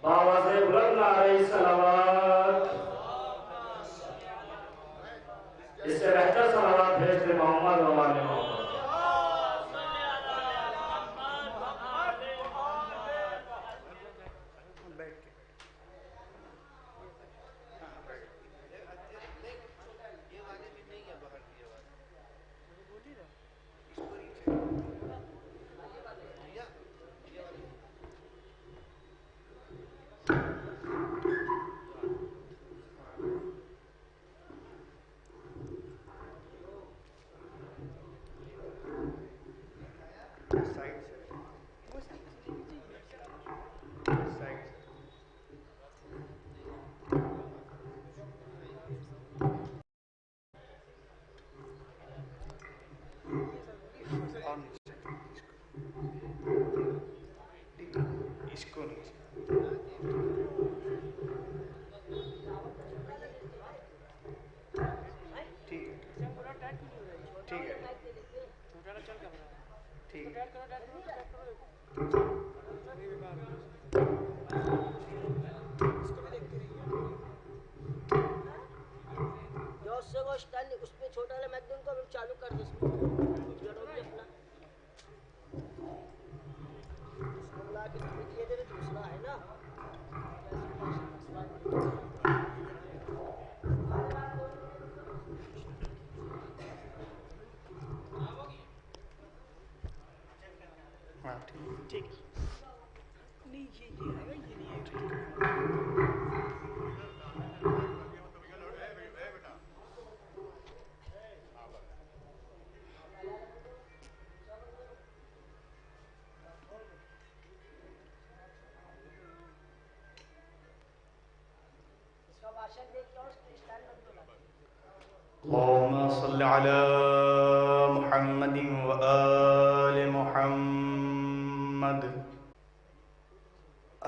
باواز بلند علیہ صلوات، اس سے بہتر صلوات بھیجتے محمد و آل محمد۔ اس پہ چھوٹا والا میگزین کو ہم چالو کر دیں، اپنا لا کے دیے دے دوسرا ہے نا۔ ٹھیک نہیں یہ آئے گا، یہ نہیں آئے گا۔ اللهم صل على محمد وآل محمد۔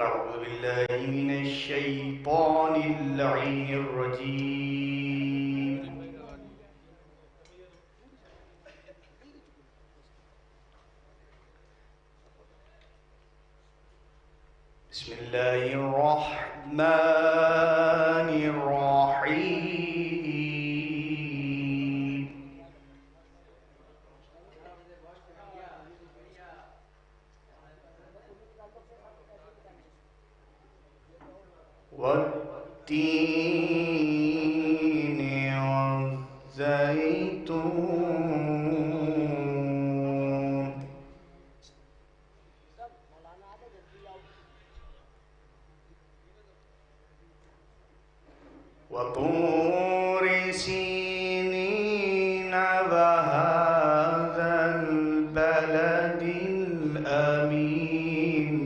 أعوذ بالله من الشيطان اللعين الرجيم۔ بسم الله الرحمن الرحيم۔ والتين والزيتون وطور سينين وهذا البلد الأمين۔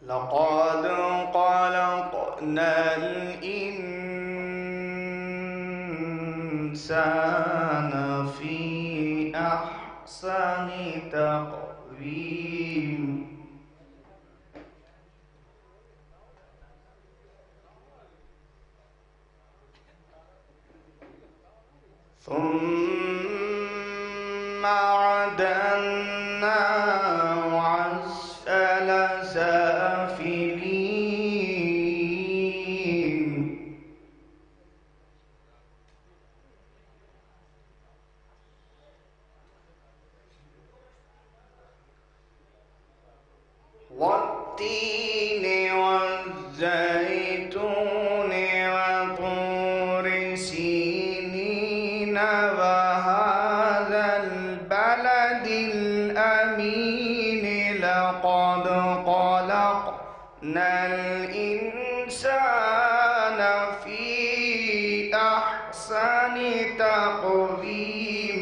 لقد خلقنا الإنسان في أحسن تقويم۔ ثم عدلناه أسفل سافلين۔ والتين والزيتون وطور سينين وهذا البلد الأمين۔ لقد خلقنا الإنسان في أحسن تقويم۔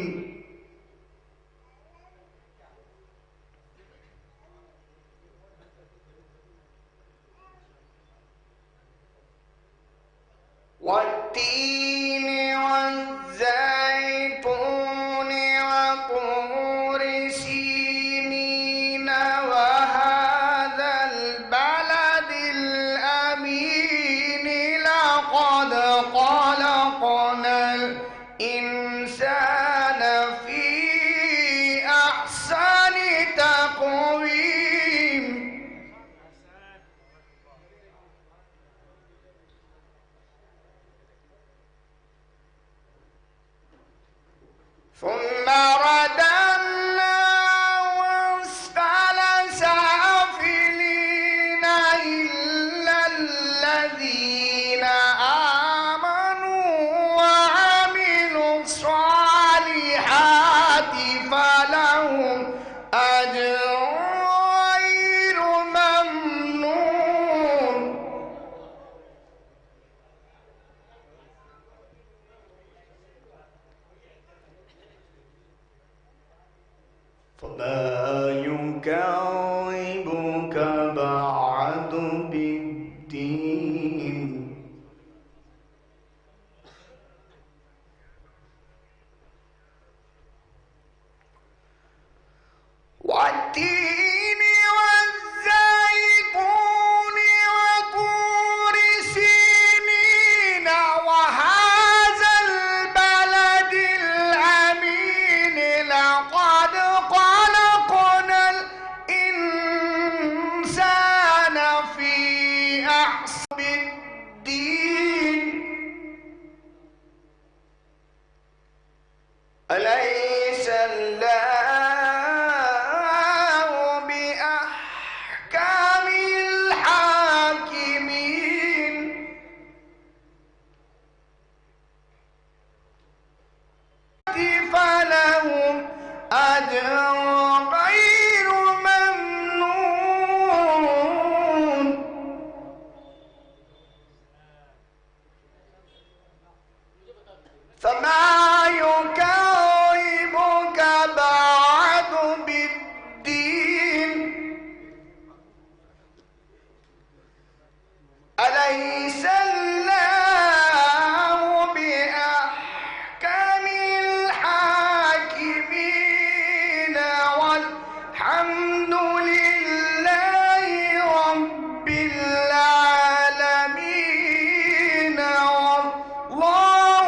والتين والزيتون وطور سينين وهذا البلد الأمين۔ لقد خلقنا الإنسان في ثم رددناه أسفل سافلين إلا الذين آمنوا وعملوا الصالحات فلهم أجر غير ممنون. فما يكذبك بعد بالدين والتين والزيتون وطور سينين وهذا البلد الأمين لقد خلقنا الإنسان في أحسن الدين أليس الله بأحكم الحاكمين فلهم أجر غير ممنون. فما يكذبك بعد بالدين أليس الله بأحكم الحاكمين والحمد لله رب العالمين والله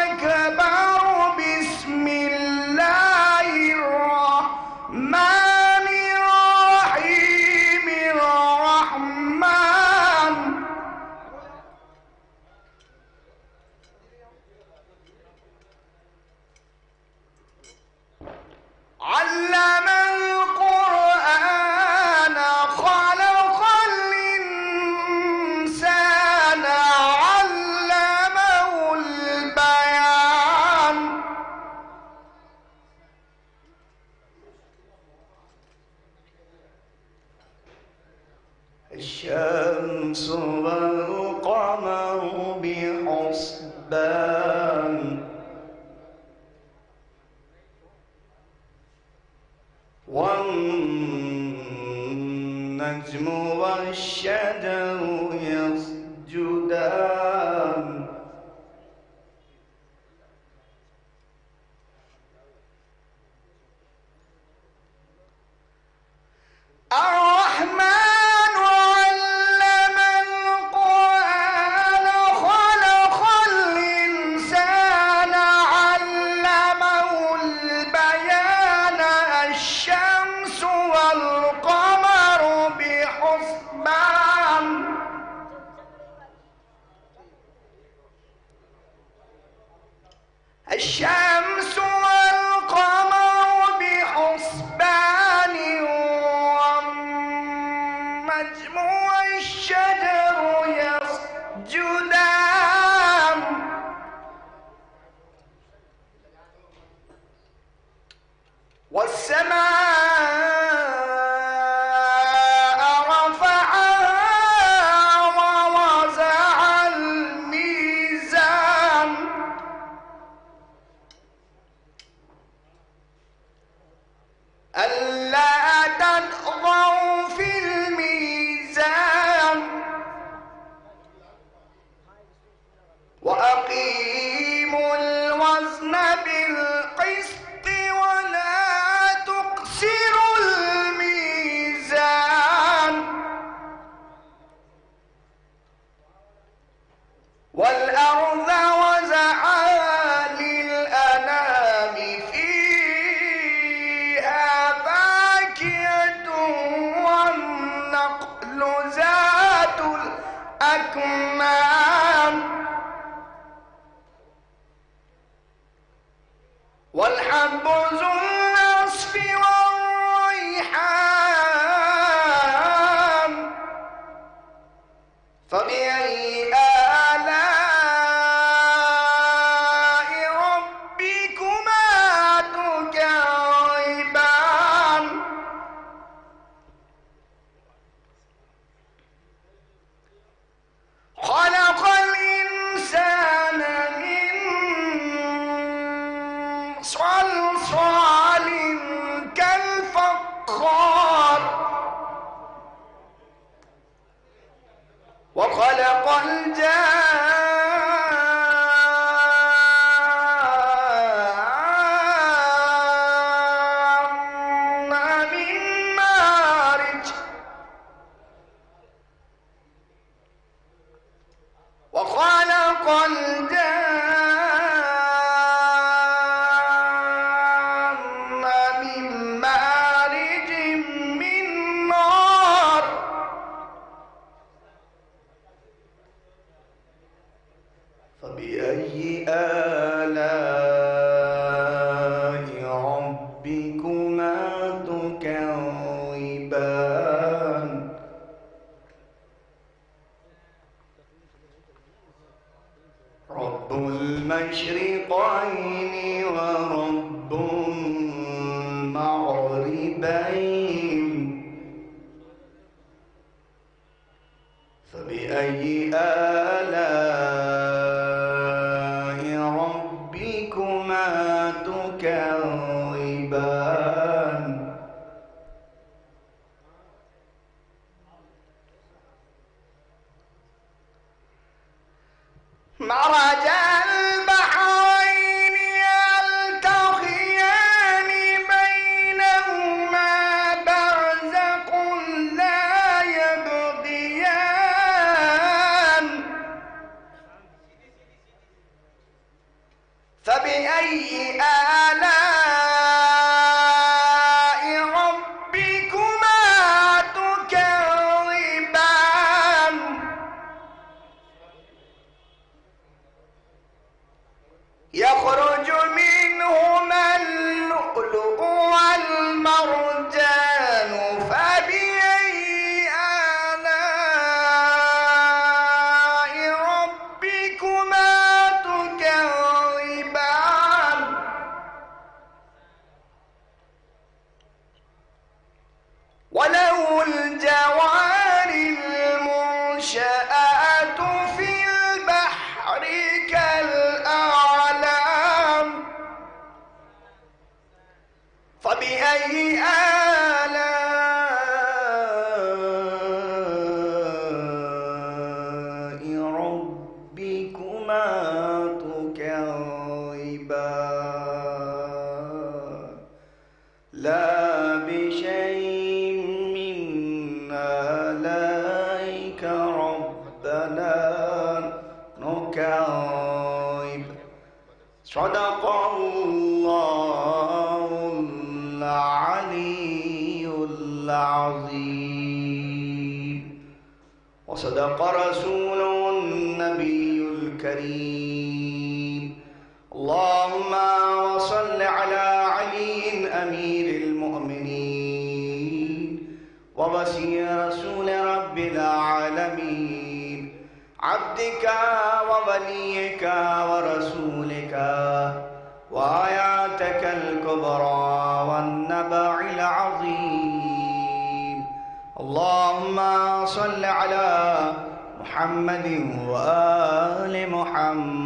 أكبر. بسم الله الرحمن الرحيم. الرحمن علم القرآن خلق الإنسان علمه البيان. الشمس والقمر بحسبان والنجم والشجر يسجدان الرحمن علم القرآن خلق الإنسان علمه البيان. الشمس والقمر بحسبان الشمس والقمر بحسبان والنجم والشجر يسجدان والسماء رفعها ووضع الميزان ألا تطغوا في الميزان وأقيموا الوزن بالقسط ولا تخسروا صلصال كالفخار وخلق الجان من مارج وخلق الجان من مارج من نار فبأي آلاء ربكما تكذبان رب المشرقين ورب المغربين فبأي آلاء ربكما تكذبان مرج البحرين يلتقيان بينهما برزخ لا يبغيان فبأي آلاء ربكما تكذبان يخرج منهما اللؤلؤ والمرجان فبأي آلاء ربكما تكذبان وله الجوار المنشآت في البحر كالأعلام فبأي آلاء ربكما تكذبان لا بشيء من آلائك ربنا نكذب صدق الله العلي العظيم وصدق رسوله النبي الكريم اللهم وصل على علي أمير المؤمنين ووصي رسول رب العالمين عبدك ووليك ورسولك وآياتك الكبرى والنبع العظيم اللهم صل على محمد وآل محمد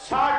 60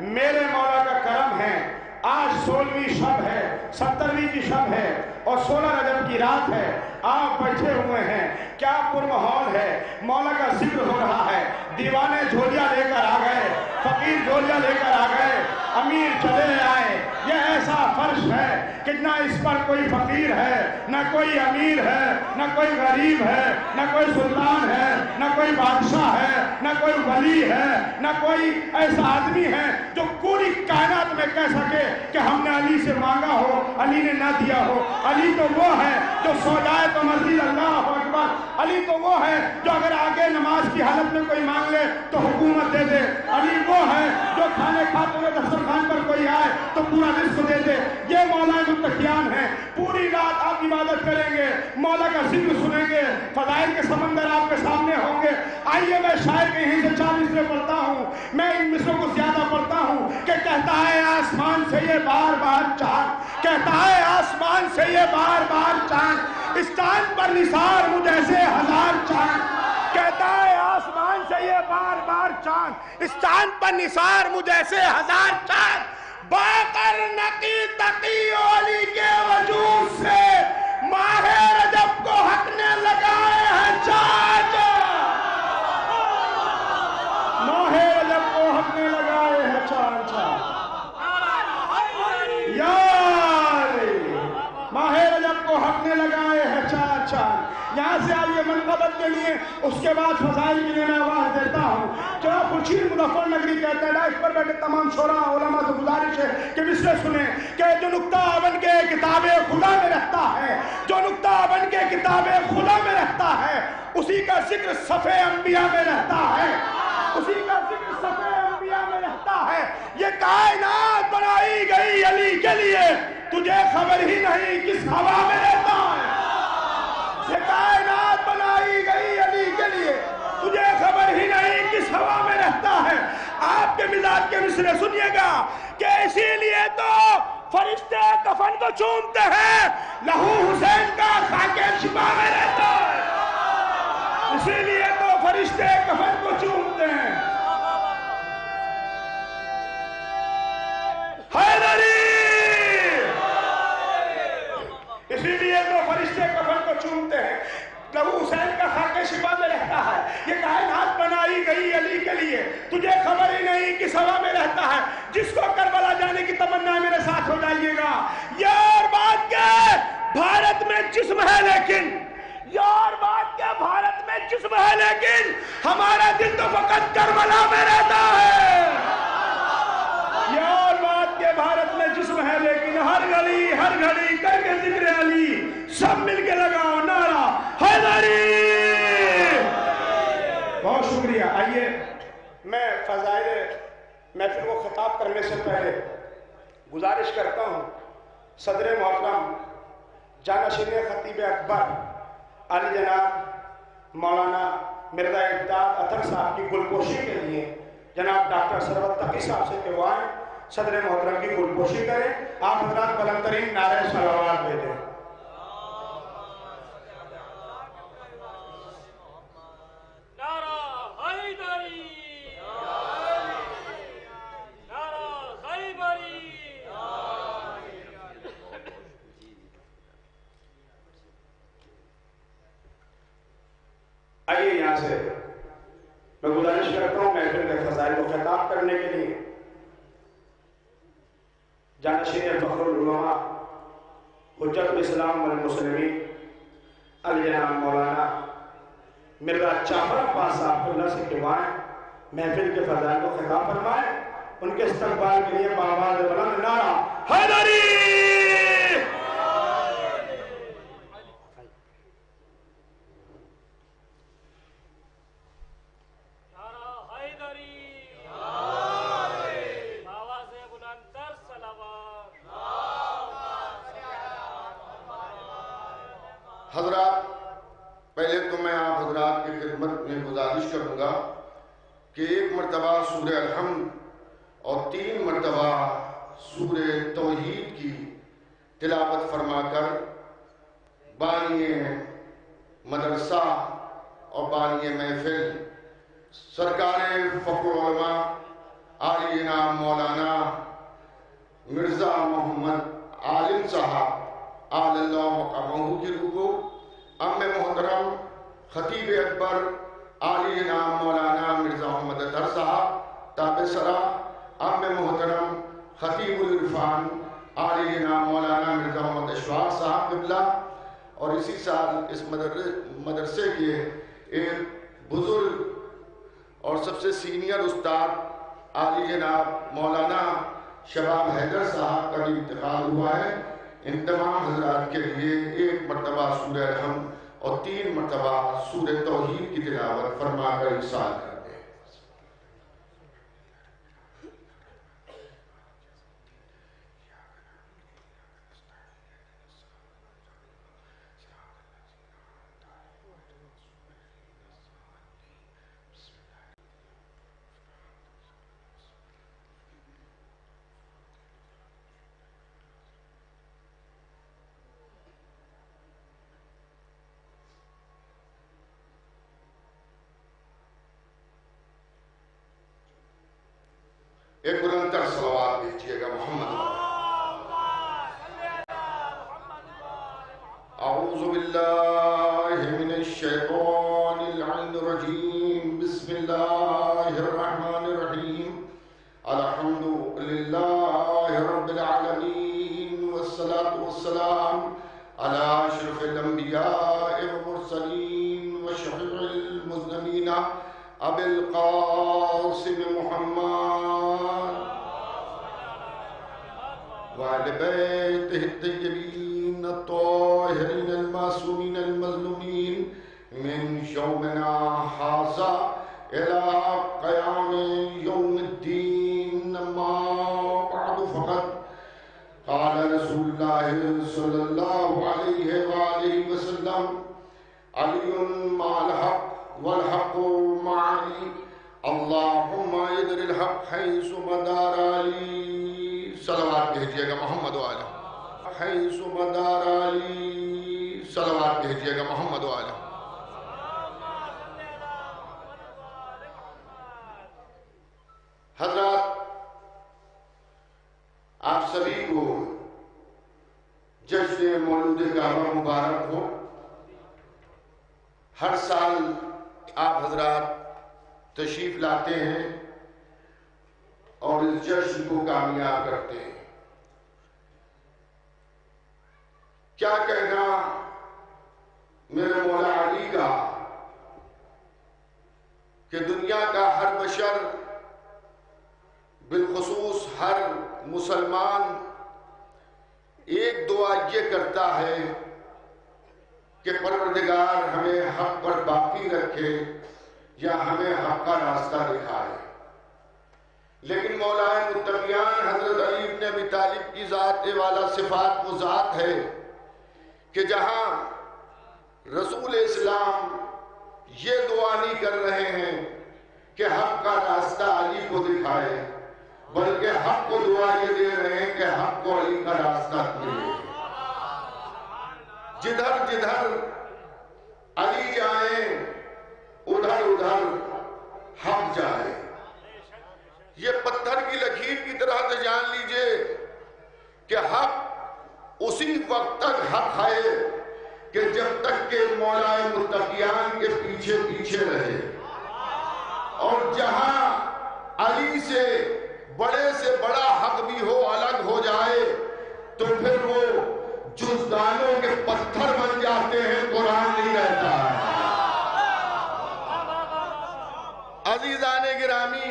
میرے مولا کا کرم ہے، آج 16ویں شب ہے، 17ویں کی شب ہے اور 16 رجب کی رات ہے، آپ بیٹھے ہوئے ہیں، کیا پرماحول ہے، مولا کا ذکر ہو رہا ہے، دیوانے جھولیاں لے کر آ گئے، فقیر جھولیاں لے کر آ گئے، امیر چلے آئے۔ یہ ایسا فرش ہے کہ نہ اس پر کوئی فقیر ہے، نہ کوئی امیر ہے، نہ کوئی غریب ہے، نہ کوئی سلطان ہے، نہ کوئی بادشاہ ہے، نہ کوئی ولی ہے، نہ کوئی ایسا آدمی ہے جو پوری کائنات میں کہہ سکے کہ ہم نے علی سے مانگا ہو، علی نے نہ دیا ہو۔ علی تو وہ ہے جو سو جائے تو مسجد اللہ اکبر، علی تو وہ ہے جو اگر آگے نماز کی حالت میں کوئی مانگ لے تو حکومت دے دے، علی وہ ہے جو کھانے کھاتے ہوئے دسترخوان پر کوئی آئے تو پورا رزق دے دے۔ یہ مولا متقیان ہیں، پوری رات آپ عبادت کریں گے، مولا کا ذکر سنیں گے، فضائل کے سمندر آپ کے سامنے ہوں گے۔ آئیے میں شاعر کے یہیں سے 4 مصرے پڑھتا ہوں، میں ان مصروں کو زیادہ پڑھتا ہوں کہ کہتا ہے آسمان سے یہ بار بار چاند، کہتا ہے آسمان سے یہ بار بار چاند، اس چاند پر نثار مجھے سے 1000 چاند، کہتا ہے آسمان سے یہ بار بار چاند، اس چاند پر نثار مجھے سے 1000 چاند، باقر نقی تقی علی کے وجود سے ماہ رجب کو حق نے لگائے ہیں چاچا، ماہ رجب کو حق نے لگائے ہیں چاچا، ماہ رجب کو حق نے لگائے ہیں چاچا۔ یہاں سے آئیے منقبت کے لیے، اس کے بعد فضائل کے لیے میں آواز دیتا ہوں۔ جناب خورشید مظفر نگری کہتے ہیں، ڈائش پر بیٹھے تمام شعراء علماء سے گزارش ہے کہ مصرے سنیں کہ جو نکتہ بن کے کتاب خدا میں رہتا ہے، جو نکتہ بن کے کتاب خدا میں رہتا ہے، اسی کا ذکر صفحے انبیاء میں رہتا ہے، اسی کا ذکر صفحے انبیاء میں رہتا ہے۔ یہ کائنات بنائی گئی علی کے لیے، تجھے خبر ہی نہیں کس ہوا میں رہتا ہے۔ یہ کائنات بنائی گئی علی کے لیے، تجھے خبر ہی نہیں کس ہوا میں رہتا ہے۔ آپ کے مزاج کے مصرے سنیے گا کہ اسی لیے تو فرشتے کفن کو چومتے ہیں، لہو حسین کا خاک شفا میں رہتا ہے، اسی لیے تو فرشتے کفن کو چومتے ہیں۔ حیدری، اسی لیے تو فرشتے کفن کو چومتے ہیں، لہو حسین کا خاک شفا میں رہتا ہے۔ یہ کائنات بنائی گئی علی کے لیے، تجھے خبر ہی نہیں کس ہوا میں رہتا ہے۔ جس کو کربلا جانے کی تمنا میرے ساتھ ہو جائیے گا۔ یار بات کیا بھارت میں جسم ہے لیکن، یار بات کیا بھارت میں جسم ہے لیکن ہمارا دل تو فقط کربلا میں رہتا ہے۔ یار بات کے بھارت میں جسم ہے لیکن ہر گلی ہر گھڑی کر کے ذکر علی، سب مل کے لگاؤ نعرہ حیدری۔ بہت شکریہ۔ آئیے میں فضائل محفل کو خطاب کرنے سے پہلے گزارش کرتا ہوں صدر محترم جانشین خطیب اکبر علی جناب مولانا مرزا اقداد اطہر صاحب کی گلپوشی کے لیے جناب ڈاکٹر ثروت تقی صاحب سے کہ وہ آئیں، صدر محترم کی گلپوشی کریں۔ آپ حضرات بلند ترین نعرہ صلوات بھیجیں۔ آئیے یہاں سے میں گزارش کرتا ہوں محفل کے فضائل کو خطاب کرنے کے لیے جانشین فخر العلماء حجت الاسلام والمسلمین علی جناب مولانا مرزا جعفر عباس صاحب اللہ سے کہوائیں محفل کے فضائل کو خطاب فرمائیں۔ ان کے استقبال کے لیے بآواز بلند نعرہ حیدری۔ حضرات، پہلے تو میں آپ حضرات کی خدمت میں گزارش کروں گا کہ 1 مرتبہ سورہ الحمد اور 3 مرتبہ سورہ توحید کی تلاوت فرما کر بانی مدرسہ اور بانی محفل سرکار فخر العلماء عالی جناب مولانا مرزا محمد عالم صاحب آل اللہ مقامہ کی روح کو، ام محترم خطیب اکبر عالی جناب مولانا مرزا محمد اطہر صاحب تابع سرا، ام محترم خطیب العرفان عالی جناب مولانا مرزا محمد اشفاق صاحب قبلہ، اور اسی سال اس مدرسے کے ایک بزرگ اور سب سے سینئر استاد عالی جناب مولانا شباب حیدر صاحب کا بھی انتقال ہوا ہے۔ ان تمام حضرات کے لیے ایک مرتبہ سورہ رحم اور 3 مرتبہ سورہ توحید کی تلاوت فرما کر ارسال کر دیں۔ ایک بلندتر صلوات بھیجیے گا محمد۔ اعوذ باللہ من الشیطان اللعین الرجیم، بسم اللہ الرحمن الرحیم، الحمد للہ رب العالمین، والصلاة والسلام علی اشرف الانبیاء والمرسلین وشفیع المذنبین ابی القاسم محمد وعلى بيته الطيبين الطاهرين المعصومين المظلومين من يومنا هذا إلى قيام يوم الدين، أما بعد فقد قال رسول الله صلى الله عليه وآله وسلم: علي مع الحق والحق معي، اللهم ادر الحق حيث مدار علي۔ صلوات بھیجیے گا محمد وعلا حیث مدار علی، صلوات بھیجیے گا محمد وعلا۔ حضرات، آپ سبھی کو جشن مولود کعبہ مبارک ہو۔ ہر سال آپ حضرات تشریف لاتے ہیں اور اس جشن کو کامیاب کرتے ہیں۔ کیا کہنا میرے مولا علی کا کہ دنیا کا ہر بشر، بالخصوص ہر مسلمان، ایک دعا یہ کرتا ہے کہ پروردگار ہمیں حق پر باقی رکھے یا ہمیں حق کا راستہ دکھائے۔ لیکن مولا متقیان حضرت علی بن ابی طالب کی ذات والا صفات وہ ذات ہے کہ جہاں رسول اسلام یہ دعا نہیں کر رہے ہیں کہ حق کا راستہ علی کو دکھائے، بلکہ حق کو دعا یہ دے رہے ہیں کہ حق کو علی کا راستہ دے۔ جدھر جدھر علی جائیں ادھر ادھر حق جائے۔ یہ پتھر کی لکیر کی طرح سے جان لیجئے کہ حق اسی وقت تک حق ہے کہ جب تک کہ مولا متقیان کے پیچھے پیچھے رہے، اور جہاں علی سے بڑا حق بھی ہو الگ ہو جائے تو پھر وہ جزدانوں کے پتھر بن جاتے ہیں، قرآن نہیں رہتا ہے۔ عزیزان گرامی،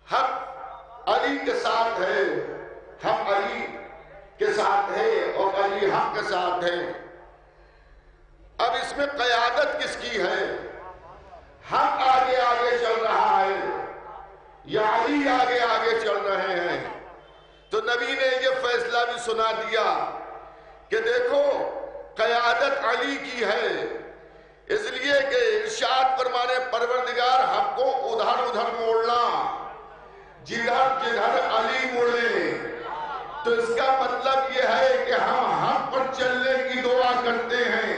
حق علی کے ساتھ ہے، حق علی کے ساتھ ہے اور علی حق کے ساتھ ہے۔ اب اس میں قیادت کس کی ہے؟ حق آگے آگے چل رہا ہے یا علی آگے آگے چل رہے ہیں؟ تو نبی نے یہ فیصلہ بھی سنا دیا کہ دیکھو قیادت علی کی ہے، اس لیے کہ ارشاد فرمانے پروردگار حق کو ادھر ادھر موڑنا، جدھر جدھر علی مڑے۔ تو اس کا مطلب یہ ہے کہ ہم حق پر چلنے کی دعا کرتے ہیں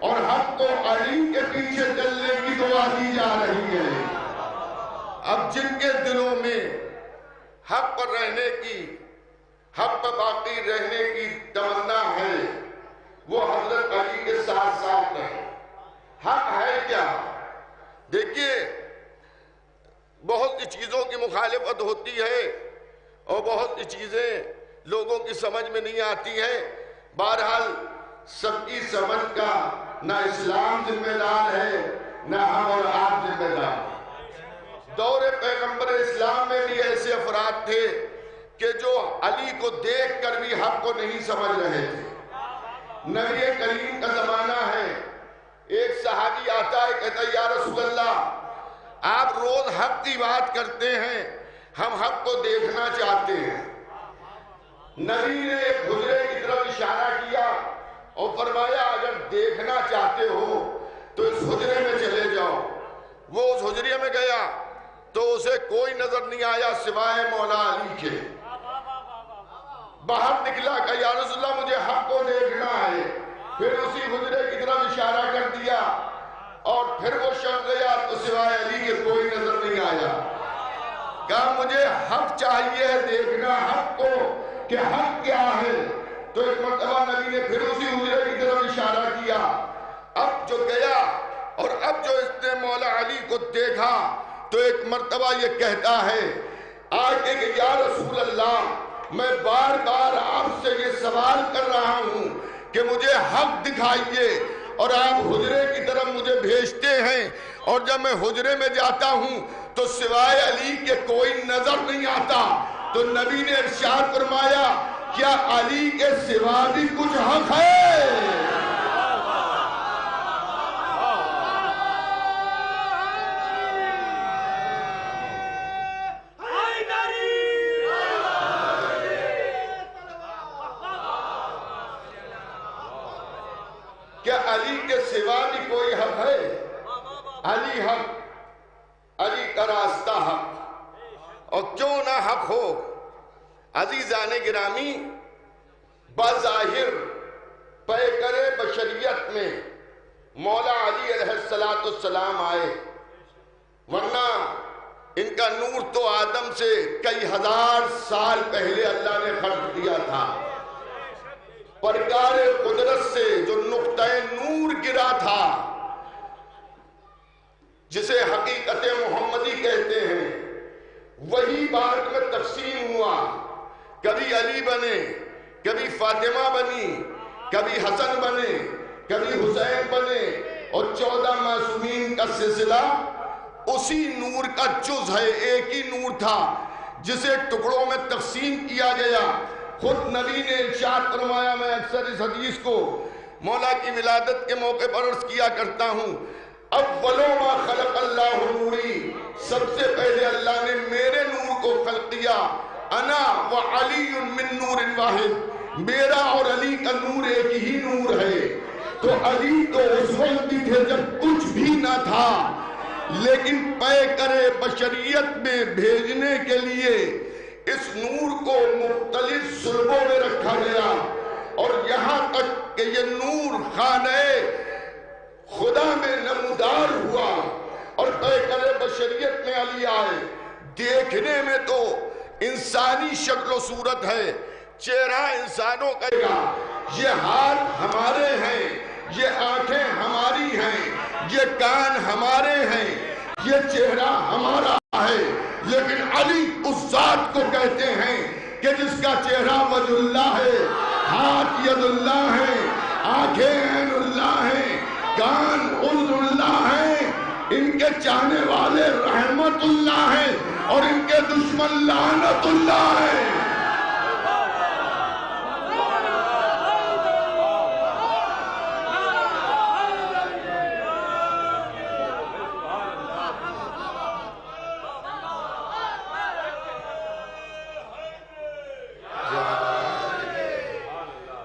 اور حق کو علی کے پیچھے چلنے کی دعا دی جا رہی ہے۔ اب جن کے دلوں میں حق پر رہنے کی، حق پر باقی رہنے کی تمنا ہے، وہ حضرت علی کے ساتھ ساتھ رہیں۔ حق ہے کیا؟ دیکھیے، بہت سی چیزوں کی مخالفت ہوتی ہے اور بہت سی چیزیں لوگوں کی سمجھ میں نہیں آتی ہیں۔ بہرحال سب کی سمجھ کا نہ اسلام ذمہ دار ہے، نہ ہم اور آپ ذمہ دار ہیں۔ دور پیغمبر اسلام میں بھی ایسے افراد تھے کہ جو علی کو دیکھ کر بھی حق کو نہیں سمجھ رہے تھے۔ نبی کریم کا زمانہ ہے، ایک صحابی آتا ہے، کہتا ہے یا رسول اللہ، آپ روز حق کی بات کرتے ہیں، ہم حق کو دیکھنا چاہتے ہیں۔ نبی نے ایک حجرے کی طرف اشارہ کیا اور فرمایا اگر دیکھنا چاہتے ہو تو اس حجرے میں چلے جاؤ۔ وہ اس حجرے میں گیا تو اسے کوئی نظر نہیں آیا سوائے مولا علی کے۔ باہر نکلا کہ یا رسول اللہ مجھے حق کو دیکھنا ہے، پھر اسی حجرے کی طرف اشارہ کر دیا اور پھر وہ شخص گیا تو سوائے علی کے کوئی نظر نہیں آیا۔ کہا مجھے حق چاہیے دیکھنا حق کو کہ حق کیا ہے۔ تو ایک مرتبہ نبی نے پھر اسی حجرے کی طرف اشارہ کیا۔ اب جو گیا اور اب جو اس نے مولا علی کو دیکھا تو ایک مرتبہ یہ کہتا ہے آگے کہ یا رسول اللہ، میں بار بار آپ سے یہ سوال کر رہا ہوں کہ مجھے حق دکھائیے اور آپ حجرے کی طرف مجھے بھیجتے ہیں، اور جب میں حجرے میں جاتا ہوں تو سوائے علی کے کوئی نظر نہیں آتا۔ تو نبی نے ارشاد فرمایا کیا علی کے سوا بھی کچھ حق ہے؟ کیا علی کے سوا بھی کوئی حق ہے؟ علی حق، علی کا راستہ حق، اور کیوں نہ حق ہو۔ عزیزان گرامی، بظاہر پیکر بشریت میں مولا علی علیہ السلام آئے، ورنہ ان کا نور تو آدم سے کئی ہزار سال پہلے اللہ نے خلق کیا تھا۔ پرکار قدرت سے جو نقطہ نور گرا تھا، جسے حقیقت محمدی کہتے ہیں، وہی بعد میں تقسیم ہوا۔ کبھی علی بنے، کبھی فاطمہ بنی، کبھی حسن بنے، کبھی حسین بنے، اور 14 معصومین کا سلسلہ اسی نور کا جز ہے۔ ایک ہی نور تھا جسے ٹکڑوں میں تقسیم کیا گیا۔ خود نبی نے ارشاد فرمایا، میں اکثر اس حدیث کو مولا کی ولادت کے موقع پر عرض کیا کرتا ہوں، اولو ما خلق اللہ نوری، سب سے پہلے اللہ نے میرے نور کو خلق کیا۔ انا و علی من نور واحد، میرا اور علی کا نور ایک ہی نور ہے۔ تو علی تو اس وقت بھی تھے جب کچھ بھی نہ تھا، لیکن پیکر بشریت میں بھیجنے کے لیے اس نور کو مختلف صلبوں میں رکھا گیا، اور یہاں تک کہ یہ نور خانہ خدا میں نمودار ہوا اور پیکر بشریت میں علی آئے۔ دیکھنے میں تو انسانی شکل و صورت ہے، چہرہ انسانوں کا، یہ ہاتھ ہمارے ہیں، یہ آنکھیں ہماری ہیں، یہ کان ہمارے ہیں، یہ چہرہ ہمارا ہے، لیکن علی اس ذات کو کہتے ہیں کہ جس کا چہرہ وجہ اللہ ہے، ہاتھ ید اللہ ہے، آنکھیں عین اللہ ہیں، کان اذن اللہ ہیں، ان کے چاہنے والے رحمت اللہ ہیں اور ان کے دشمن لعنت اللہ ہیں۔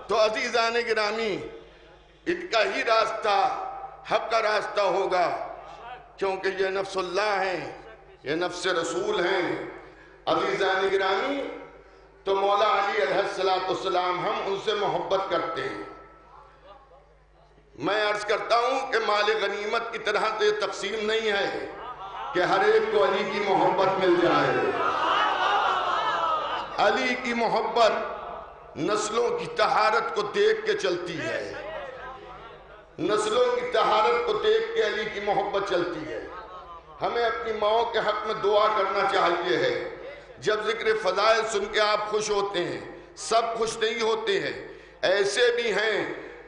تو عزیزان گرامی، ان کا ہی راستہ حق کا راستہ ہوگا، کیونکہ یہ نفس اللہ ہیں، یہ نفس رسول ہیں۔ عزیزان گرامی، تو مولا علی علیہ السلام ہم ان سے محبت کرتے ہیں۔ میں عرض کرتا ہوں کہ مال غنیمت کی طرح تو یہ تقسیم نہیں ہے، کہ ہر ایک کو علی کی محبت مل جائے. علی کی محبت نسلوں کی طہارت کو دیکھ کے چلتی ہے. نسلوں کی طہارت کو دیکھ کے علی کی محبت چلتی ہے. ہمیں اپنی ماؤں کے حق میں دعا کرنا چاہیے ہے. جب ذکر فضائل سن کے آپ خوش ہوتے ہیں, سب خوش نہیں ہوتے ہیں. ایسے بھی ہیں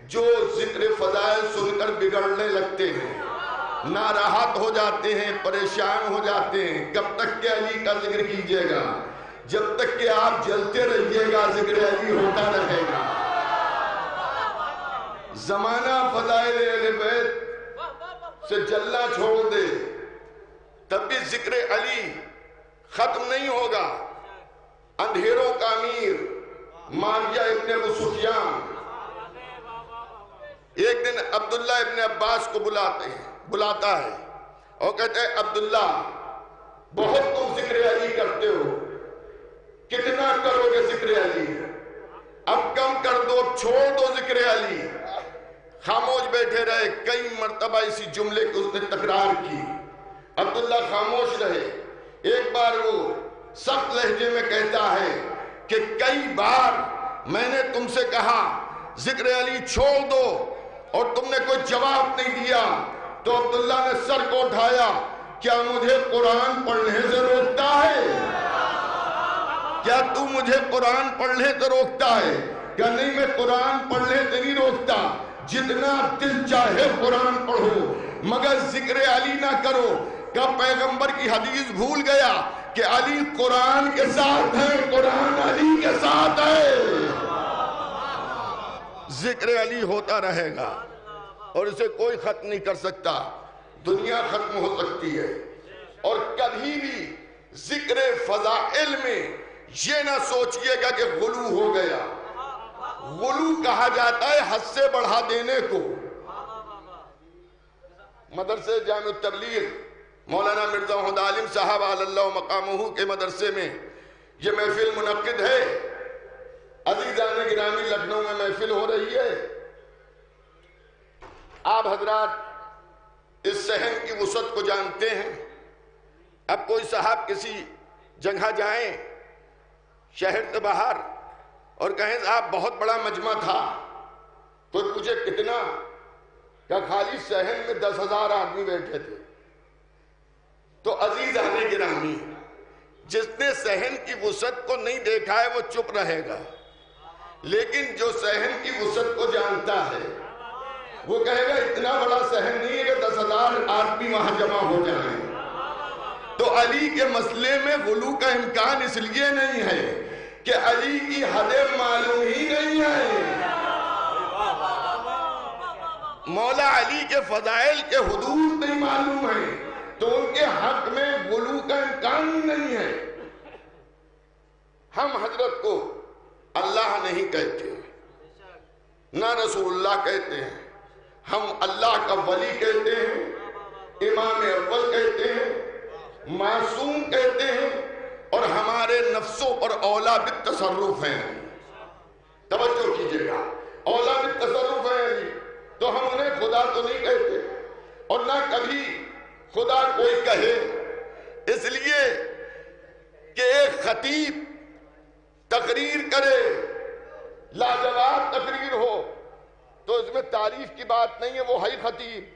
جو ذکر فضائل سن کر بگڑنے لگتے ہیں, ناراحت ہو جاتے ہیں, پریشان ہو جاتے ہیں. کب تک کہ علی کا ذکر کیجئے گا؟ جب تک کہ آپ جلتے رہیے گا ذکر علی ہوتا رہے گا. زمانہ فضائل اہل بیت سے جلنا چھوڑ دے تب بھی ذکر علی ختم نہیں ہوگا. اندھیروں کا امیر معاویہ ابن ابو سفیان ایک دن عبداللہ ابن عباس کو بلاتا ہے اور کہتے ہیں عبداللہ بہت تم ذکر علی کرتے ہو, کتنا کرو گے ذکر علی؟ اب کم کر دو, چھوڑ دو ذکر علی. خاموش بیٹھے رہے. کئی مرتبہ اسی جملے کو اس نے تکرار کی. عبداللہ خاموش رہے. ایک بار وہ سخت لہجے میں کہتا ہے کہ کئی بار میں نے تم سے کہا ذکر علی چھوڑ دو اور تم نے کوئی جواب نہیں دیا. تو عبداللہ نے سر کو اٹھایا, کیا مجھے قرآن پڑھنے سے روکتا ہے؟ کیا تو مجھے قرآن پڑھنے سے روکتا ہے؟ کہ نہیں, میں قرآن پڑھنے سے نہیں روکتا, جتنا دل چاہے قرآن پڑھو مگر ذکر علی نہ کرو. کہ پیغمبر کی حدیث بھول گیا کہ علی قرآن کے ساتھ ہے, قرآن علی کے ساتھ ہے. ذکر علی ہوتا رہے گا اور اسے کوئی ختم نہیں کر سکتا. دنیا ختم ہو سکتی ہے اور کبھی بھی ذکر فضائل میں یہ نہ سوچئے گا کہ غلو ہو گیا. غلو کہا جاتا ہے حد سے بڑھا دینے کو. مدرسے جامع التبلیغ مولانا مرزا محمد عالم صاحب علی اللہ مقامہ کے مدرسے میں یہ محفل منعقد ہے. عزیزان گرامی, لکھنؤ میں محفل ہو رہی ہے. آپ حضرات اس صحن کی وسعت کو جانتے ہیں. اب کوئی صاحب کسی جگہ جائیں شہر سے باہر اور کہیں صاحب بہت بڑا مجمع تھا, تو پوچھے کتنا؟ کہ خالی صحن میں 10,000 آدمی بیٹھے تھے. تو عزیزان گرامی, جس نے صحن کی وسعت کو نہیں دیکھا ہے وہ چپ رہے گا, لیکن جو صحن کی وسعت کو جانتا ہے وہ کہے گا اتنا بڑا صحن نہیں ہے کہ 10,000 آدمی وہاں جمع ہو جائیں. تو علی کے مسئلے میں غلو کا امکان اس لیے نہیں ہے کہ علی کی حدیں معلوم ہی نہیں ہے. مولا علی کے فضائل کے حدود نہیں معلوم ہیں تو ان کے حق میں غلو کا امکان ہی نہیں ہے. ہم حضرت کو اللہ نہیں کہتے, نہ رسول اللہ کہتے ہیں. ہم اللہ کا ولی کہتے ہیں, امام اول کہتے ہیں, معصوم کہتے ہیں, اور ہمارے نفسوں پر اولا بالتصرف ہیں. توجہ کیجئے گا, اولا بالتصرف ہیں. تو ہم انہیں خدا تو نہیں کہتے اور نہ کبھی خدا کوئی کہے. اس لیے کہ ایک خطیب تقریر کرے, لاجواب تقریر ہو, تو اس میں تعریف کی بات نہیں ہے, وہ ہے خطیب.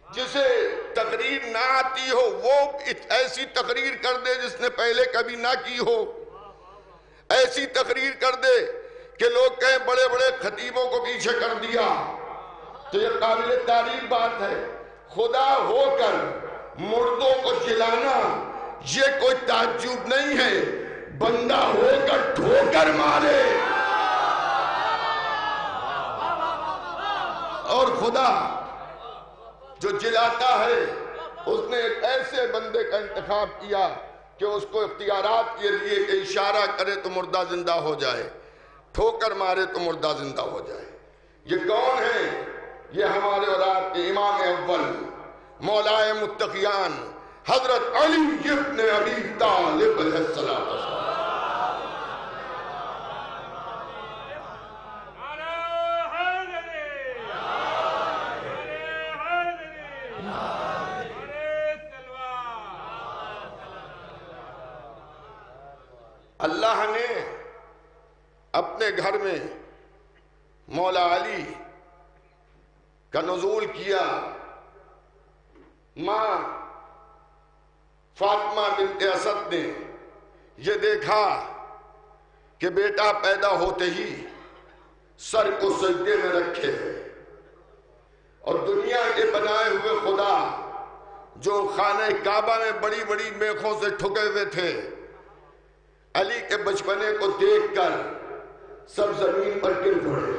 جسے تقریر نہ آتی ہو وہ ایسی تقریر کر دے جس نے پہلے کبھی نہ کی ہو. ایسی تقریر کر دے کہ لوگ کہیں بڑے بڑے خطیبوں کو پیچھے کر دیا. تو یہ قابل تعریف بات ہے. خدا ہو کر مردوں کو جلانا یہ کوئی تعجب نہیں ہے, بندہ ہو کر ٹھوکر مارے. اور خدا جو جلاتا ہے اس نے ایک ایسے بندے کا انتخاب کیا کہ اس کو اختیارات کے لیے کہ اشارہ کرے تو مردہ زندہ ہو جائے, ٹھوکر مارے تو مردہ زندہ ہو جائے. یہ کون ہے؟ یہ ہمارے اور آپ کے امام اول مولائے متقیان حضرت علی ابن ابی طالب علیہ السلام. اللہ نے اپنے گھر میں مولا علی کا نزول کیا. ماں فاطمہ بنت اسد نے یہ دیکھا کہ بیٹا پیدا ہوتے ہی سر کو سجدے میں رکھے اور دنیا کے بنائے ہوئے خدا جو خانہ کعبہ میں بڑی بڑی میخوں سے ٹھکے ہوئے تھے، علی کے بچپنے کو دیکھ کر سب زمین پر گر پڑے.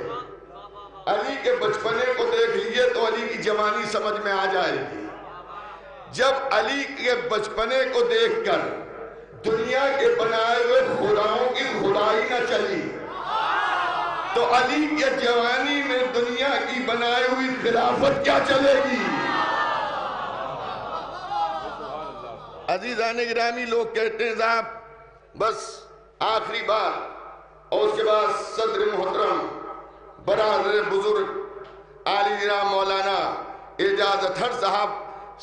علی کے بچپنے کو دیکھ لیے تو علی کی جوانی سمجھ میں آ جائے گی. جب علی کے بچپنے کو دیکھ کر دنیا کے بنائے ہوئے خداؤں کی خدائی نہ چلی تو علی کے جوانی میں دنیا کی بنائی ہوئی خلافت کیا چلے گی؟ عزیزان گرامی، لوگ کہتے ہیں صاحب بس آخری بات، اور اس کے بعد صدر محترم برادر بزرگ عالی جناب مولانا اعجاز اطہر صاحب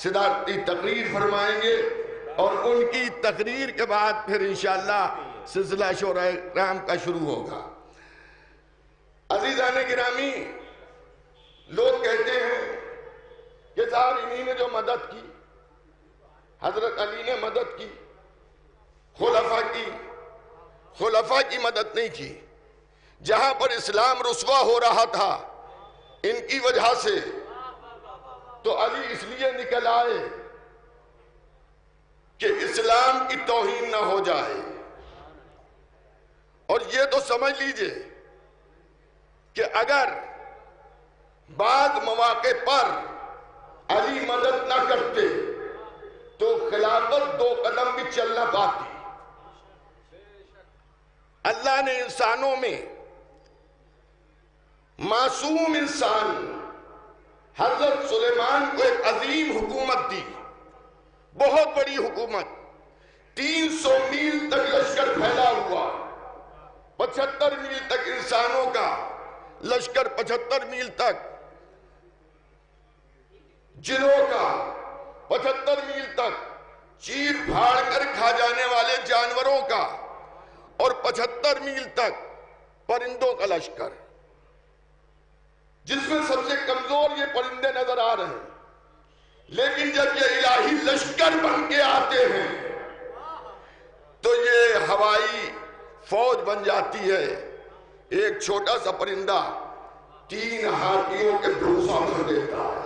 صدارتی تقریر فرمائیں گے، اور ان کی تقریر کے بعد پھر انشاءاللہ سلسلہ شورا کرام کا شروع ہوگا. عزیزان گرامی، لوگ کہتے ہیں کہ صاحب انہی نے جو مدد کی، حضرت علی نے مدد کی، خلفاء کی مدد نہیں کی. جہاں پر اسلام رسوا ہو رہا تھا ان کی وجہ سے، تو علی اس لیے نکل آئے کہ اسلام کی توہین نہ ہو جائے. اور یہ تو سمجھ لیجئے کہ اگر بعض مواقع پر علی مدد نہ کرتے تو خلافت 2 قدم بھی چل نہ پاتی. اللہ نے انسانوں میں معصوم انسان حضرت سلیمان کو ایک عظیم حکومت دی، بہت بڑی حکومت. 300 میل تک لشکر پھیلا ہوا، 75 میل تک انسانوں کا لشکر، 75 میل تک جنوں کا، 75 میل تک چیر پھاڑ کر کھا جانے والے جانوروں کا، اور 75 میل تک پرندوں کا لشکر، جس میں سب سے کمزور یہ پرندے نظر آ رہے ہیں. لیکن جب یہ الہی لشکر بن کے آتے ہیں تو یہ ہوائی فوج بن جاتی ہے. ایک چھوٹا سا پرندہ 3 ہاتھیوں کے بھوسا بھر دیتا ہے،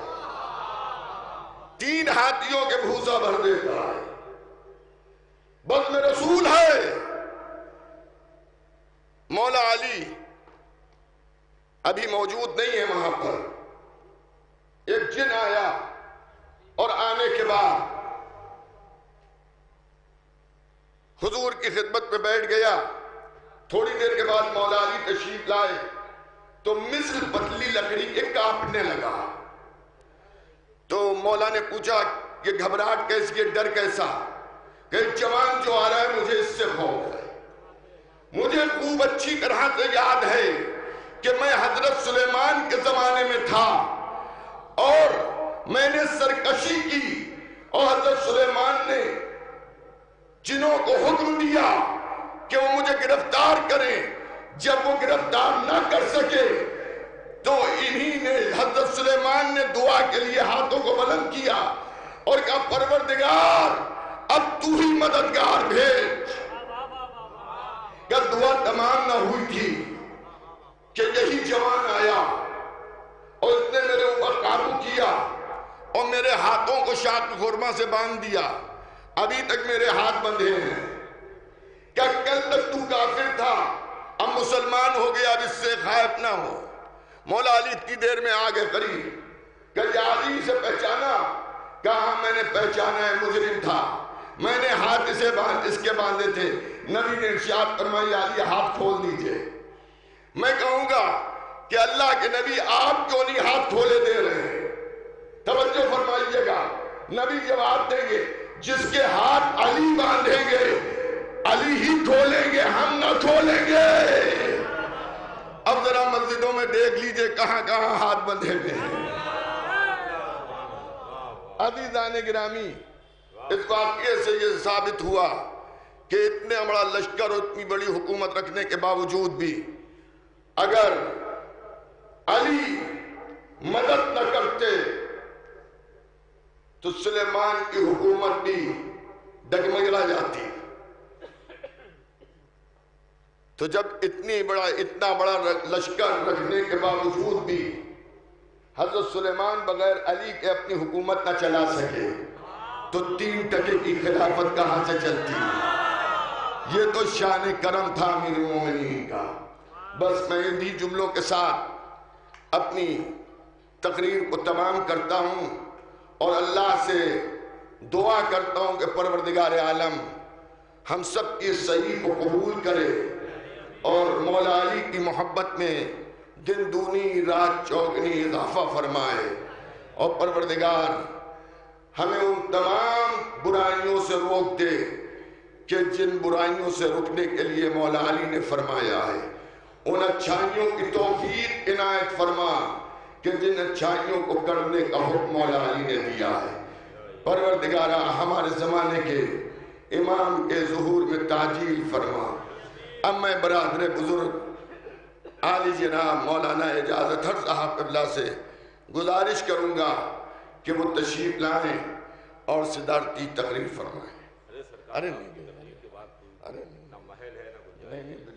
3 ہاتھیوں کے بھوسا بھر دیتا ہے. بس میں رسول ہے. مولا علی ابھی موجود نہیں ہے وہاں پر. ایک جن آیا اور آنے کے بعد حضور کی خدمت میں بیٹھ گیا. تھوڑی دیر کے بعد مولا علی تشریف لائے تو مثل پتلی لکڑی کے کانپنے لگا. تو مولا نے پوچھا کہ گھبراہٹ کیسی ہے، ڈر کیسا؟ کہ جوان جو آ رہا ہے مجھے اس سے خوف ہے. مجھے خوب اچھی طرح سے یاد ہے کہ میں حضرت سلیمان کے زمانے میں تھا اور میں نے سرکشی کی، اور حضرت سلیمان نے جنوں کو حکم دیا کہ وہ مجھے گرفتار کریں. جب وہ گرفتار نہ کر سکے تو انہی نے، حضرت سلیمان نے دعا کے لیے ہاتھوں کو بلند کیا اور کہا پروردگار اب تو ہی مددگار بھیج. کیا دعا تمام نہ ہوئی تھی کہ یہی جوان آیا اور اس نے میرے اوپر قابو کیا اور میرے ہاتھوں کو شاک خرما سے باندھ دیا. ابھی تک میرے ہاتھ بندھے ہیں. کیا کل تک تو کافر تھا، اب مسلمان ہو گیا، اب اس سے خائف نہ ہو. مولا علی اتنی دیر میں آگے قریب کہ علی سے پہچانا؟ کہا میں نے پہچانا ہے، مجرم تھا، میں نے ہاتھ اس کے باندھے تھے. نبی نے ارشاد فرمائی علی ہاتھ کھول دیجئے. میں کہوں گا کہ اللہ کے نبی آپ کیوں نہیں ہاتھ کھولے دے رہے ہیں؟ توجہ فرمائیے گا. نبی جواب دیں گے جس کے ہاتھ علی باندھیں گے علی ہی کھولیں گے، ہم نہ کھولیں گے. اب ذرا مسجدوں میں دیکھ لیجئے کہاں کہاں ہاتھ بندھے ہوئے ہیں. عزیزان گرامی، اس واقعے سے یہ ثابت ہوا کہ اتنے بڑا لشکر اور اتنی بڑی حکومت رکھنے کے باوجود بھی اگر علی مدد نہ کرتے تو سلیمان کی حکومت بھی ڈگمگلا جاتی. تو جب اتنا بڑا لشکر رکھنے کے باوجود بھی حضرت سلیمان بغیر علی کے اپنی حکومت نہ چلا سکے تو 3 ٹکے کی خلافت کہاں سے چلتی؟ یہ تو شان کرم تھا امیر المومنین کا. بس میں انہی جملوں کے ساتھ اپنی تقریر کو تمام کرتا ہوں اور اللہ سے دعا کرتا ہوں کہ پروردگار عالم ہم سب کی صحیح کو قبول کرے اور مولا علی کی محبت میں دن دونی رات چوگنی اضافہ فرمائے، اور پروردگار ہمیں ان تمام برائیوں سے روک دے کہ جن برائیوں سے رکنے کے لیے مولا علی نے فرمایا ہے. ان اچھائیوں کی توفیق عنایت فرما کہ جن اچھائیوں کو کرنے کا حکم مولا علی نے دیا ہے. پروردگارہ ہمارے زمانے کے امام کے ظہور میں تعجیل فرما. اب میں برادر بزرگ عالی جناب مولانا اجازت ہر صاحب قبلہ سے گزارش کروں گا کہ وہ تشریف لائیں اور صدارتی تقریر فرمائیں. ارے نہیں بالکل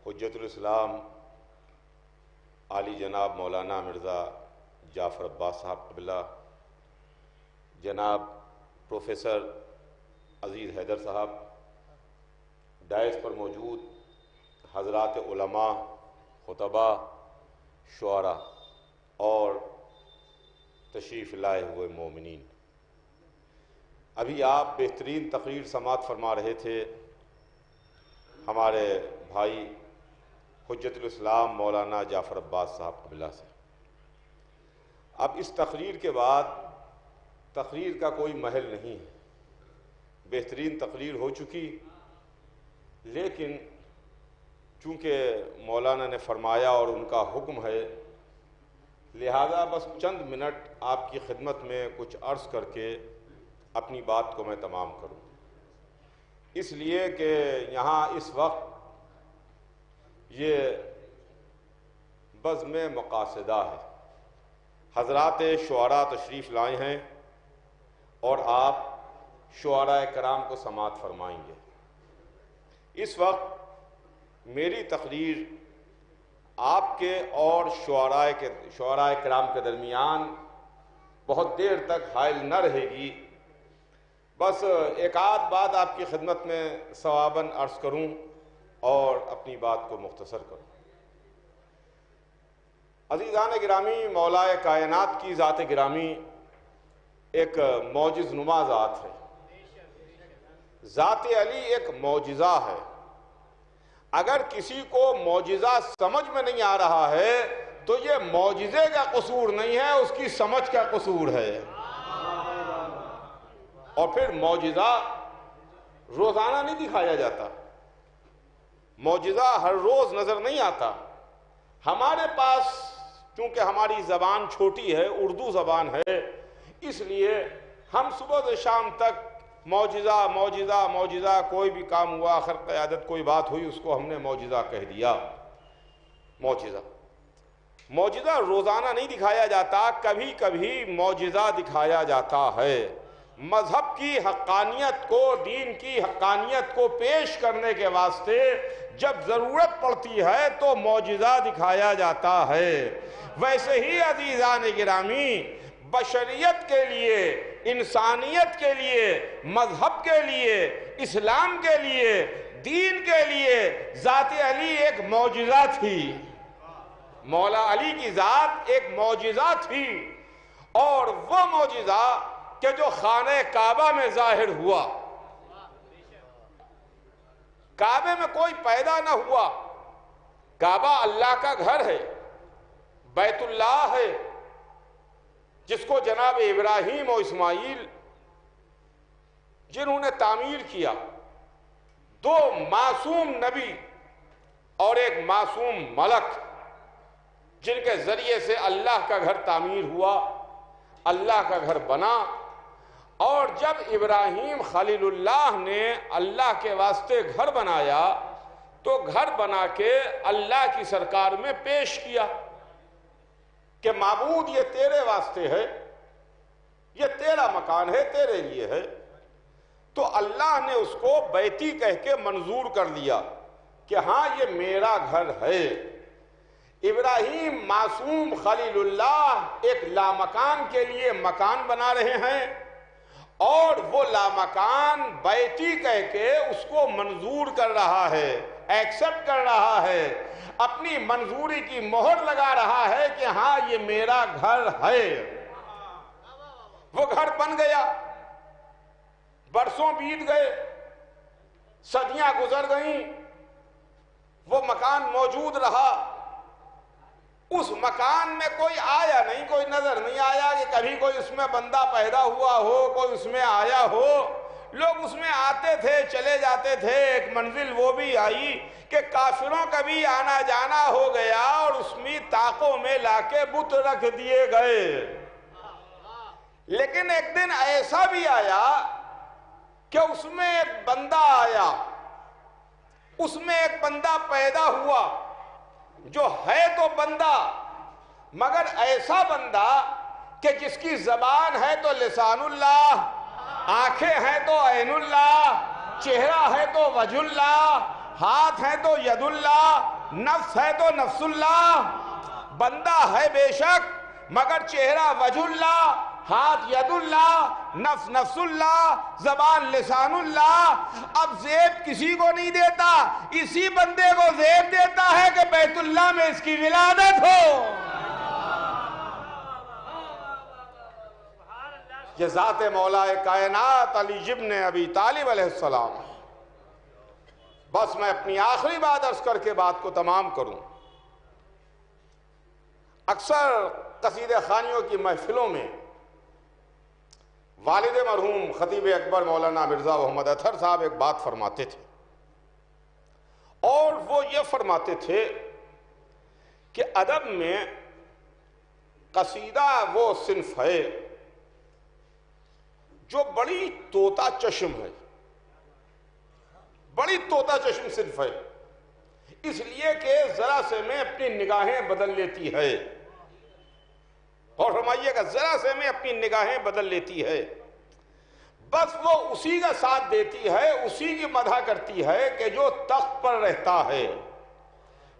حجت الاسلام عالی جناب مولانا مرزا جعفر عباس صاحب قبلہ، جناب پروفیسر عزیز حیدر صاحب، ڈائس پر موجود حضرات علماء، خطباء، شعراء اور تشریف لائے ہوئے مومنین، ابھی آپ بہترین تقریر سماعت فرما رہے تھے ہمارے بھائی حجت الاسلام مولانا جعفر عباس صاحب قبلہ سے. اب اس تقریر کے بعد تقریر کا کوئی محل نہیں ہے، بہترین تقریر ہو چکی، لیکن چونکہ مولانا نے فرمایا اور ان کا حکم ہے، لہذا بس چند منٹ آپ کی خدمت میں کچھ عرض کر کے اپنی بات کو میں تمام کروں. اس لیے کہ یہاں اس وقت یہ بزم مقاصدہ ہے، حضرات شعراء تشریف لائے ہیں اور آپ شعراء کرام کو سماعت فرمائیں گے. اس وقت میری تقریر آپ کے اور شعراء کرام کے درمیان بہت دیر تک حائل نہ رہے گی. بس ایک آدھ بات آپ کی خدمت میں ثواباً عرض کروں اور اپنی بات کو مختصر کروں. عزیزان گرامی، مولا کائنات کی ذات گرامی ایک معجز نما ذات ہے. ذات علی ایک معجزہ ہے. اگر کسی کو معجزہ سمجھ میں نہیں آ رہا ہے تو یہ معجزے کا قصور نہیں ہے، اس کی سمجھ کا قصور ہے. اور پھر معجزہ روزانہ نہیں دکھایا جاتا، معجزہ ہر روز نظر نہیں آتا. ہمارے پاس چونکہ ہماری زبان چھوٹی ہے، اردو زبان ہے، اس لیے ہم صبح سے شام تک معجزہ معجزہ معجزہ، کوئی بھی کام ہوا، خرق عادت کوئی بات ہوئی، اس کو ہم نے معجزہ کہہ دیا. معجزہ روزانہ نہیں دکھایا جاتا، کبھی کبھی معجزہ دکھایا جاتا ہے. مذہب کی حقانیت کو، دین کی حقانیت کو پیش کرنے کے واسطے جب ضرورت پڑتی ہے تو معجزہ دکھایا جاتا ہے. ویسے ہی عزیزان گرامی، بشریت کے لیے، انسانیت کے لیے، مذہب کے لیے، اسلام کے لیے، دین کے لیے ذات علی ایک معجزہ تھی. مولا علی کی ذات ایک معجزہ تھی، اور وہ معجزہ کہ جو خانہ کعبہ میں ظاہر ہوا. کعبے میں کوئی پیدا نہ ہوا، کعبہ اللہ کا گھر ہے، بیت اللہ ہے، جس کو جناب ابراہیم و اسماعیل جنہوں نے تعمیر کیا، دو معصوم نبی اور ایک معصوم ملک، جن کے ذریعے سے اللہ کا گھر تعمیر ہوا، اللہ کا گھر بنا۔ اور جب ابراہیم خلیل اللہ نے اللہ کے واسطے گھر بنایا تو گھر بنا کے اللہ کی سرکار میں پیش کیا کہ معبود یہ تیرے واسطے ہے، یہ تیرا مکان ہے، تیرے لیے ہے۔ تو اللہ نے اس کو بیتی کہہ کے منظور کر لیا کہ ہاں یہ میرا گھر ہے۔ ابراہیم معصوم خلیل اللہ ایک لامکان کے لیے مکان بنا رہے ہیں، اور وہ لامکان بیتی کہہ کے اس کو منظور کر رہا ہے، ایکسپٹ کر رہا ہے، اپنی منظوری کی مہر لگا رہا ہے کہ ہاں یہ میرا گھر ہے۔ وہ گھر بن گیا، برسوں بیت گئے، صدیاں گزر گئیں، وہ مکان موجود رہا۔ اس مکان میں کوئی آیا نہیں، کوئی نظر نہیں آیا کہ کبھی کوئی اس میں بندہ پیدا ہوا ہو، کوئی اس میں آیا ہو۔ لوگ اس میں آتے تھے، چلے جاتے تھے۔ ایک منزل وہ بھی آئی کہ کافروں کا بھی آنا جانا ہو گیا، اور اس میں طاقوں میں لا کے بت رکھ دیے گئے۔ لیکن ایک دن ایسا بھی آیا کہ اس میں ایک بندہ آیا، اس میں ایک بندہ پیدا ہوا جو ہے تو بندہ، مگر ایسا بندہ کہ جس کی زبان ہے تو لسان اللہ، آنکھیں ہیں تو عین اللہ، چہرہ ہے تو وجہ اللہ، ہاتھ ہے تو ید اللہ، نفس ہے تو نفس اللہ۔ بندہ ہے بے شک، مگر چہرہ وجہ اللہ، ہاتھ ید اللہ، نفس نفس اللہ، زبان لسان اللہ۔ اب زیب کسی کو نہیں دیتا، اسی بندے کو زیب دیتا ہے کہ بیت اللہ میں اس کی ولادت ہو۔ یہ ذات مولا کائنات علی ابن ابی طالب علیہ السلام۔ بس میں اپنی آخری بات عرض کر کے بات کو تمام کروں۔ اکثر قصیدہ خوانیوں کی محفلوں میں والد مرحوم خطیب اکبر مولانا مرزا محمد اطہر صاحب ایک بات فرماتے تھے، اور وہ یہ فرماتے تھے کہ ادب میں قصیدہ وہ صنف ہے جو بڑی طوطا چشم ہے، بڑی طوطا چشم صنف ہے، اس لیے کہ ذرا سے میں اپنی نگاہیں بدل لیتی ہے۔ اور فرمائیے گا ذرا سے میں اپنی نگاہیں بدل لیتی ہے، بس وہ اسی کا ساتھ دیتی ہے، اسی کی مدح کرتی ہے کہ جو تخت پر رہتا ہے۔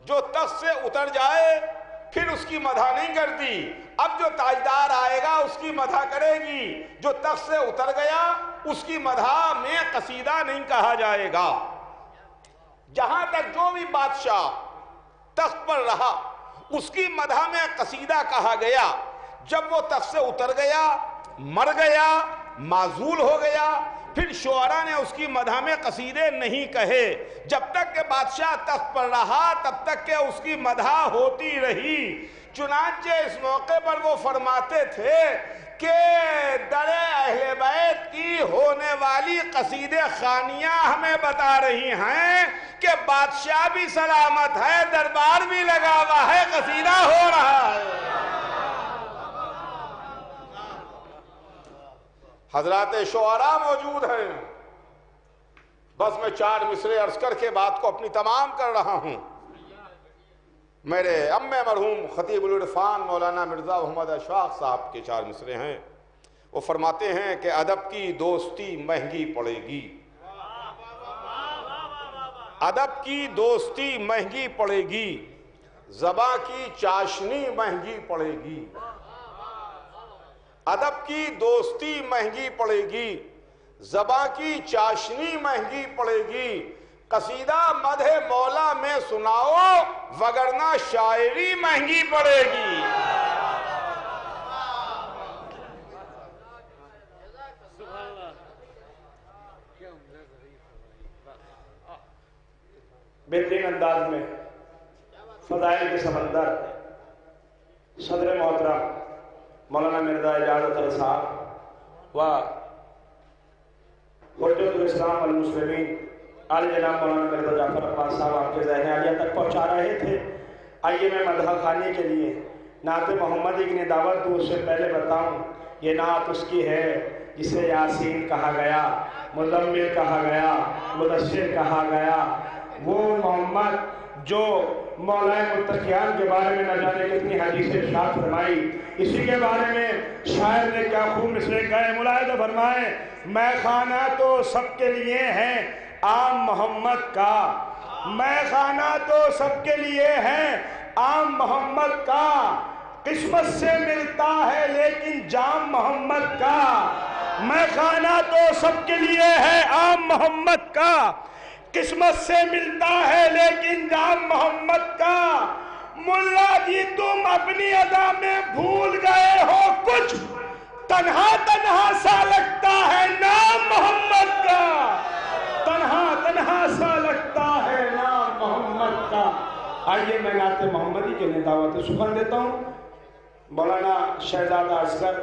جو تخت سے اتر جائے پھر اس کی مدح نہیں کرتی، اب جو تاجدار آئے گا اس کی مدح کرے گی۔ جو تخت سے اتر گیا اس کی مدح میں قصیدہ نہیں کہا جائے گا۔ جہاں تک جو بھی بادشاہ تخت پر رہا اس کی مدح میں قصیدہ کہا گیا۔ جب وہ تخت سے اتر گیا، مر گیا، معزول ہو گیا، پھر شعراء نے اس کی مدح میں قصیدے نہیں کہے۔ جب تک کہ بادشاہ تخت پر رہا تب تک کہ اس کی مدح ہوتی رہی۔ چنانچہ اس موقع پر وہ فرماتے تھے کہ در اہل بیت کی ہونے والی قصیدے خوانیاں ہمیں بتا رہی ہیں کہ بادشاہ بھی سلامت ہے، دربار بھی لگا ہوا ہے، قصیدہ ہو رہا ہے۔ حضرات شعراء موجود ہیں، بس میں 4 مصرے عرض کر کے بات کو اپنی تمام کر رہا ہوں۔ میرے امّ مرحوم خطیب العرفان مولانا مرزا محمد اشفاق صاحب کے 4 مصرے ہیں۔ وہ فرماتے ہیں کہ ادب کی دوستی مہنگی پڑے گی، ادب کی دوستی مہنگی پڑے گی، زباں کی چاشنی مہنگی پڑے گی۔ ادب کی دوستی مہنگی پڑے گی، زباں کی چاشنی مہنگی پڑے گی۔ قصیدہ مدح مولا میں سناؤ وگرنہ شاعری مہنگی پڑے گی۔ بہترین انداز میں فضائل کے سمندر صدر محترم مولانا مرزا اجازت علی صاحب و حجت الاسلام والمسلمین علی جناب مولانا مرزا جعفر عباس صاحب آپ کے ذہن عالیہ تک پہنچا رہے تھے. آئیے میں مدح خوانی کے لیے نعت محمدی کی دعوت دوں. اس سے پہلے بتاؤں یہ نعت اس کی ہے جسے یاسین کہا گیا، مزمل کہا گیا، مدثر کہا گیا. وہ محمد جو مولا متقیان کے بارے میں نہ جانے کتنی حدیث ارشاد فرمائی، اسی کے بارے میں شاعر نے کیا خوب مصرعے کہے. ملاحظہ فرمائیں، میں خانہ تو سب کے لیے ہیں عام محمد کا، میں خانہ تو سب کے لیے ہیں عام محمد کا، قسمت سے ملتا ہے لیکن جام محمد کا. میں خانہ تو سب کے لیے ہے عام محمد کا، قسمت سے ملتا ہے لیکن جام محمد کا. ملا جی تم اپنی ادا میں بھول گئے ہو کچھ، تنہا تنہا سا لگتا ہے نام محمد کا، تنہا تنہا سا لگتا ہے نام محمد کا. آئیے میں نعت محمدی کے لیے دعوت سخن دیتا ہوں. مولانا شہزادہ اصغر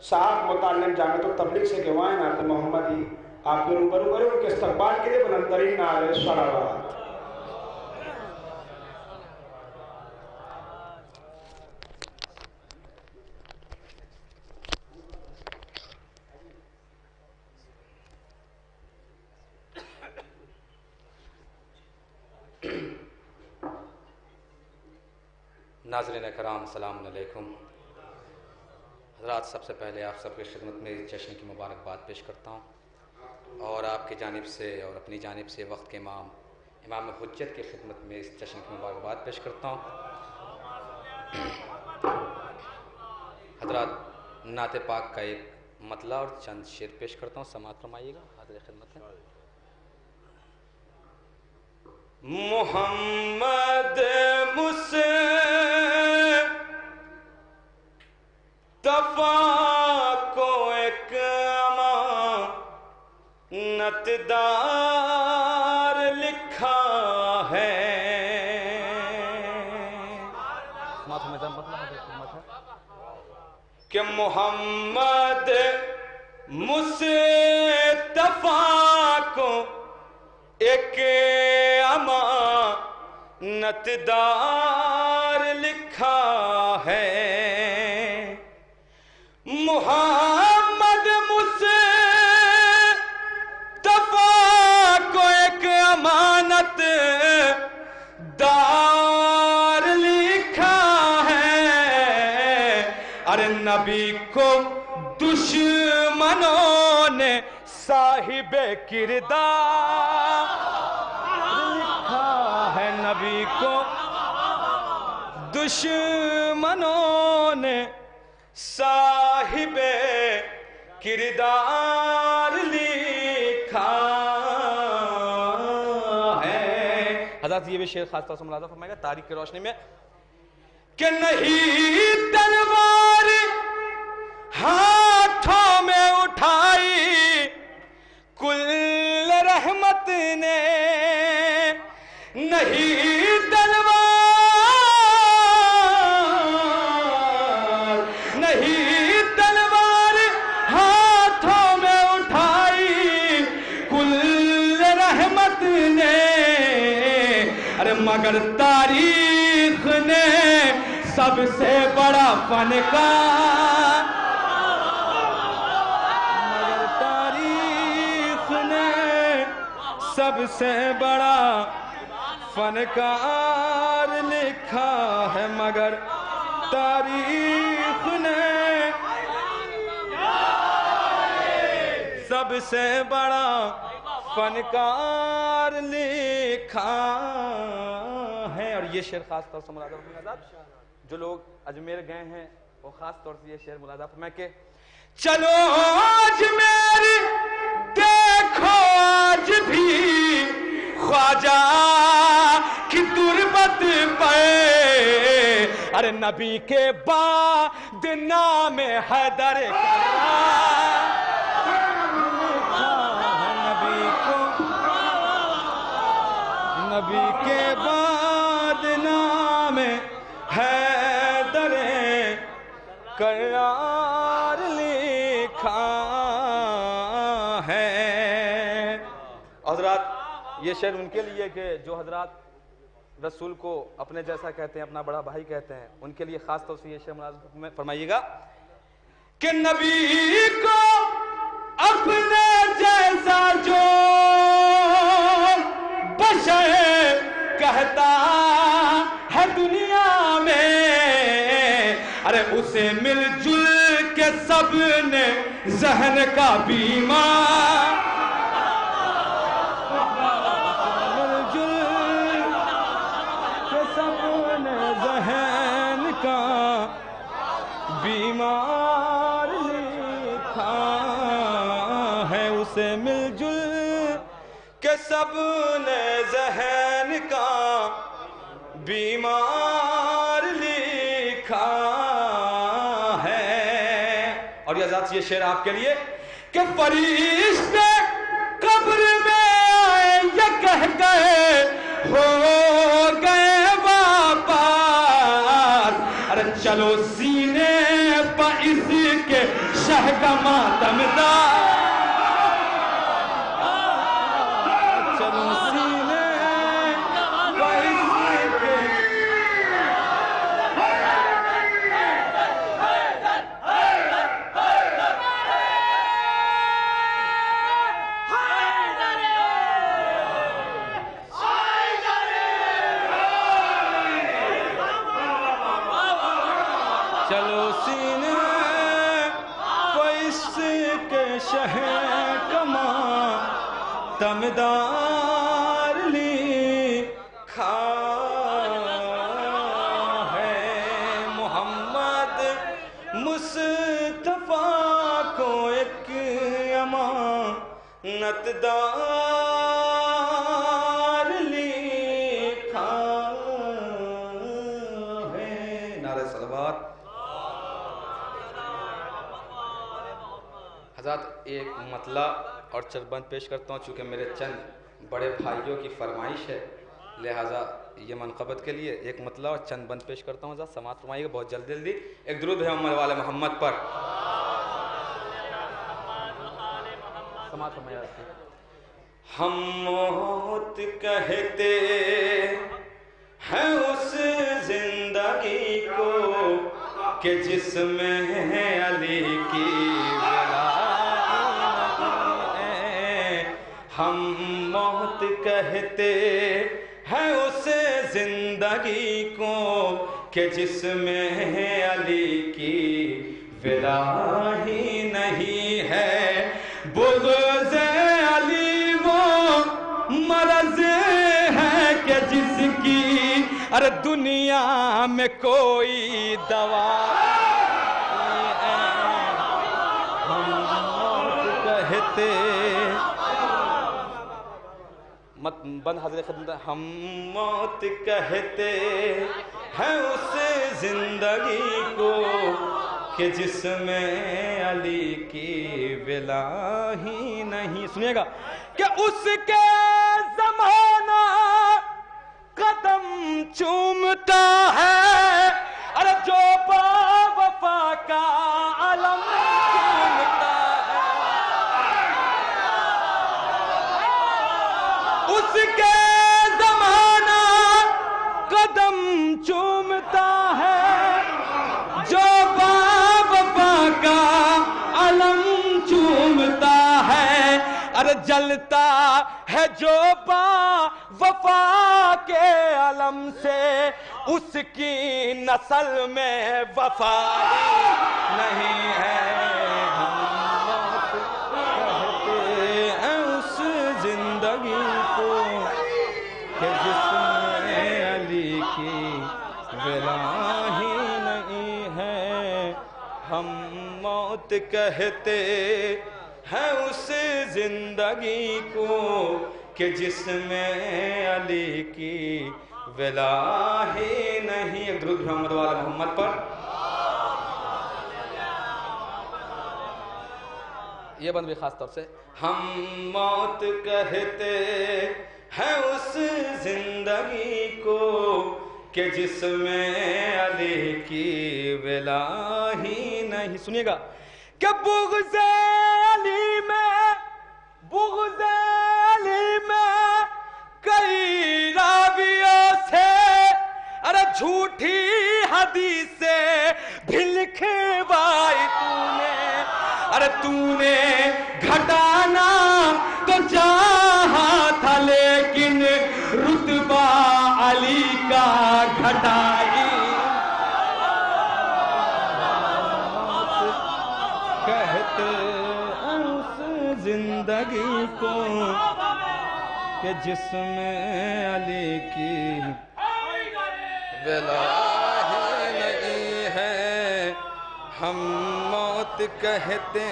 صاحب متعلم جامعۃ التبلیغ سے گواہ نعت محمدی آپ کے روبرو کرے. ان کے استقبال کے لیے بلند ترین نعرے صلوات. ناظرین کرام السلام علیکم. حضرات سب سے پہلے آپ سب کی خدمت میں اس جشن کی مبارکباد پیش کرتا ہوں اور آپ کی جانب سے اور اپنی جانب سے وقت کے امام حجت کی خدمت میں اس جشن کی مبارکباد پیش کرتا ہوں. حضرات نعت پاک کا ایک مطلع اور چند شعر پیش کرتا ہوں، سماعت فرمائیے گا. حاضر خدمت ہے. محمد مصطفیٰ کو ایک امانت دار لکھا ہے، کہ محمد مصطفیٰ کو ایک امانت دار لکھا ہے. محمد مصطفیٰ کو ایک امانت دار لکھا ہے. ارے نبی کو دشمنوں نے صاحب کردار لکھا ہے، نبی کو دشمنوں نے صاحب کردار لکھا ہے. حضرات یہ بھی شعر خاص طور سے ملاحظہ فرمائے گا تاریخ کی روشنی میں، کہ نہیں تلوار ہاتھوں میں اٹھائی کل رحمت نے، نہیں تلوار، نہیں تلوار ہاتھوں میں اٹھائی کل رحمت نے. ارے مگر تاریخ نے سب سے بڑا فنکار، مگر تاریخ نے سب سے بڑا فنکار لکھا ہے، مگر تاریخ نے سب سے بڑا فنکار لکھا ہے. اور یہ شعر خاص طور سے ملاحظہ فرمائے، جو لوگ اجمیر گئے ہیں وہ خاص طور سے یہ شعر ملاحظہ فرمائے کہ چلو اجمیر دیکھو آج بھی خواجہ کی تربت پہ. ارے نبی کے بعد نام حیدر نبی کے بعد نام حیدر کرا بیمار لکھا ہے. حضرات یہ شعر ان کے لیے کہ جو حضرات رسول کو اپنے جیسا کہتے ہیں, اپنا بڑا بھائی کہتے ہیں, ان کے لیے خاص طور سے یہ شعر ملازمت میں فرمائیے گا کہ نبی کو اپنے جیسا جو بشر کہتا ہے دنیا میں, ارے اسے مل جل کے سب نے ذہن کا بیمار, مل جل کے سب نے ذہن کا بیمار لکھا ہے. اسے مل جل کے سب نے ذہن کا بیمار لکھا ہے. اور یہ ذات یہ شعر آپ کے لیے کہ فرشتے قبر میں آئے یہ کہہ گئے ہو گئے واپس, ارے چلو سینے پہ اس کے شہ کا ماتم دار, چلو سینے پہ اس کے چلو سینے پیس کے شہر کما تمدار لکھا ہے. محمد مصطفیٰ کو ایک امانت دار لکھا ہے. نعرہ صلوات. حضرات ایک مطلع اور چربند پیش کرتا ہوں, چونکہ میرے چند بڑے بھائیوں کی فرمائش ہے, لہٰذا یہ منقبت کے لیے ایک مطلع اور چند بند پیش کرتا ہوں. حضرات سماعت فرمائیے گا بہت جلدی جلدی. ایک درود ہے محمد والے محمد پر. سماعت فرمائیے گا. ہم موت کہتے ہیں اس زندگی کو کہ جس میں ہے علی کی ہم موت کہتے ہیں اس زندگی کو کہ جس میں ہے علی کی ولا ہی نہیں ہے. بغض علی وہ مرض ہے کہ جس کی ارے دنیا میں کوئی دوا ہم موت کہتے بند حضرت خدمت. ہم موت کہتے ہیں اس زندگی کو کہ جس میں علی کی ولا ہی نہیں. سنیے گا کہ اس کے زمانہ قدم چومتا ہے, ارے جو با وفا کا علم چومتا ہے, اس کے زمانہ قدم چومتا ہے, جو با وفا کا علم چومتا ہے, ارے جلتا ہے جو با وفا کے علم سے, اس کی نسل میں وفا نہیں ہے. ہم موت کہتے ہیں اس زندگی کو کہ جس میں علی کی ولا ہی نہیں ہے. ہم موت کہتے ہیں اس زندگی کو کہ جس میں علی کی ولا ہی نہیں. ایک درود محمد والا محمد پر. یہ بند بھی خاص طور سے. ہم موت کہتے ہیں اس زندگی کو کہ جس میں علی کی ولا ہی نہیں نہیں. سنیے گا کہ بغض علی میں کئی راویوں سے ارے جھوٹی حدیثیں بھی لکھوائی تو نے گھٹانا تو چاہا تھا لیکن رتبہ علی کا گھٹائی. کہتے اس زندگی کو کہ جس میں علی کی ولایت نہیں ہے. ہم موت کہتے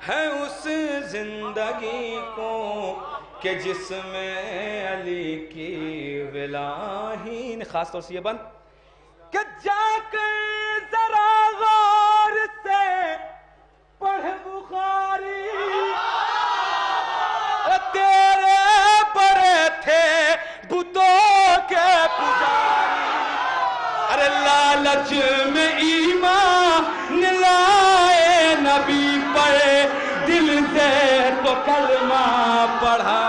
ہیں اس زندگی کو کہ جس میں علی کی ولایت. خاص طور سے یہ بند کہ جا کر ذرا غور سے پڑھ بخاری تیرے بڑے تھے بتوں کے پجاری. ارے لالچ میں ایمان لائے نبی پر دل سے تو کلمہ پڑھا.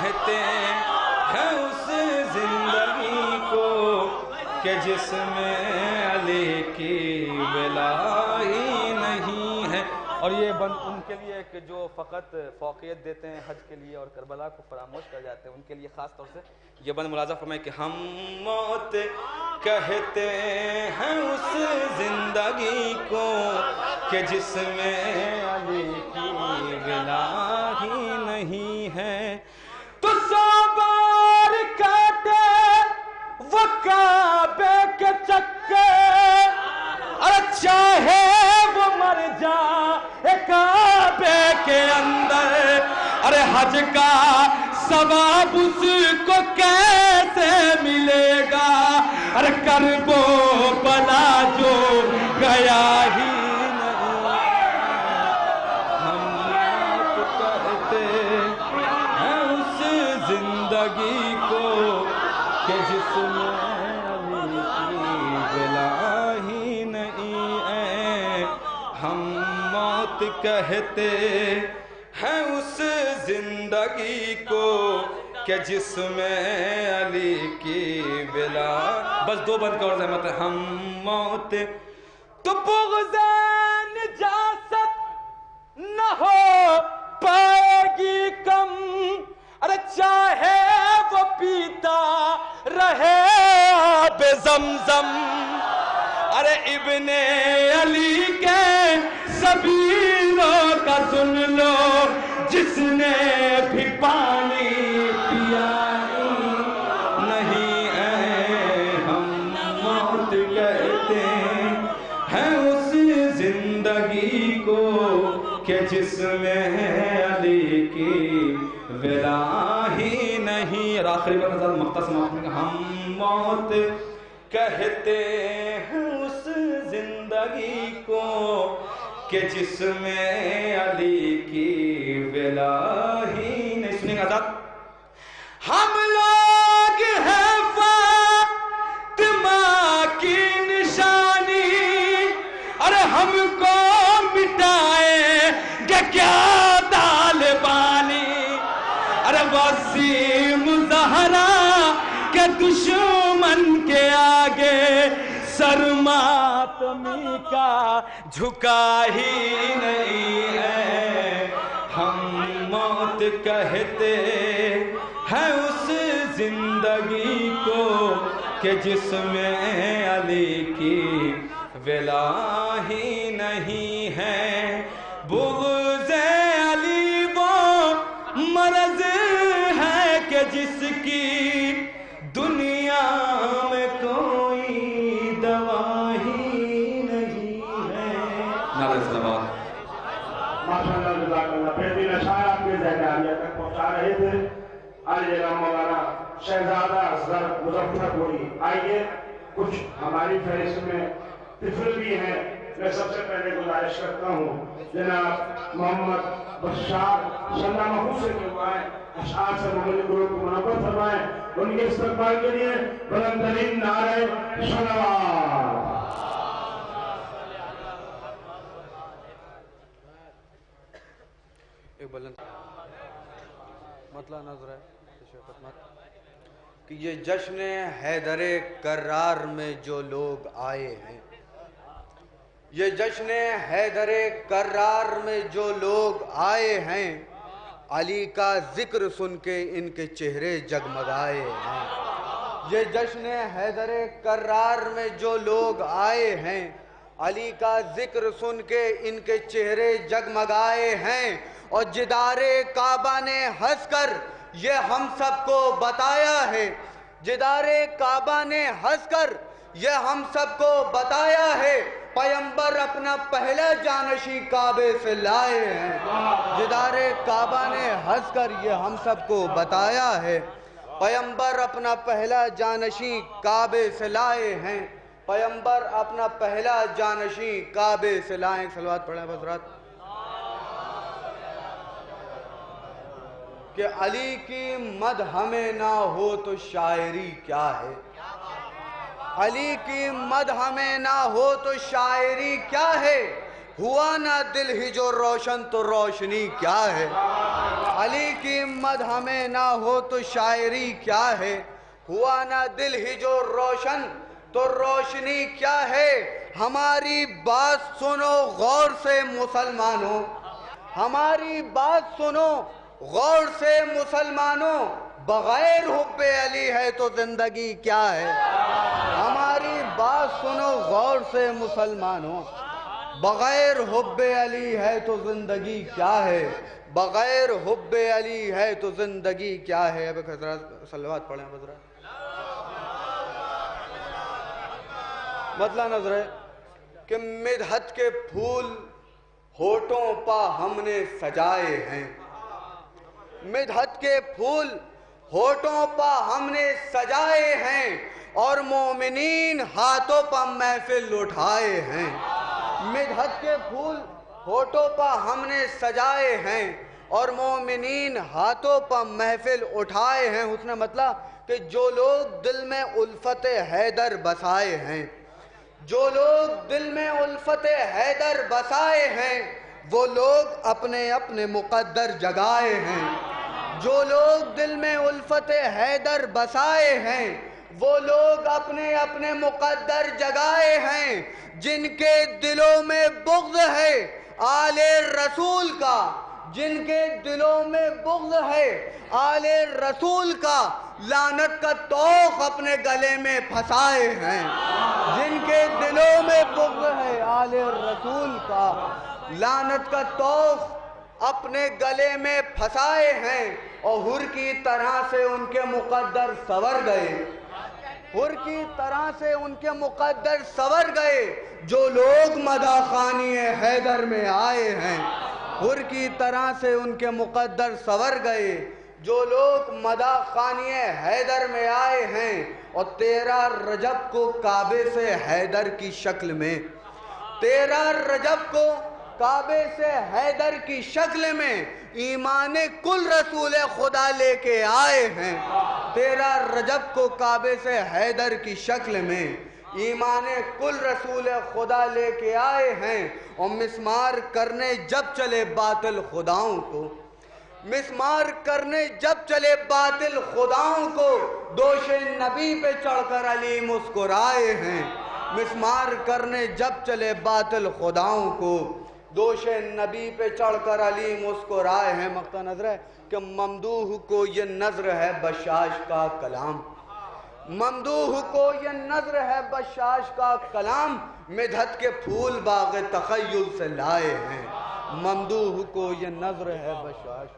کہتے ہیں اس زندگی کو کہ جس میں علی کی ولایت نہیں ہے. اور یہ بند ان کے لیے کہ جو فقط فوقیت دیتے ہیں حج کے لیے اور کربلا کو فراموش کر جاتے ہیں, ان کے لیے خاص طور سے یہ بند ملاحظہ فرمائے کہ ہم موت کہتے ہیں اس زندگی کو کہ جس میں علی کی ولایت نہیں ہے. تو سو بار کاٹے وہ کعبے کے چکر اور چاہے وہ مر جائے کعبے کے اندر. ارے حج کا ثواب اس کو کیسے ملے گا. ارے کرب و بلا جو گیا ہی نہیں. ہم موت کہتے ہیں اس زندگی کو کہ جس میں علی کی ولایت نہیں ہے. ہم موت کہتے ہیں اس زندگی کو کہ جس میں علی کی ولایت. بس دو بند کا اور زحمت ہے. ہم موت تو بغض نجاست نہ ہو پائے گی کم. ارے چاہے وہ پیتا رہے آب زمزم. ارے ابن علی کے سبیلوں کا سن لو جس نے بھی پانی پیا نہیں ہے. ہم موت کہتے ہیں اس زندگی کو کہ جس میں علی کی ولایت نہیں. اور آخری پر نظر مختصر ہم موت کہتے ہیں اس زندگی کو کہ جس میں علی کی ولایت نہیں. سنیں گے آزاد. ہم لوگ ہیں فاطمہ کی نشانی اور ہم کو مٹائیں گے کیا طالبانی. ارے وسیم زہرا کے دشمن کے آگے سر ماتمی کا جھکا ہی نہیں ہے. ہم موت کہتے ہیں اس زندگی کو کہ جس میں علی کی ولایت نہیں ہے. بغض علی وہ مرض ہے کہ جس کی دنیا میں کوئی دوا ہی نہیں ہے. نعرہ صلوات. ماشاءاللہ جزاک اللہ. بہترین اشعار آپ کے ذہن عالیہ تک پہنچا رہے تھے. علی جناب مولانا شہزادہ اصغر مظفر پوری. آئیے کچھ ہماری فہرست میں طفل بھی ہیں، میں سب سے پہلے گزارش کرتا ہوں جناب محمد بشار صلی محفوظ سے کروائیں، اشعار سے مغل گروہ کو منور فرمائیں، ان کے استقبال کے لیے بلند ترین نعرے صلوات۔ ایک بلند مطلع نظر ہے کہ یہ جشن حیدر کرار میں جو لوگ آئے ہیں، یہ جشن حیدر کرار میں جو لوگ آئے ہیں، علی کا ذکر سن کے ان کے چہرے جگمگائے ہیں۔ یہ جشن حیدر کرار میں جو لوگ آئے ہیں، علی کا ذکر سن کے ان کے چہرے جگمگائے ہیں، اور جدار کعبہ نے ہنس کر یہ ہم سب کو بتایا ہے، جدار کعبہ نے ہنس کر یہ ہم سب کو بتایا ہے، پیمبر اپنا پہلا جانشی کعبے سے لائے ہیں۔ جدار کعبہ نے ہنس کر یہ ہم سب کو بتایا ہے، پیمبر اپنا پہلا جانشی کعبے سے لائے ہیں، پیمبر اپنا پہلا جانشی کعبے سے لائے ہیں۔ صلوات پڑھیں حضرات کہ علی کی مدح میں نہ ہو تو شاعری کیا ہے، علی کی مدح میں نہ ہو تو شاعری کیا ہے، ہوا نہ دل ہی جو روشن تو روشنی کیا ہے، علی کی مدح میں نہ ہو تو شاعری کیا ہے، ہوا نہ دل ہی جو روشن تو روشنی کیا ہے۔ ہماری بات سنو غور سے مسلمانوں، ہماری بات سنو غور سے مسلمانوں، بغیر حب علی ہے تو زندگی کیا ہے۔ ہماری بات سنو غور سے مسلمانوں، بغیر حب علی ہے تو زندگی کیا ہے، بغیر حب علی ہے تو زندگی کیا ہے۔ اب حضرات صلوات پڑھیں حضرات۔ مطلع نظر ہے کہ مدحت کے پھول ہونٹوں پا ہم نے سجائے ہیں، مدحت کے پھول ہونٹوں پا ہم نے سجائے ہیں، اور مومنین ہاتھوں پا محفل اٹھائے ہیں۔ مدحت کے پھول ہونٹوں پا ہم نے سجائے ہیں، اور مومنین ہاتھوں پا محفل اٹھائے ہیں۔ اس نے مطلب کہ جو لوگ دل میں الفت حیدر بسائے ہیں، جو لوگ دل میں الفت حیدر بسائے ہیں، وہ لوگ اپنے اپنے مقدر جگائے ہیں۔ جو لوگ دل میں الفت حیدر بسائے ہیں، وہ لوگ اپنے اپنے مقدر جگائے ہیں۔ جن کے دلوں میں بغض ہے آل رسول کا، جن کے دلوں میں بغض ہے آل رسول کا، لعنت کا توق اپنے گلے میں پھنسائے ہیں۔ جن کے دلوں میں بغض ہے آل رسول کا، لعنت کا توق اپنے گلے میں پھنسائے ہیں، اور حر کی طرح سے ان کے مقدر سور گئے، حر کی طرح سے ان کے مقدر سور گئے جو لوگ مدح خوانی حیدر میں آئے ہیں۔ حر کی طرح سے ان کے مقدر سور گئے جو لوگ مدح خوانی حیدر میں آئے ہیں، اور 13 رجب کو کعبے سے حیدر کی شکل میں، 13 رجب کو کعبے سے حیدر کی شکل میں ایمان کل رسول خدا لے کے آئے ہیں۔ 13 رجب کو کعبے سے حیدر کی شکل میں ایمان کل رسول خدا لے کے آئے ہیں، اور مسمار کرنے جب چلے باطل خداؤں کو، مسمار کرنے جب چلے باطل خداؤں کو، دوش نبی پہ چڑھ کر علی مسکرائے ہیں۔ مسمار کرنے جب چلے باطل خداؤں کو، دوش نبی پہ چڑھ کر علی مسکرائے ہیں۔ مقطع نظر ہے کہ ممدوح کو یہ نظر ہے بشاش کا کلام، ممدوح کو یہ نظر ہے بشاش کا کلام، مدحت کے پھول باغ تخیل سے لائے ہیں، ممدوح کو یہ نظر ہے بشاش۔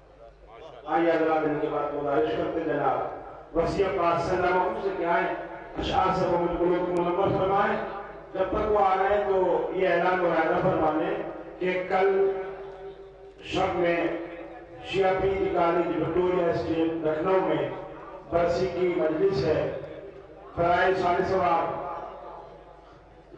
آئیے حضرات ان کے بعد گزارش کرتے جناب وسیع پاس سے نامحفوظ سے کہ آئیں، اشعار سے مغل قلوب کو منور فرمائیں۔ جب تک وہ آ رہے ہیں تو یہ اعلان مراجعہ فرمانے کہ کل شب میں شیعہ پیر کالج وکٹوریہ اسٹریٹ لکھنؤ میں برسی کی مجلس ہے، برائے 7:15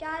4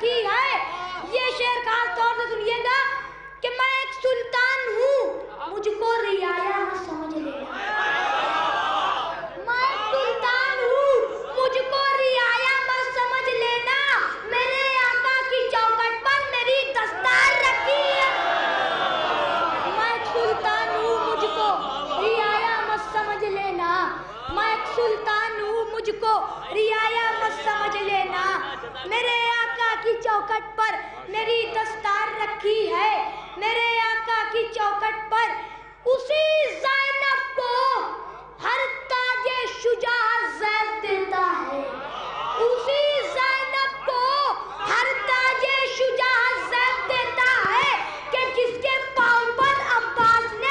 رکھی ہے. یہ شعر خاص طور سے سنیے گا کہ میں ایک سلطان ہوں, مجھ کو رعایا نہ سمجھ لینا. میں ایک سلطان ہوں, مجھ کو رعایا مت سمجھ لینا. میرے آقا کی چوکھٹ پر میری دستار رکھی ہے. میں ایک سلطان ہوں, مجھ کو رعایا مت سمجھ لینا. میں ایک سلطان ہوں, مجھ کو رعایا مت سمجھ لینا. میرے آقا کی چوکھٹ پر میری دستار رکھی ہے. میرے آقا کی چوکھٹ پر اسی زینب کو ہر تاج شجاع زید دیتا ہے. اسی زینب کو ہر تاج شجاع زید دیتا ہے کہ جس کے پاؤں پر عباس نے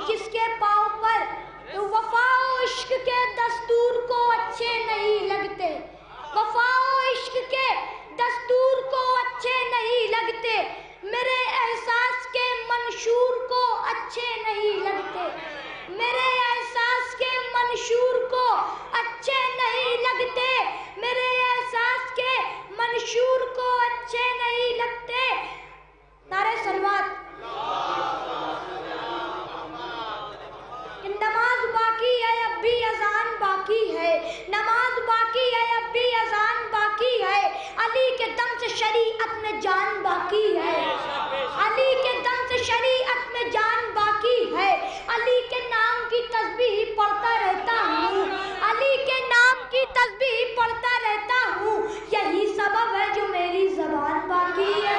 جس کے پاؤں پر وفا و عشق کے دستور کو اچھے نہیں لگتے. وفا و عشق کے دستور کو اچھے نہیں لگتے. میرے احساس کے منشور کو اچھے نہیں لگتے. میرے احساس کے منشور کو اچھے نہیں لگتے. میرے احساس کے منشور کو اچھے نہیں لگتے. نعرہ صلوات. نماز باقی ہے, اب بھی اذان باقی ہے. نماز باقی ہے, اب بھی اذان باقی ہے. علی کے دم سے شریعت میں جان باقی ہے. علی کے دم سے شریعت میں جان باقی ہے. علی کے نام کی تسبیح پڑھتا رہتا ہوں. علی کے نام کی تسبیح پڑھتا رہتا ہوں. یہی سبب ہے جو میری زبان باقی ہے.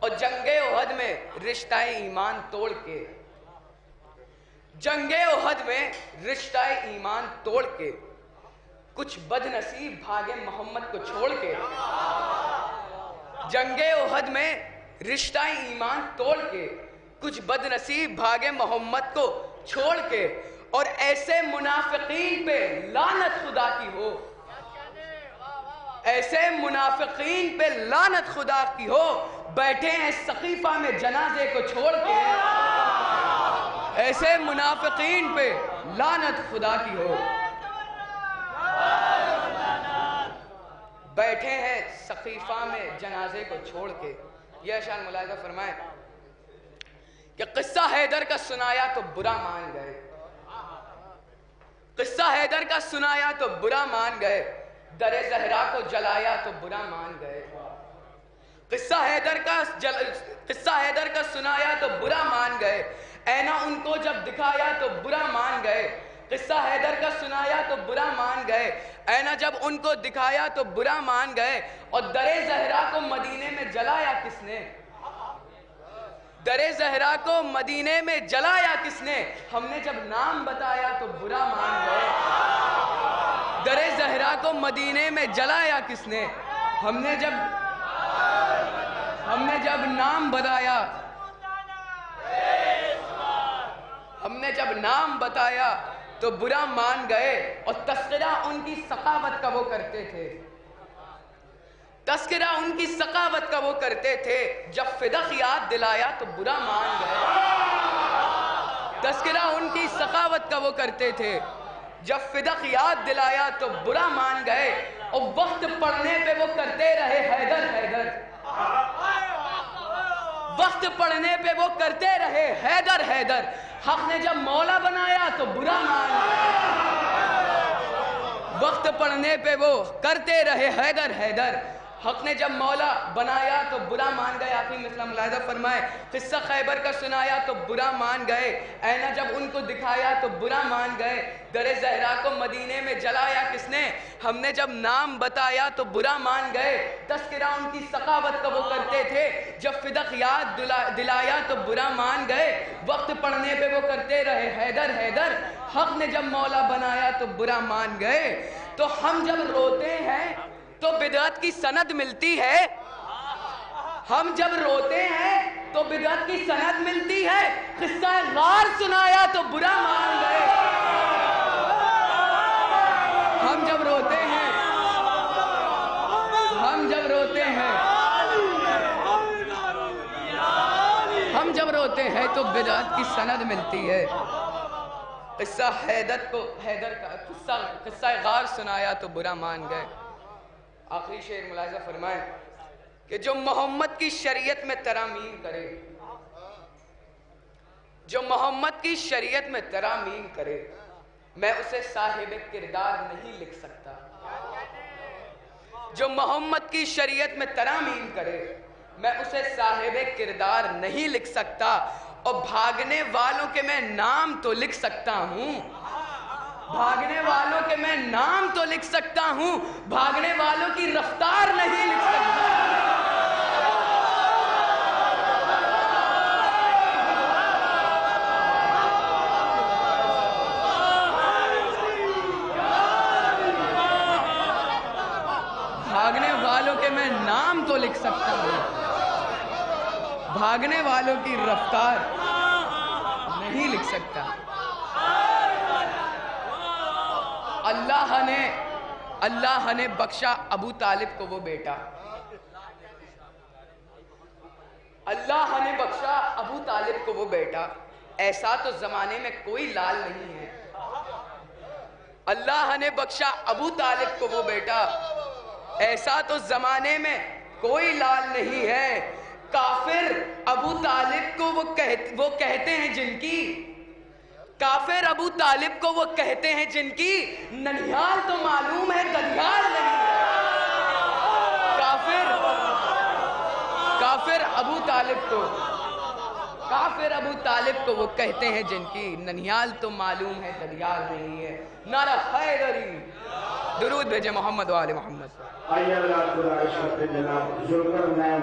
اور جنگ احد میں رشتہ ایمان توڑ کے، جنگ احد میں رشتہ ایمان توڑ کے کچھ بد نصیب بھاگے محمد کو چھوڑ کے، جنگ احد میں رشتہ ایمان توڑ کے کچھ بد نصیب بھاگے محمد کو چھوڑ کے، اور ایسے منافقین پہ لعنت خدا کی ہو، ایسے منافقین پہ لعنت خدا کی ہو، بیٹھے ہیں سقیفہ میں جنازے کو چھوڑ کے، ایسے منافقین پہ لعنت خدا کی ہو، بیٹھے ہیں سقیفہ میں جنازے کو چھوڑ کے۔ یہ اشعار ملاحظہ فرمائیں کہ قصہ حیدر کا سنایا تو برا مان گئے، قصہ حیدر کا سنایا تو برا مان گئے، در زہرا کو جلایا تو برا مان گئے، قصہ حیدر کا سنایا تو برا مان گئے، اینا ان کو جب دکھایا تو برا مان گئے، قصہ حیدر کا سنایا تو برا مان گئے، اینا جب ان کو دکھایا تو برا مان گئے، اور در زہرا کو مدینے میں جلایا کس نے، در زہرا کو مدینے میں جلایا کس نے، ہم نے جب نام بتایا تو برا مان گئے، در زہرا کو مدینے میں جلایا کس نے، ہم نے جب نام بتایا، ہم نے جب نام بتایا تو برا مان گئے، اور تذکرہ ان کی سخاوت کا وہ کرتے تھے، تذکرہ ان کی سخاوت کا وہ کرتے تھے، جب فدق یاد دلایا تو برا مان گئے، تذکرہ ان کی سخاوت کا وہ کرتے تھے، جب فدق یاد دلایا تو برا مان گئے، اور وقت پڑھنے پہ وہ کرتے رہے حیدر حیدر، وقت پڑھنے پہ وہ کرتے رہے حیدر حیدر، حق نے جب مولا بنایا تو برا مان گئے، وقت پڑھنے پہ وہ کرتے رہے حیدر حیدر، حق نے جب مولا بنایا تو برا مان گئے۔ آخری مثلا ملاحظہ فرمائے، قصہ خیبر کا سنایا تو برا مان گئے، اینا جب ان کو دکھایا تو برا مان گئے، در زہرا کو مدینے میں جلایا کس نے، ہم نے جب نام بتایا تو برا مان گئے، تذکرہ ان کی سخاوت کا وہ کرتے تھے، جب فدق یاد دلایا تو برا مان گئے، وقت پڑھنے پہ وہ کرتے رہے حیدر حیدر، حق نے جب مولا بنایا تو برا مان گئے۔ تو ہم جب روتے ہیں تو بدعت کی سند ملتی ہے، ہم جب روتے ہیں تو بدعت کی سند ملتی ہے، قصہ غار سنایا تو برا مان گئے، ہم جب روتے ہیں، ہم جب روتے ہیں، ہم جب روتے ہیں تو بدعت کی سند ملتی ہے، قصہ حیدر کا قصہ غار سنایا تو برا مان گئے۔ آخری شعر ملاحظہ فرمائیں کہ جو محمد کی شریعت میں ترامیم کرے، جو محمد کی شریعت میں ترامیم کرے، میں اسے صاحب کردار نہیں لکھ سکتا، جو محمد کی شریعت میں ترامیم کرے، میں اسے صاحب کردار نہیں لکھ سکتا، اور بھاگنے والوں کے میں نام تو لکھ سکتا ہوں، بھاگنے والوں کے میں نام تو لکھ سکتا ہوں، بھاگنے والوں کی رفتار نہیں لکھ سکتا، بھاگنے والوں کے میں نام تو لکھ سکتا ہوں، بھاگنے والوں کی رفتار نہیں لکھ سکتا۔ اللہ نے بخشا ابو طالب کو وہ بیٹا، اللہ نے بخشا ابو طالب کو وہ بیٹا، ایسا تو زمانے میں کوئی لال نہیں ہے، اللہ نے بخشا ابو طالب کو وہ بیٹا، ایسا تو زمانے میں کوئی لال نہیں ہے، کافر ابو طالب کو وہ کہتے ہیں جن کی، کافر ابو طالب کو وہ کہتے ہیں جن کی، ننیال تو معلوم ہے ددیال نہیں ہے، کافر ابو طالب کو وہ کہتے ہیں جن کی، ننیال تو معلوم ہے ددیال نہیں ہے۔ نعرہ حیدری، درود بھیجے محمد و آل محمد۔ آئیے اللہ خدا عشق جناب ذوالقرنین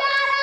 11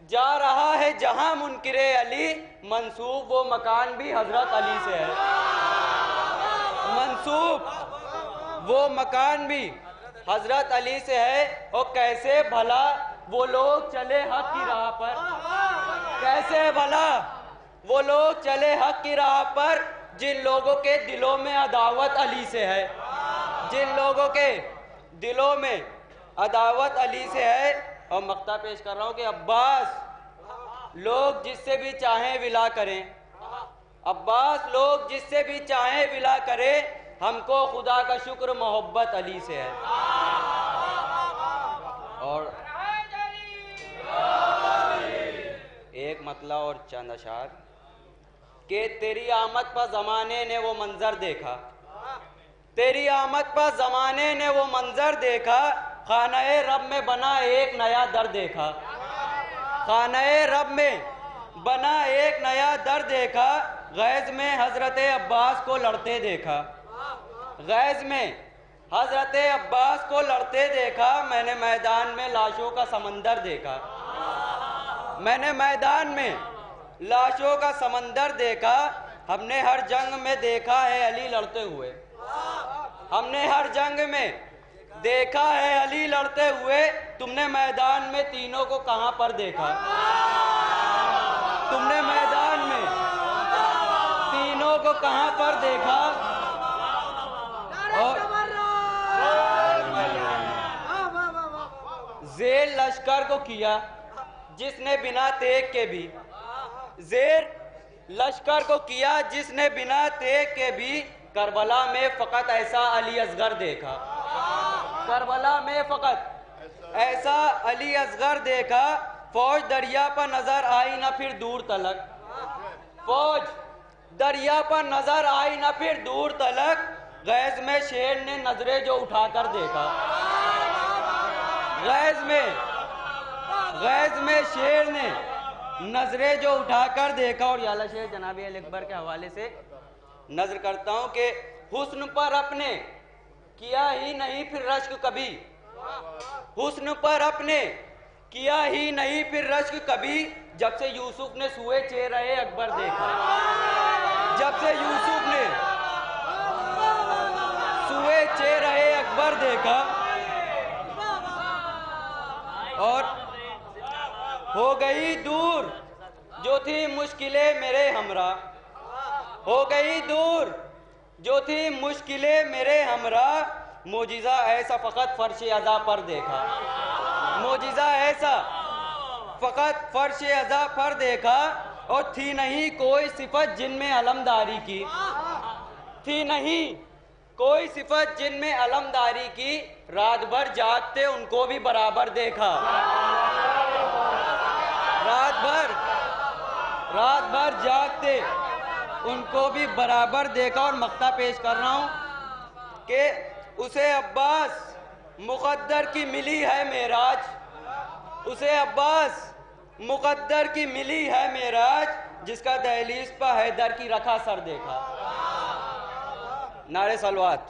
جا رہا ہے جہاں منکر علی، منسوب وہ مکان بھی حضرت علی سے ہے، منسوب وہ مکان بھی حضرت علی سے ہے۔ اور کیسے بھلا وہ لوگ چلے حق کی راہ پر، کیسے بھلا وہ لوگ چلے حق کی راہ پر جن لوگوں کے دلوں میں عداوت علی سے ہے، جن لوگوں کے دلوں میں عداوت علی سے ہے۔ اور مقطع پیش کر رہا ہوں کہ عباس لوگ جس سے بھی چاہیں ولا کریں، عباس لوگ جس سے بھی چاہیں ولا کریں، ہم کو خدا کا شکر محبت علی سے ہے۔ اور ایک مطلع اور چند اشعار کہ تیری آمد پر زمانے نے وہ منظر دیکھا، تیری آمد پر زمانے نے وہ منظر دیکھا، خانہ رب میں بنا ایک نیا در دیکھا، خانہ رب میں بنا ایک نیا در دیکھا، غیظ میں حضرت عباس کو لڑتے دیکھا، غیظ میں حضرت عباس کو لڑتے دیکھا، میں نے میدان میں لاشوں کا سمندر دیکھا، میں نے میدان میں لاشوں کا سمندر دیکھا، ہم نے ہر جنگ میں دیکھا ہے علی لڑتے ہوئے، ہم نے ہر جنگ میں دیکھا ہے علی لڑتے ہوئے، تم نے میدان میں تینوں کو کہاں پر دیکھا، تم نے میدان میں تینوں کو کہاں پر دیکھا۔ اور زیر لشکر کو کیا جس نے بنا تیگ کے بھی، زیر لشکر کو کیا جس نے بنا تیگ کے بھی، کربلا میں فقط ایسا علی اصغر دیکھا، کربلا میں فقط ایسا علی اصغر دیکھا، فوج دریا پر نظر آئی نہ پھر دور تلک، فوج دریا پر نظر آئی نہ پھر دور تلک، غیظ میں شیر نے نظریں جو اٹھا کر دیکھا، غیظ میں شیر نے نظریں جو اٹھا کر دیکھا۔ اور یہ اعلیٰ شیر جناب علی اکبر کے حوالے سے نظر کرتا ہوں کہ حسن پر اپنے کیا ہی نہیں پھر رشک کبھی، حسن پر اپنے کیا ہی نہیں پھر رشک کبھی، جب سے یوسف نے سوئے چہرہ اکبر دیکھا، جب سے یوسف نے سوئے چہرہ اکبر دیکھا۔ اور ہو گئی دور جو تھی مشکلیں میرے ہمراہ، ہو گئی دور جو تھی مشکلیں میرے ہمراہ، معجزہ ایسا فقط فرش عزا پر دیکھا، معجزہ ایسا فقط فرش عزا پر دیکھا، اور تھی نہیں کوئی صفت جن میں علمداری کی، تھی نہیں کوئی صفت جن میں علمداری کی، رات بھر جاگتے ان کو بھی برابر دیکھا، رات بھر جاگتے ان کو بھی برابر دیکھا۔ اور مقطع پیش کر رہا ہوں کہ اسے عباس مقدر کی ملی ہے معراج، اسے عباس مقدر کی ملی ہے معراج، جس کا دہلیز پر حیدر کی رکھا سر دیکھا۔ نعرہ صلوات۔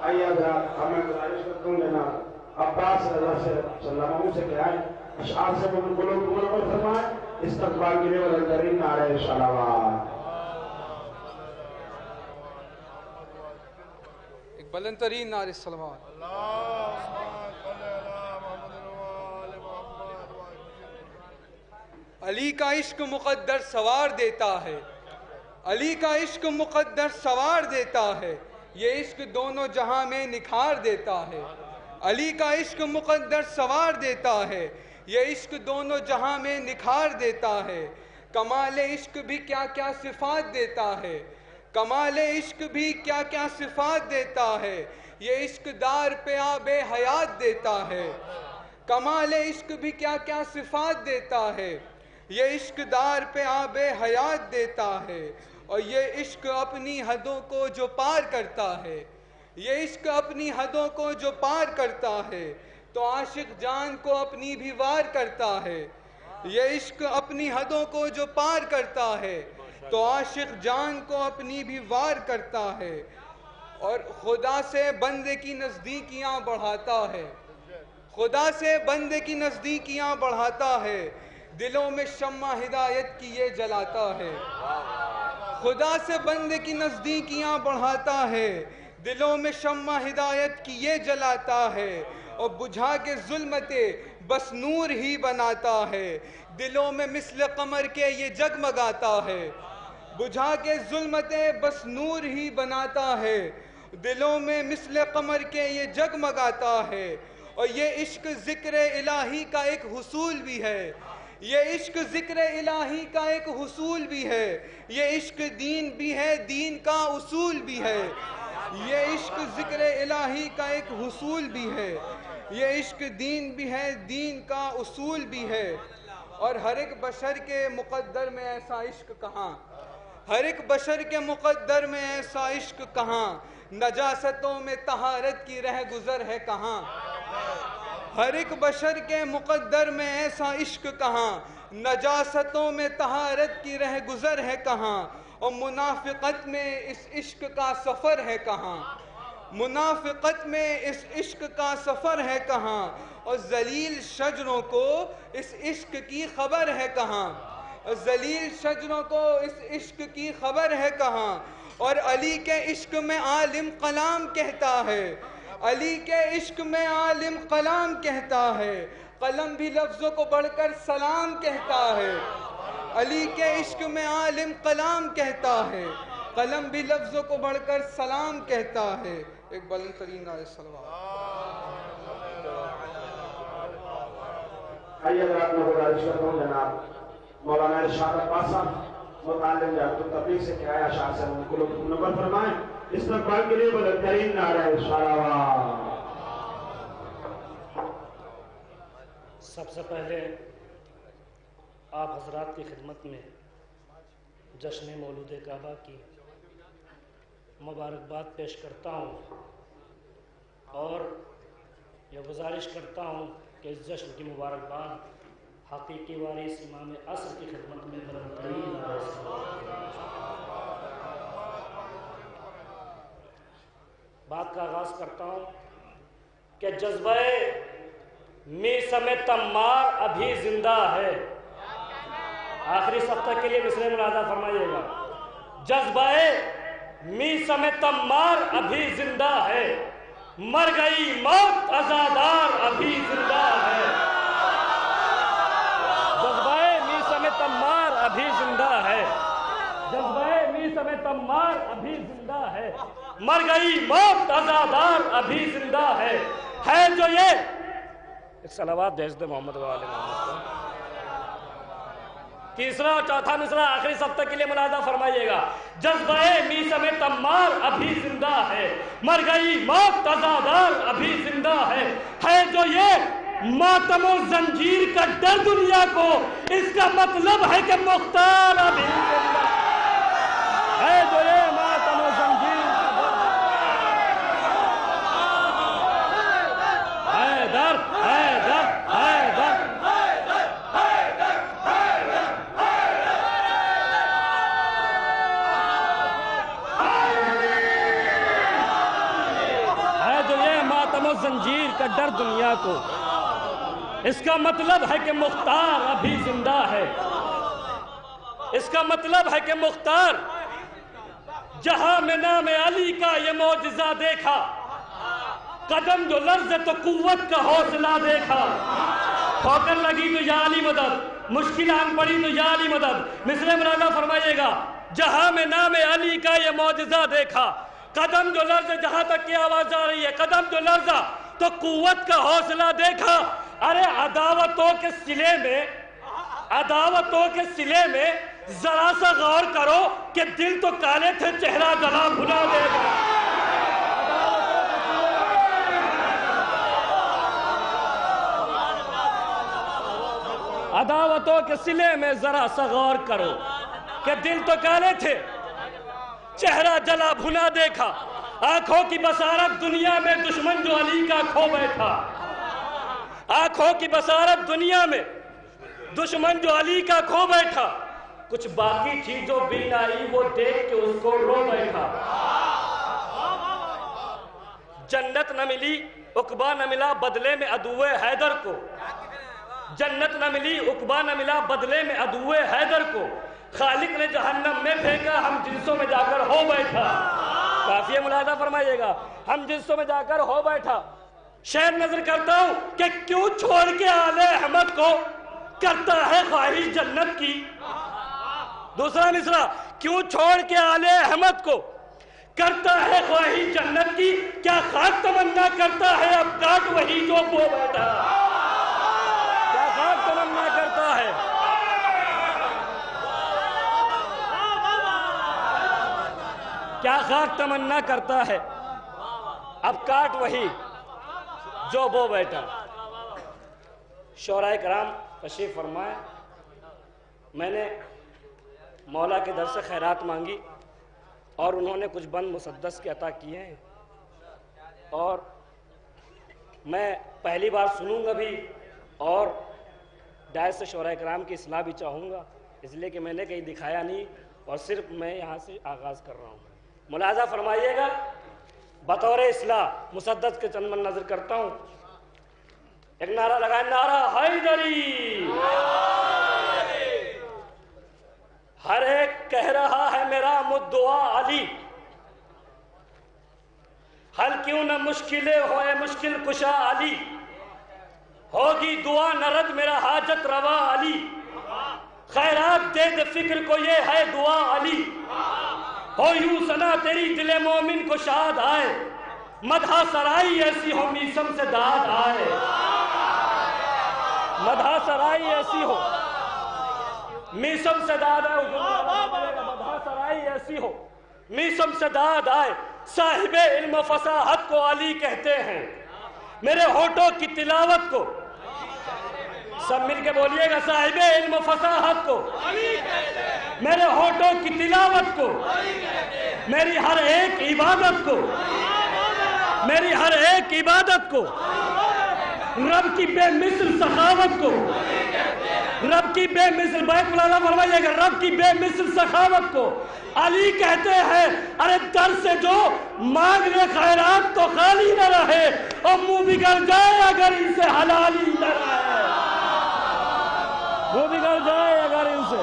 آئیے حضرات ہمیں گزارش کرتا ہوں جناب عباس رضا سے صلی اللہ علیہ وسلم سے کہائیں اشعار سے قلوب کو منور فرمائیں، استقبال کے لیے والدرین نعرہ صلوات۔ ایک بلند ترین نعرہ صلوات۔ علی کا عشق مقدر سوار دیتا ہے، علی کا عشق مقدر سوار دیتا ہے، یہ عشق دونوں جہاں میں نکھار دیتا ہے، علی کا عشق مقدر سوار دیتا ہے، یہ عشق دونوں جہاں میں نکھار دیتا ہے، کمال عشق بھی کیا کیا صفات دیتا ہے، کمال عشق بھی کیا کیا صفات دیتا ہے، یہ عشق دار پہ آب حیات دیتا ہے، کمال عشق بھی کیا کیا صفات دیتا ہے، یہ عشق دار پہ آب حیات دیتا ہے، اور یہ عشق اپنی حدوں کو جو پار کرتا ہے، یہ عشق اپنی حدوں کو جو پار کرتا ہے، تو عاشق جان کو اپنی بھی وار کرتا ہے، یہ عشق اپنی حدوں کو جو پار کرتا ہے، تو عاشق جان کو اپنی بھی وار کرتا ہے، اور خدا سے بندے کی نزدیکیاں بڑھاتا ہے، خدا سے بندے کی نزدیکیاں بڑھاتا ہے، دلوں میں شمع ہدایت کی یہ جلاتا ہے، خدا سے بندے کی نزدیکیاں بڑھاتا ہے، دلوں میں شمع ہدایت کی یہ جلاتا ہے، اور بجھا کے ظلمت بس نور ہی بناتا ہے، دلوں میں مثل قمر کے یہ جگمگاتا ہے، بجھا کے ظلمت بس نور ہی بناتا ہے، دلوں میں مثل قمر کے یہ جگمگاتا ہے، اور یہ عشق ذکر الہی کا ایک حصول بھی ہے، یہ عشق ذکر الہی کا ایک حصول بھی ہے، یہ عشق دین بھی ہے، دین کا اصول بھی ہے، یہ عشق ذکر الہی کا ایک حصول بھی ہے، یہ عشق دین بھی ہے، دین کا اصول بھی ہے، اور ہر ایک بشر کے مقدر میں ایسا عشق کہاں، ہر ایک بشر کے مقدر میں ایسا عشق کہاں، نجاستوں میں طہارت کی رہ گزر ہے کہاں، ہر ایک بشر کے مقدر میں ایسا عشق کہاں، نجاستوں میں طہارت کی رہ گزر ہے کہاں، اور منافقت میں اس عشق کا سفر ہے کہاں، منافقت میں اس عشق کا سفر ہے کہاں، اور ذلیل شجروں کو اس عشق کی خبر ہے کہاں، ذلیل شجروں کو اس عشق کی خبر ہے کہاں، اور علی کے عشق میں عالم کلام کہتا ہے، علی کے عشق میں عالم کلام کہتا ہے، قلم بھی لفظوں کو بڑھ کر سلام کہتا ہے، علی کے عشق میں عالم کلام کہتا ہے، قلم بھی لفظوں کو بڑھ کر سلام کہتا ہے، ایک بلند ترین نعرہ صلوات۔ آئیے اگر آپ نے گزارش کرتا ہوں جناب مولانا ارشاد عباس صاحب متعلم جامعۃ التبلیغ سے کیا اشعار سے ان کو نمبر فرمائیں، استقبال کے لیے بلند ترین نعرہ صلوات۔ سب سے پہلے آپ حضرات کی خدمت میں جشن مولود کعبہ کی مبارکباد پیش کرتا ہوں، اور یہ گزارش کرتا ہوں کہ اس جشن کی مبارکباد حقیقی وارث امام عصر کی خدمت میں بلند ترین نعرہ صلوات۔ بات کا آغاز کرتا ہوں کہ جذبہ میثم تمار ابھی زندہ ہے، آخری سطح کے لیے مصرع ملاحظہ فرمائیے گا، جذبہ میثم تمار ابھی زندہ ہے، مر گئی موت عزادار ابھی زندہ ہے، جذبہ میثم تمار ابھی زندہ ہے، جذبہ میثم تمار ابھی زندہ ہے، مر گئی موت عزادار ابھی زندہ ہے جو یہ ایک صلوات بھیج دے محمد و آل محمد کو۔ تیسرا اور چوتھا مصرع آخری سطح کے لیے ملاحظہ فرمائیے گا، جذبہ میثم تمار ابھی زندہ ہے، مر گئی موت عزادار ابھی زندہ ہے جو یہ ماتم و زنجیر کا ڈر دنیا کو، اس کا مطلب ہے کہ مختار ابھی زندہ ہے جو یہ ماتم و زنجیر کا ڈر حیدر حیدر زنجیر کا ڈر دنیا کو، اس کا مطلب ہے کہ مختار ابھی زندہ ہے، اس کا مطلب ہے کہ مختار جہاں میں نام علی کا یہ معجزہ دیکھا، قدم جو لرزے تو قوت کا حوصلہ دیکھا، ٹھوکر لگی تو یا علی مدد، مشکل آن پڑی تو یا علی مدد، مصرع ملاحظہ فرمائیے گا، جہاں میں نام علی کا یہ معجزہ دیکھا، قدم جو لرزے، جہاں تک کی آواز آ رہی ہے، قدم جو لرزا تو قوت کا حوصلہ دیکھا۔ ارے عداوتوں کے سلے میں ذرا سا غور کرو کہ دل تو کالے تھے، چہرہ جلا بھلا دے گا۔ عداوتوں کے سلے میں ذرا سا غور کرو کہ دل تو کالے تھے، چہرہ جلا بھنا دیکھا، آنکھوں کی بصارت دنیا میں دشمن جو علی کا کھو بیٹھا، آنکھوں کی بصارت دنیا میں دشمن جو علی کا کھو بیٹھا، کچھ باقی تھی جو بینائی وہ دیکھ کے اس کو رو بیٹھا، جنت نہ ملی، عقبہ نہ ملا، بدلے میں عدو حیدر کو، جنت نہ ملی، عقبہ نہ ملا، بدلے میں عدوِ حیدر کو خالق نے جہنم میں پھینکا، ہم جنسوں میں جا کر ہو بیٹھا. کافی ملاحظہ فرمائیے گا، ہم جنسوں میں جا کر ہو بیٹھا. شعر نظر کرتا ہوں کہ کیوں چھوڑ کے آل احمد کو کرتا ہے خواہش جنت کی. دوسرا مصرع، کیوں چھوڑ کے آل احمد کو کرتا ہے خواہش جنت کی، کیا خاک تمنا کرتا ہے اب کاٹ وہی جو بو بیٹھا. کیا خاک تمنا کرتا ہے، کیا خاک تمنا کرتا ہے اب کاٹ وہی جو بو بیٹھا. شعراء کرام تشریف فرمائے. میں نے مولا کے در سے خیرات مانگی اور انہوں نے کچھ بند مسدس کے عطا کیے ہیں، اور میں پہلی بار سنوں گا بھی اور ڈائس سے شعراء کرام کی اصلاح بھی چاہوں گا، اس لیے کہ میں نے کہیں دکھایا نہیں اور صرف میں یہاں سے آغاز کر رہا ہوں. ملاحظہ فرمائیے گا، بطور اصلاح مسدس کے چند منظر کرتا ہوں. ایک نعرہ لگائے، نعرہ حیدری. ہر ایک کہہ رہا ہے میرا مدعا علی، حل کیوں نہ مشکلیں ہوئے مشکل کشا علی، ہوگی دعا نہ رد میرا حاجت روا علی، خیرات دے دے فکر کو یہ ہے دعا علی، ہو یوں سنا تیری دل مومن کو شاد آئے، مدحہ سرائی ایسی ہو میسم سے داد آئے. مدحہ سرائی ایسی ہو میسم سے داد آئے. مدحہ سرائی ایسی ہو میسم سے داد آئے. صاحب علم و فصاحت کو علی کہتے ہیں، میرے ہونٹوں کی تلاوت کو سب مل کے بولیے گا، صاحب علم و فصاحت کو میرے ہونٹوں کی تلاوت کو، میری ہر ایک عبادت کو، میری ہر ایک عبادت کو، رب کی بے مثل سخاوت کو، رب کی بے مثل، بیت مولانا فرمائیے گا، رب کی بے مثل سخاوت کو علی کہتے ہیں. ارے در سے جو مانگ لے خیرات تو خالی نہ رہے، اور منہ بگڑ جائے اگر ان سے حلالی نہ رہے. منہ بگڑ جائے اگر ان سے.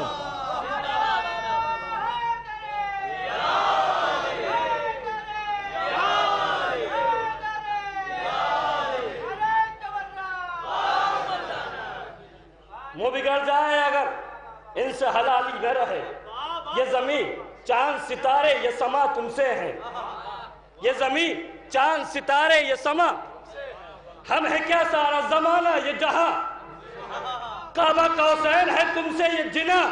منہ بگڑ جائے اگر ان سے حلالی نہ رہے. یہ زمین چاند ستارے یہ سما تم سے ہیں، یہ زمین چاند ستارے یہ سما ہم ہے کیا سارا زمانہ یہ جہاں، کعبہ قوسین ہے تم سے یہ جنا.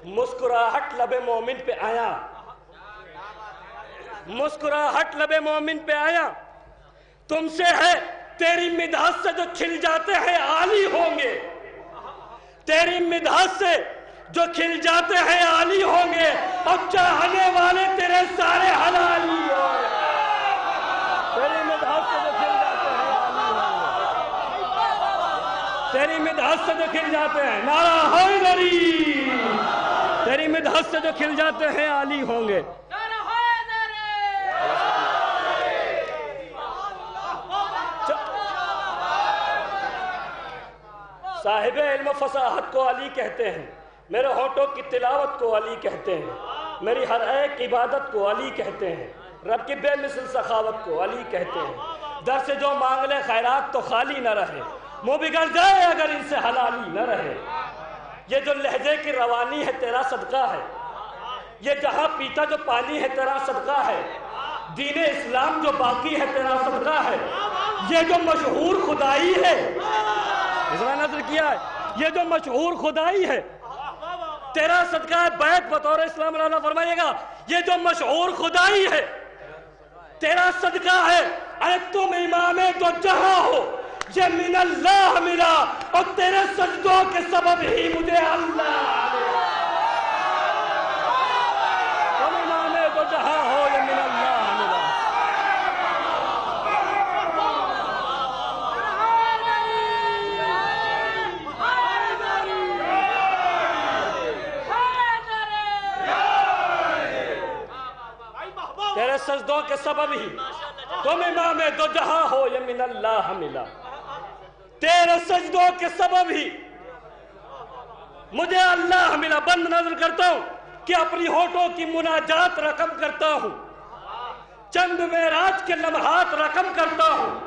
مسکراہٹ لب مومن پہ آیا، مسکراہٹ لب مومن پہ آیا، تم سے ہے تیری مدحت سے جو کھل جاتے ہیں عالی ہوں گے، تیری مدحت سے جو کھل جاتے ہیں عالی ہوں گے، اور چاہنے والے تیرے سارے حلالی ہوں گے. تیری مدحت سے جو کھل جاتے ہیں عالی ہوں گے، تیری مدحت سے جو کھل جاتے ہیں، نعرہ حیدری، تیری مدحت سے جو کھل جاتے ہیں عالی ہوں گے. صاحب علم و فصاحت کو علی کہتے ہیں، میرے ہونٹوں کی تلاوت کو علی کہتے ہیں، میری ہر ایک عبادت کو علی کہتے ہیں، رب کی بے مثل سخاوت کو علی کہتے ہیں. در سے جو مانگ لے خیرات تو خالی نہ رہے، منہ بگڑ جائے اگر ان سے حلالی نہ رہے. یہ جو لہجے کی روانی ہے تیرا صدقہ ہے، یہ جہاں پیتا جو پانی ہے تیرا صدقہ ہے، دین اسلام جو باقی ہے تیرا صدقہ ہے. یہ جو مشہور خدائی ہے، اس نے نظر کیا ہے، یہ جو مشہور خدائی ہے تیرا صدقہ ہے. بیت بطور اسلام رانا فرمائیے گا، یہ جو مشہور خدائی ہے تیرا صدقہ ہے. ارے تم امام تو جہاں ہو، یہ من اللہ ملا، اور تیرے سجدوں کے سبب ہی مجھے اللہ ملا. تم امام تو جہاں ہو، یہ من اللہ ملا. تیرے سجدوں کے سبب ہی تم امام دو جہاں ہو، یہ من اللہ ملا. تیرے سجدوں کے سبب ہی مجھے اللہ ملا. بند نظر کرتا ہوں کہ اپنی ہونٹوں کی مناجات رقم کرتا ہوں, چند معراج کے لمحات رقم کرتا ہوں,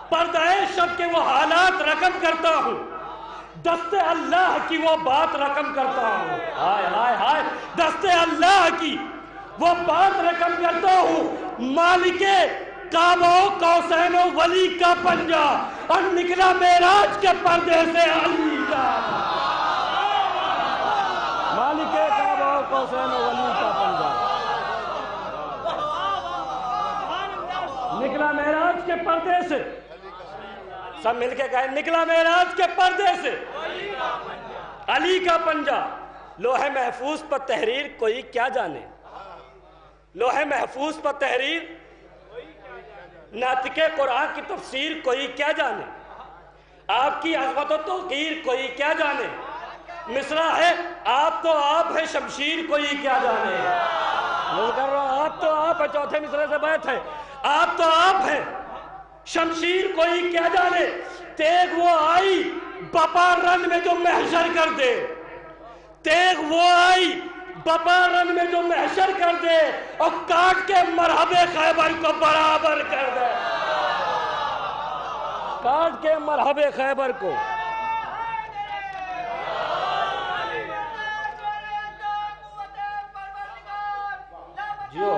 پردہ شب کے وہ حالات رقم کرتا ہوں, دست اللہ کی وہ بات رقم کرتا ہوں. ہائے ہائے ہائے, دست اللہ کی وہ بات رقم کرتا ہوں. مالک کعبہ و قوسین و ولی کا پنجہ اور نکلا معراج کے پردے سے علی کا. مالک کعبہ و قوسین و ولی کا پنجہ نکلا معراج کے پردے سے. سب مل کے کہیں, نکلا معراج کے پردے سے علی کا پنجہ. لوح محفوظ پر تحریر کوئی کیا جانے, لوح محفوظ پر تحریر ناطق قرآن کی تفسیر کوئی کیا جانے, آپ کی عظمت و توقیر کوئی کیا جانے. مصرع ہے آپ تو آپ ہے, شمشیر کوئی کیا جانے. آپ تو آپ ہے, چوتھے مصرع سے بیت ہے, آپ تو آپ ہے, شمشیر کوئی کیا جانے. تیغ وہ آئی بپا رن میں جو محشر کر دے, تیغ وہ آئی بپا رن میں جو محشر کر دے, اور کاٹ کے مرحب خیبر کو برابر کر دے, کاٹ کے مرحب خیبر کو. جیو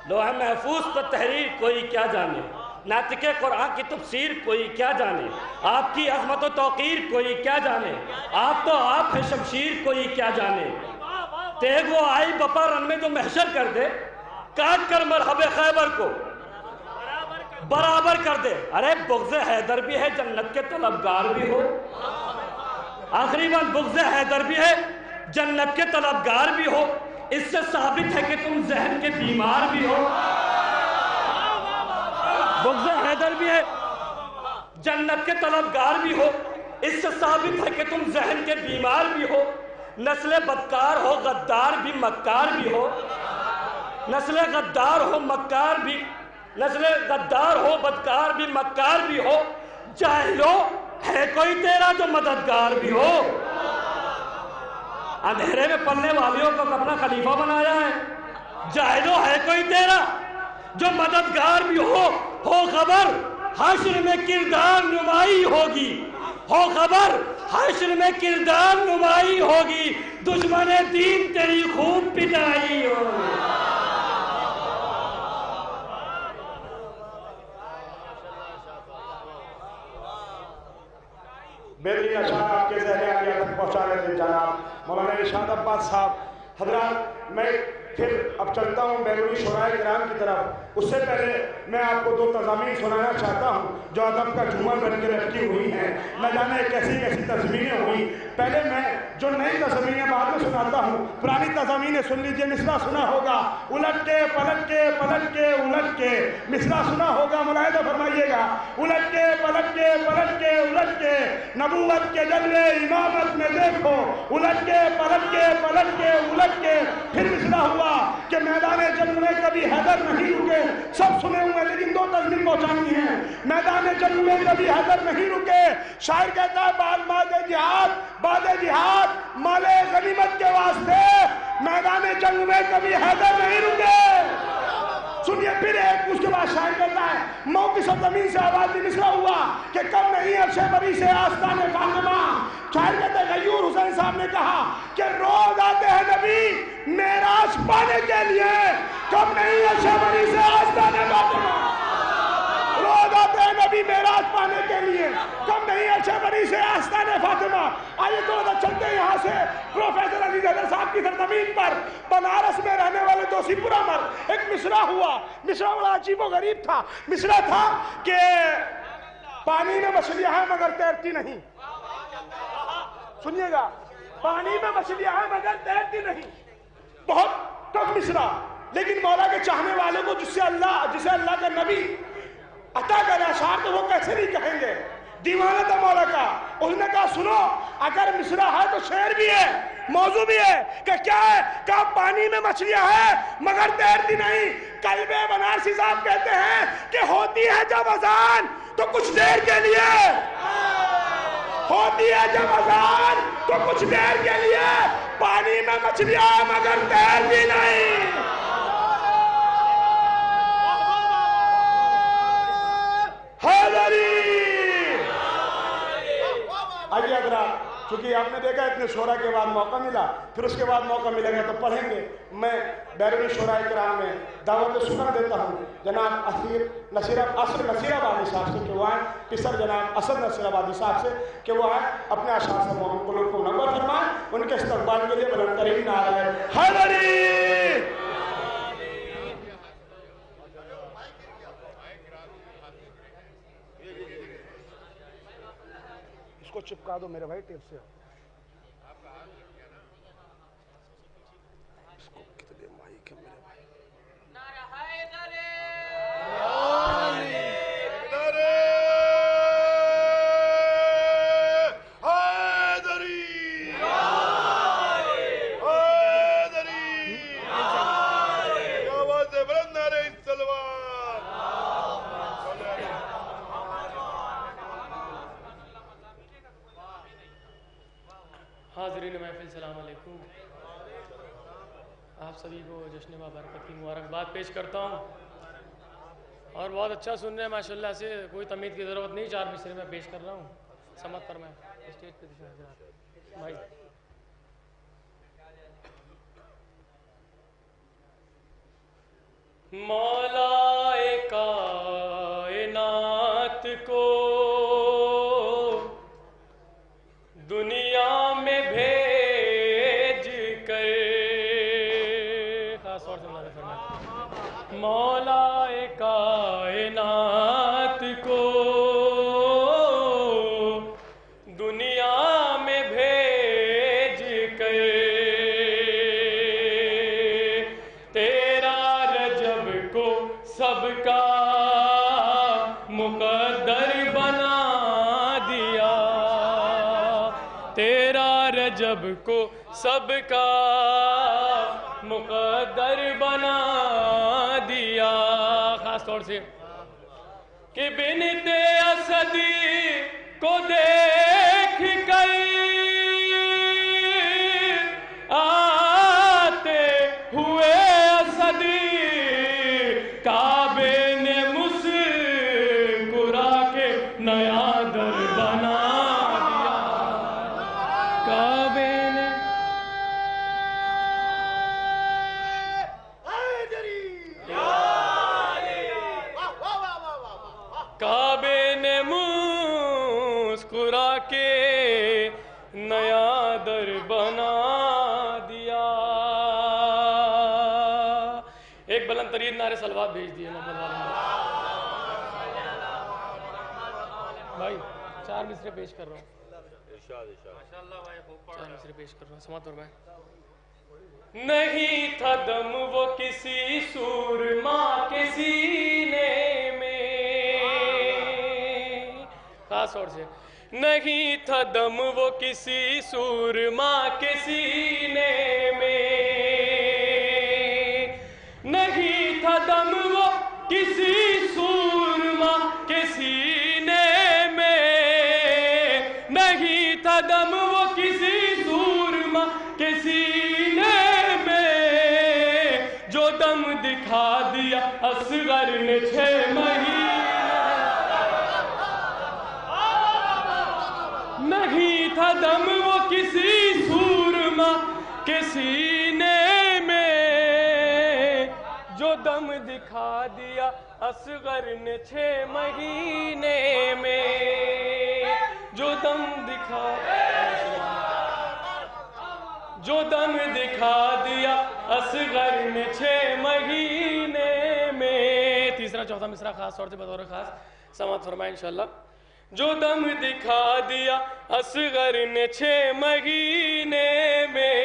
لوح محفوظ پر تحریر کوئی کیا جانے, ناطق قرآن کی تفسیر کوئی کیا جانے, آپ کی عظمت و توقیر کوئی کیا جانے, آپ تو آپ ہے, شمشیر کوئی کیا جانے. تیغ وہ آئی بپا رن میں جو محشر کر دے, کاٹ کر مرحب خیبر کو برابر کر دے. ارے بغض حیدر بھی ہے, جنت کے طلبگار بھی ہو. آخری بات, بغض حیدر بھی ہے, جنت کے طلبگار بھی ہو. اس سے ثابت ہے کہ تم ذہن کے بیمار بھی ہو. بغض حیدر بھی ہے, جنت کے طلبگار بھی ہو. اس سے ثابت ہے کہ تم ذہن کے بیمار بھی ہو. نسل بدکار ہو, غدار بھی, مکار بھی ہو. نسل غدار ہو, مکار بھی, نسل غدار ہو, بدکار بھی, مکار بھی ہو. جاہلو ہے کوئی تیرا جو مددگار بھی ہو. اندھیرے میں پلنے والیوں کو اپنا خلیفہ بنایا ہے. جاہلو ہے کوئی تیرا جو مددگار بھی ہو خبر حشر میں کردار نمائی ہوگی, ہو خبر حشر میں کردار نمائی ہوگی. دشمن دین تیری خوب پٹائی ہوگی. بیرونی اشعار آپ کے ذہن عالیہ تک پہنچا رہے تھے جناب مولانا ارشاد عباس صاحب. حضرات میں پھر اب چلتا ہوں بیرونی شعراء کرام کی طرف. اس سے پہلے میں آپ کو 2 تضامین سنانا چاہتا ہوں جو ادب کا جھومر بن کے رکھی ہوئی ہیں. نہ جانے کیسی کیسی تضمینیں ہوئی. پہلے میں جو نئی تضمینیں بعد میں سناتا ہوں, پرانی تضامینیں سن لیجئے. مصرع سنا ہوگا الٹ کے پلٹ کے پلٹ کے الٹ کے. مصرع سنا ہوگا, ملاحظہ فرمائیے گا. الٹ کے پلٹ کے پلٹ کے الٹ کے, نبوت کے جلوے امامت میں دیکھو. الٹ کے پلٹ کے پلٹ کے الٹ کے. پھر مصرع ہوا کہ میدان جنگ میں کبھی حیدر نہیں رکے. سب سنے ہوئے لیکن 2 تضمین پہنچانی ہیں. میدان جنگ میں کبھی حیدر نہیں رکے. شاعر کہتا ہے بعد جہاد مال غنیمت کے واسطے میدان جنگ میں کبھی حیدر نہیں رکے. سنیے پھر ایک, اس کے بعد شاعر کہتا ہے موقع زمین سے آواز بھی مصرع ہوا کہ کم نہیں عرش بری سے آستان فاطمہ. شاعر کہتے ہیں غیور حسین صاحب نے کہا کہ روز آتے ہیں نبی معراج پانے کے لیے, کم نہیں عرش بری سے آستان فاطمہ. روز آتے ہیں نبی معراج پانے کے لیے, کم نہیں عرش بری سے آستان فاطمہ. آئیے تو چلتے ہیں یہاں سے پروفیسر عزیز حیدر صاحب کی سرزمین پر, بنارس میں رہنے والے دوسی پورا مر. ایک مصرع ہوا, مصرع بڑا عجیب و غریب تھا. مصرع تھا کہ پانی میں مچھلیاں ہیں مگر تیرتی نہیں. سنیے گا, پانی میں مچھلیاں ہیں مگر تیرتی نہیں. بہت ٹف مصرع, لیکن مولا کے چاہنے والے کو جسے اللہ کا نبی عطا کرے اشعار تو وہ کیسے نہیں کہیں گے؟ دیوانہ تھا مولا کا. انہوں نے کہا سنو اگر مصرع ہے تو شعر بھی ہے, موضوع بھی ہے. کہ کیا ہے؟ کہ پانی میں مچھلیاں ہیں مگر تیرتی نہیں. قلب بنارسی صاحب کہتے ہیں کہ ہوتی ہے جب اذان تو کچھ دیر کے لیے, ہوتی ہے جب اذان تو کچھ دیر کے لیے, پانی میں مچھلیاں مگر تیرتی نہیں. آئیے حضرات, چونکہ آپ نے دیکھا اتنے شورا کے بعد موقع ملا, پھر اس کے بعد موقع ملے گا تو پڑھیں گے. میں بیرونی شورا کرام میں دعوت شکر دیتا ہوں جناب اسد نصیر آبادی صاحب سے کہ وہ آئیں, پسر جناب اسد نصیر آبادی صاحب سے کہ وہ آئیں, اپنے اشعار سے مومن قلوب کو منور فرمائیں. ان کے استقبال کے لیے بلند ترین نعرہ حیدری. کو چپکا دو میرے بھائی ٹیپ سے. اس کو کتنے مائک ہے میرے بھائی. حاضرین محفل سلام علیکم. آپ سبھی کو جشن بابرکت کی مبارکباد پیش کرتا ہوں, اور بہت اچھا سن رہے ہیں ماشاءاللہ سے, کوئی تمید کی ضرورت نہیں, 4 مصرے میں پیش کر رہا ہوں. سمت فرمائیں اسٹیج پہ حضرات بھائی. مولا کائنات کو دنیا میں بھیج کر, خاص طور سے مولا کائنات کو دنیا میں بھیج کر تیرا رجب کو سب کا مقدر بنا دیا, تیرا رجب کو سب کا مقدر بنا دیا. خاص طور سے کہ بنت اسدی کو دیکھ کر آتے ہوئے اسدی کعبے نے مسکرا کے نیا در بنا دیا. کعبے نے مسکرا کے نیا در بنا دیا. ایک بلند ترین نعرے صلوات بھیج دیے محمد والے بھائی. 4 مصرے پیش کر رہا ہوں, 4 مصرے پیش کر رہا ہوں. سماعت فرمائیں. نہیں تھا دم وہ کسی سورما کے سینے میں, خاص طور سے نہیں تھا دم وہ کسی سورما کے سینے میں, نہیں تھا دم وہ کسی سورما کے سینے میں, نہیں تھا دم وہ کسی سورما کے سینے میں, جو دم دکھا دیا اصغر نے 6 مہینے. نہیں تھا دم وہ کسی سورما کے سینے میں, جو دم دکھا دیا اصغر نے 6 مہینے میں, جو دم دکھا دیا اصغر نے 6 مہینے میں. تیسرا چوتھا مصرع خاص طور سے بطور خاص سماعت فرمائیں انشاءاللہ. جو دم دکھا دیا اصغر نے 6 مہینے میں,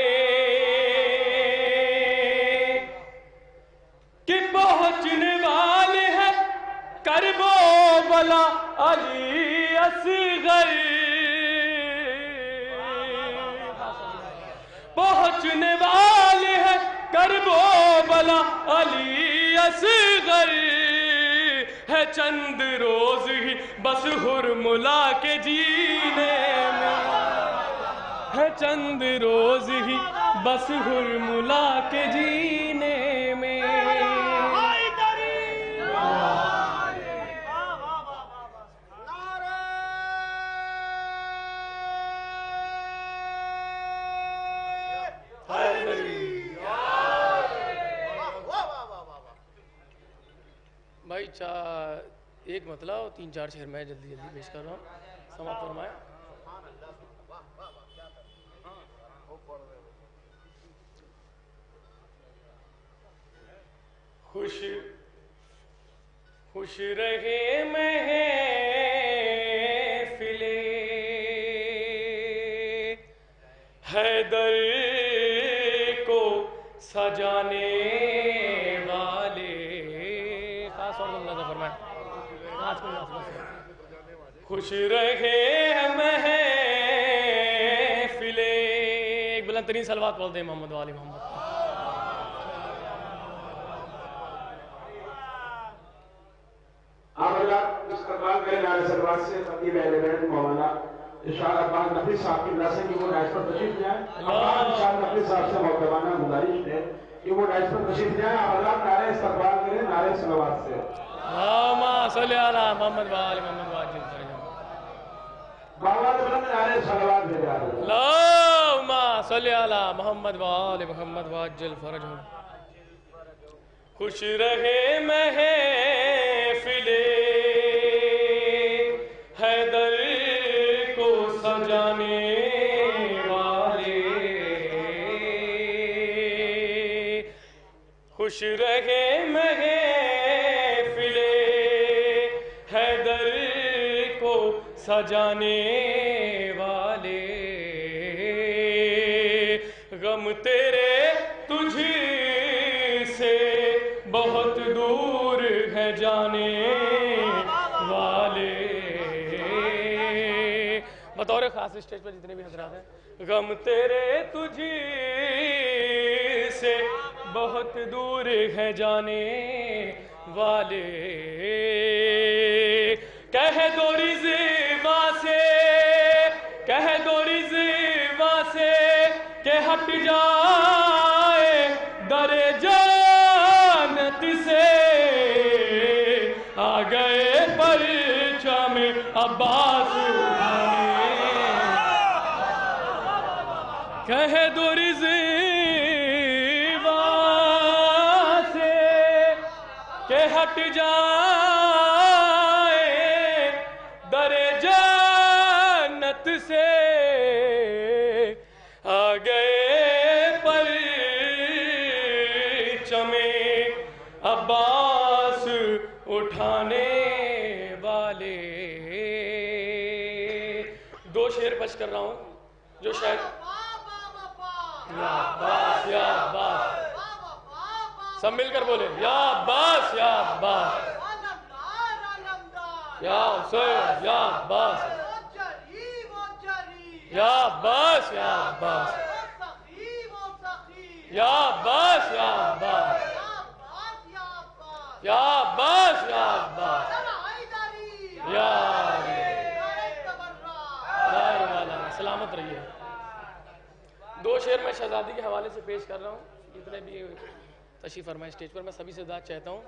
علی اصغر پہنچنے والے ہیں کرب و بلا علی اصغر ہے چند روز ہی بس حرملا کے جینے میں ہے چند روز ہی بس حرملا کے جینے میں بھائی ایک مطلب اور 3-4 شعر میں جلدی پیش کر رہا ہوں سماعت فرمائیں خوش رہے محفل حیدر کو سجانے والے خاص اور اندازہ فرمائیں خوش رہے محفل ایک بلند ترین صلوات پڑھ دیں محمد والی محمد آپ حضرات استقبال کریں نعرہ سلوات سے خطیب اہل بیت مولانا ارشاد عباس نقوی صاحب کی دعا سے کہ وہ ڈائس پر تشریف جائیں عباس ارشاد نقوی صاحب سے محترمانہ گزارش ہے کہ وہ ڈائس پر تشریف جائیں آپ حضرات نعرہ استقبال کریں نعرہ سلوات سے اللہم صلی علی محمد وآل محمد واجل فرجم باوات بلند نعرہ سلوات بھیجا رہے ہیں اللہم صلی علی محمد وآل محمد واجل فرجم خوش رہے محفل حیدر کو سجانے والے خوش رہے محفل حیدر کو سجانے والے غم تیرے تجھ سے بہت دور ہے جانے والے بطور خاص اسٹیج پر جتنے بھی حضرات ہیں غم تیرے تجھ سے بہت دور ہے جانے والے کہہ دو رضوا سے کہہ دو رضوا سے کہ ہٹ جائے در جانت سے آ گئے پرچم عباس کہہ دو رضوا سے کہ ہٹ جائے در جانت سے آ گئے پرچم عباس اٹھانے والے دو شعر پیش کر رہا ہوں جو شاید یا عباس یا عباس سب مل کر بولے یا عباس یا عباس یا حسین یا عباس یا عباس یا عباس یا عباس یا عباس یا عباس یا عباس یا سلامت رہیے دو شعر میں شہزادی کے حوالے سے پیش کر رہا ہوں جتنے بھی تشریف فرمائے اسٹیج پر میں سبھی سے دعا چاہتا ہوں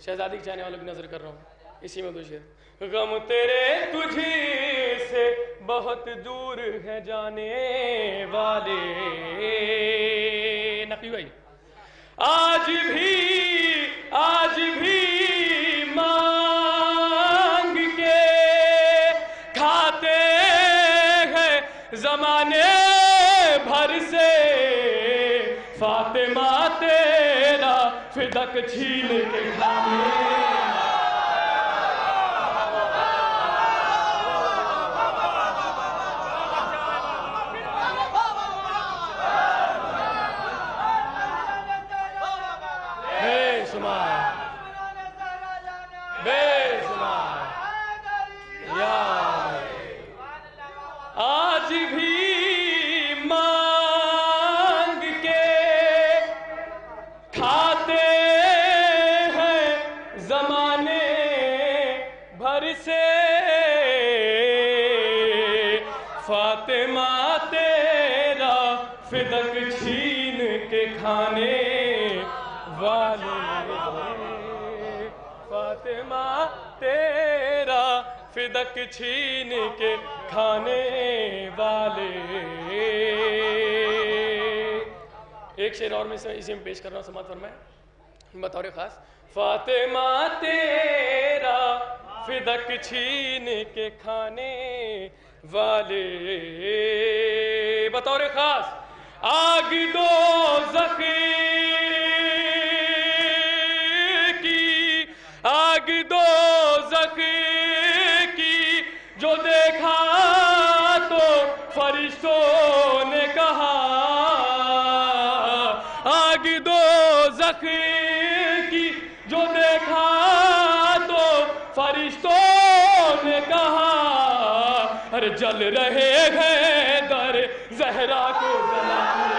شہزادی کے چاہنے والوں کی نظر کر رہا ہوں اسی میں دو شعر غم تیرے تجھ سے بہت دور ہے جانے والے نقی بھائی آج بھی مانگ کے کھاتے ہیں زمانے بھر سے فاطمہ تیرا فدق چھین کے کھانے آج بھی مانگ کے کھاتے ہیں زمانے بھر سے فاطمہ تیرا فدق چھین کے کھانے والے، فاطمہ تیرا فدق چھین کے کھانے والے۔ ایک شعر اور میں اسی میں پیش کر رہا ہوں، سماعت فرمائیں بطور خاص۔ فاطمہ تیرا فدق چھین کے کھانے والے، بطور خاص۔ آگ دوزخ کی، آگ دوزخ کی جو دیکھا تو فرشتوں نے کہا، آگ دوزخ کی جو دیکھا تو فرشتوں نے کہا، ارے جل رہے ہیں در زہرا کو جلانے۔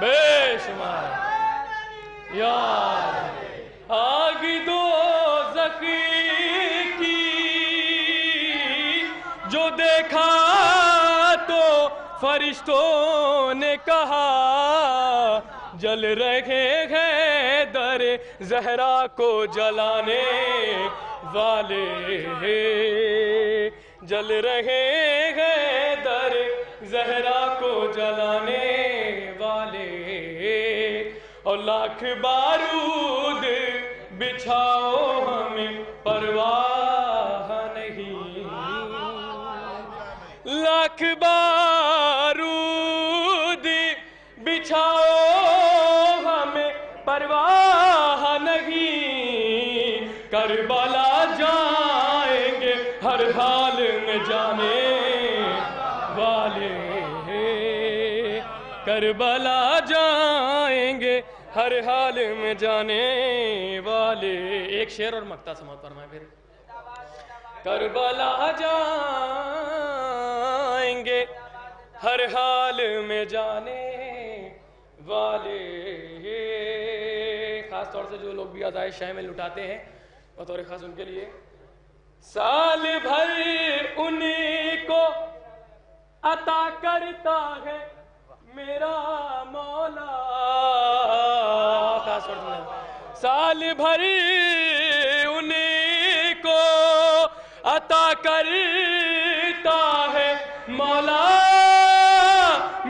بے شمار یار آگ دوزخ کی جو دیکھا تو فرشتوں نے کہا، جل رہے ہیں در زہرا کو جلانے والے، جل رہے ہیں در زہرا کو جلانے والے، اور لاکھ بارود بچھاؤ ہمیں پرواہ نہیں، لاکھ بارود بچھاؤ ہمیں پرواہ نہیں، کربلا جائیں گے ہر حال میں جانے والے، کربلا جائیں گے ہر حال میں جانے والے۔ ایک شعر اور مقطع سماعت فرمائیں پھر۔ کربلا جائیں گے ہر حال میں جانے والے، خاص طور سے جو لوگ بھی عزائے شہ میں لٹاتے ہیں بطور خاص ان کے لیے، سال بھر انہیں کو عطا کرتا ہے میرا مولا، خاص طور سے سال بھر انہیں کو عطا کرتا ہے مولا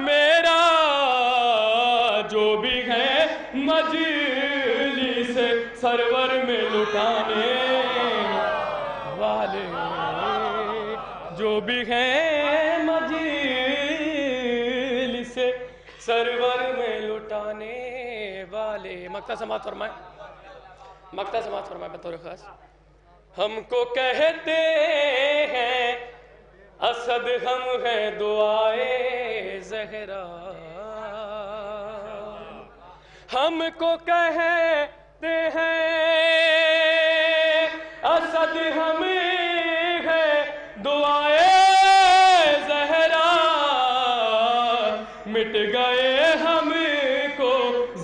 میرا، جو بھی ہے مجلس سرور میں لٹانے والے، جو بھی ہے مجلس سرور میں لٹانے والے۔ مقطع سماعت فرمائیں، مقطع سماعت فرمائیں بطور خاص۔ ہم کو کہتے ہیں اسد ہم ہیں دعائے زہرا، ہم کو کہتے ہیں اسد ہم ہیں دعائے زہرا، مٹ گئے ہم کو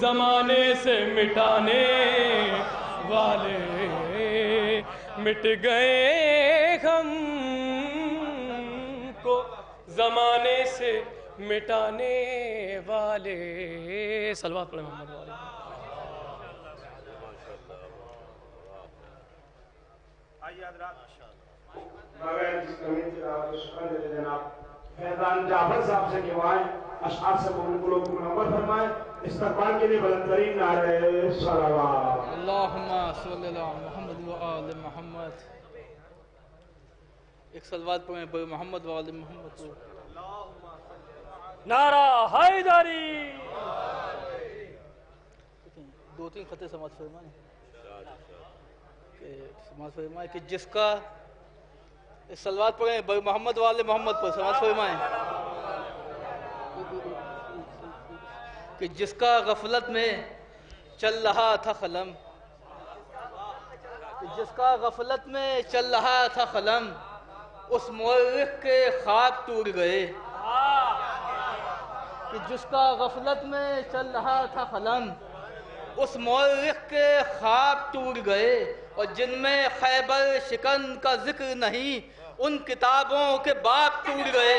زمانے سے مٹانے والے، مٹ گئے ہم کو زمانے سے مٹانے والے۔ صلوات پڑھیں محمد والے۔ آئیے حضرات بغیر جس کمیٹی کی دعوت کو شکر دیتے جناب فیضان جعفر صاحب سے کہوائیں اشعار سے مومن قلوب کو منور فرمائیں۔ استقبال کے لیے بلند ترین نعرہ صلوات۔ اللہم صلی اللہ محمد و آل محمد۔ ایک سلوات پڑھیں بر محمد وآل محمد کو. نعرہ حیدری. دو تین خطے سماعت فرمائیں کہ جس کا سلوات پڑھیں بر محمد وآل محمد پر سماعت فرمائیں کہ جس کا غفلت میں چل رہا تھا قلم، جس کا غفلت میں چل رہا تھا قلم، اس مورخ کے خواب ٹوٹ گئے. کہ جس کا غفلت میں چل رہا تھا قلم، اس مورخ کے خواب ٹوٹ گئے. اور جن میں خیبر شکن کا ذکر نہیں، ان کتابوں کے باب ٹوٹ گئے.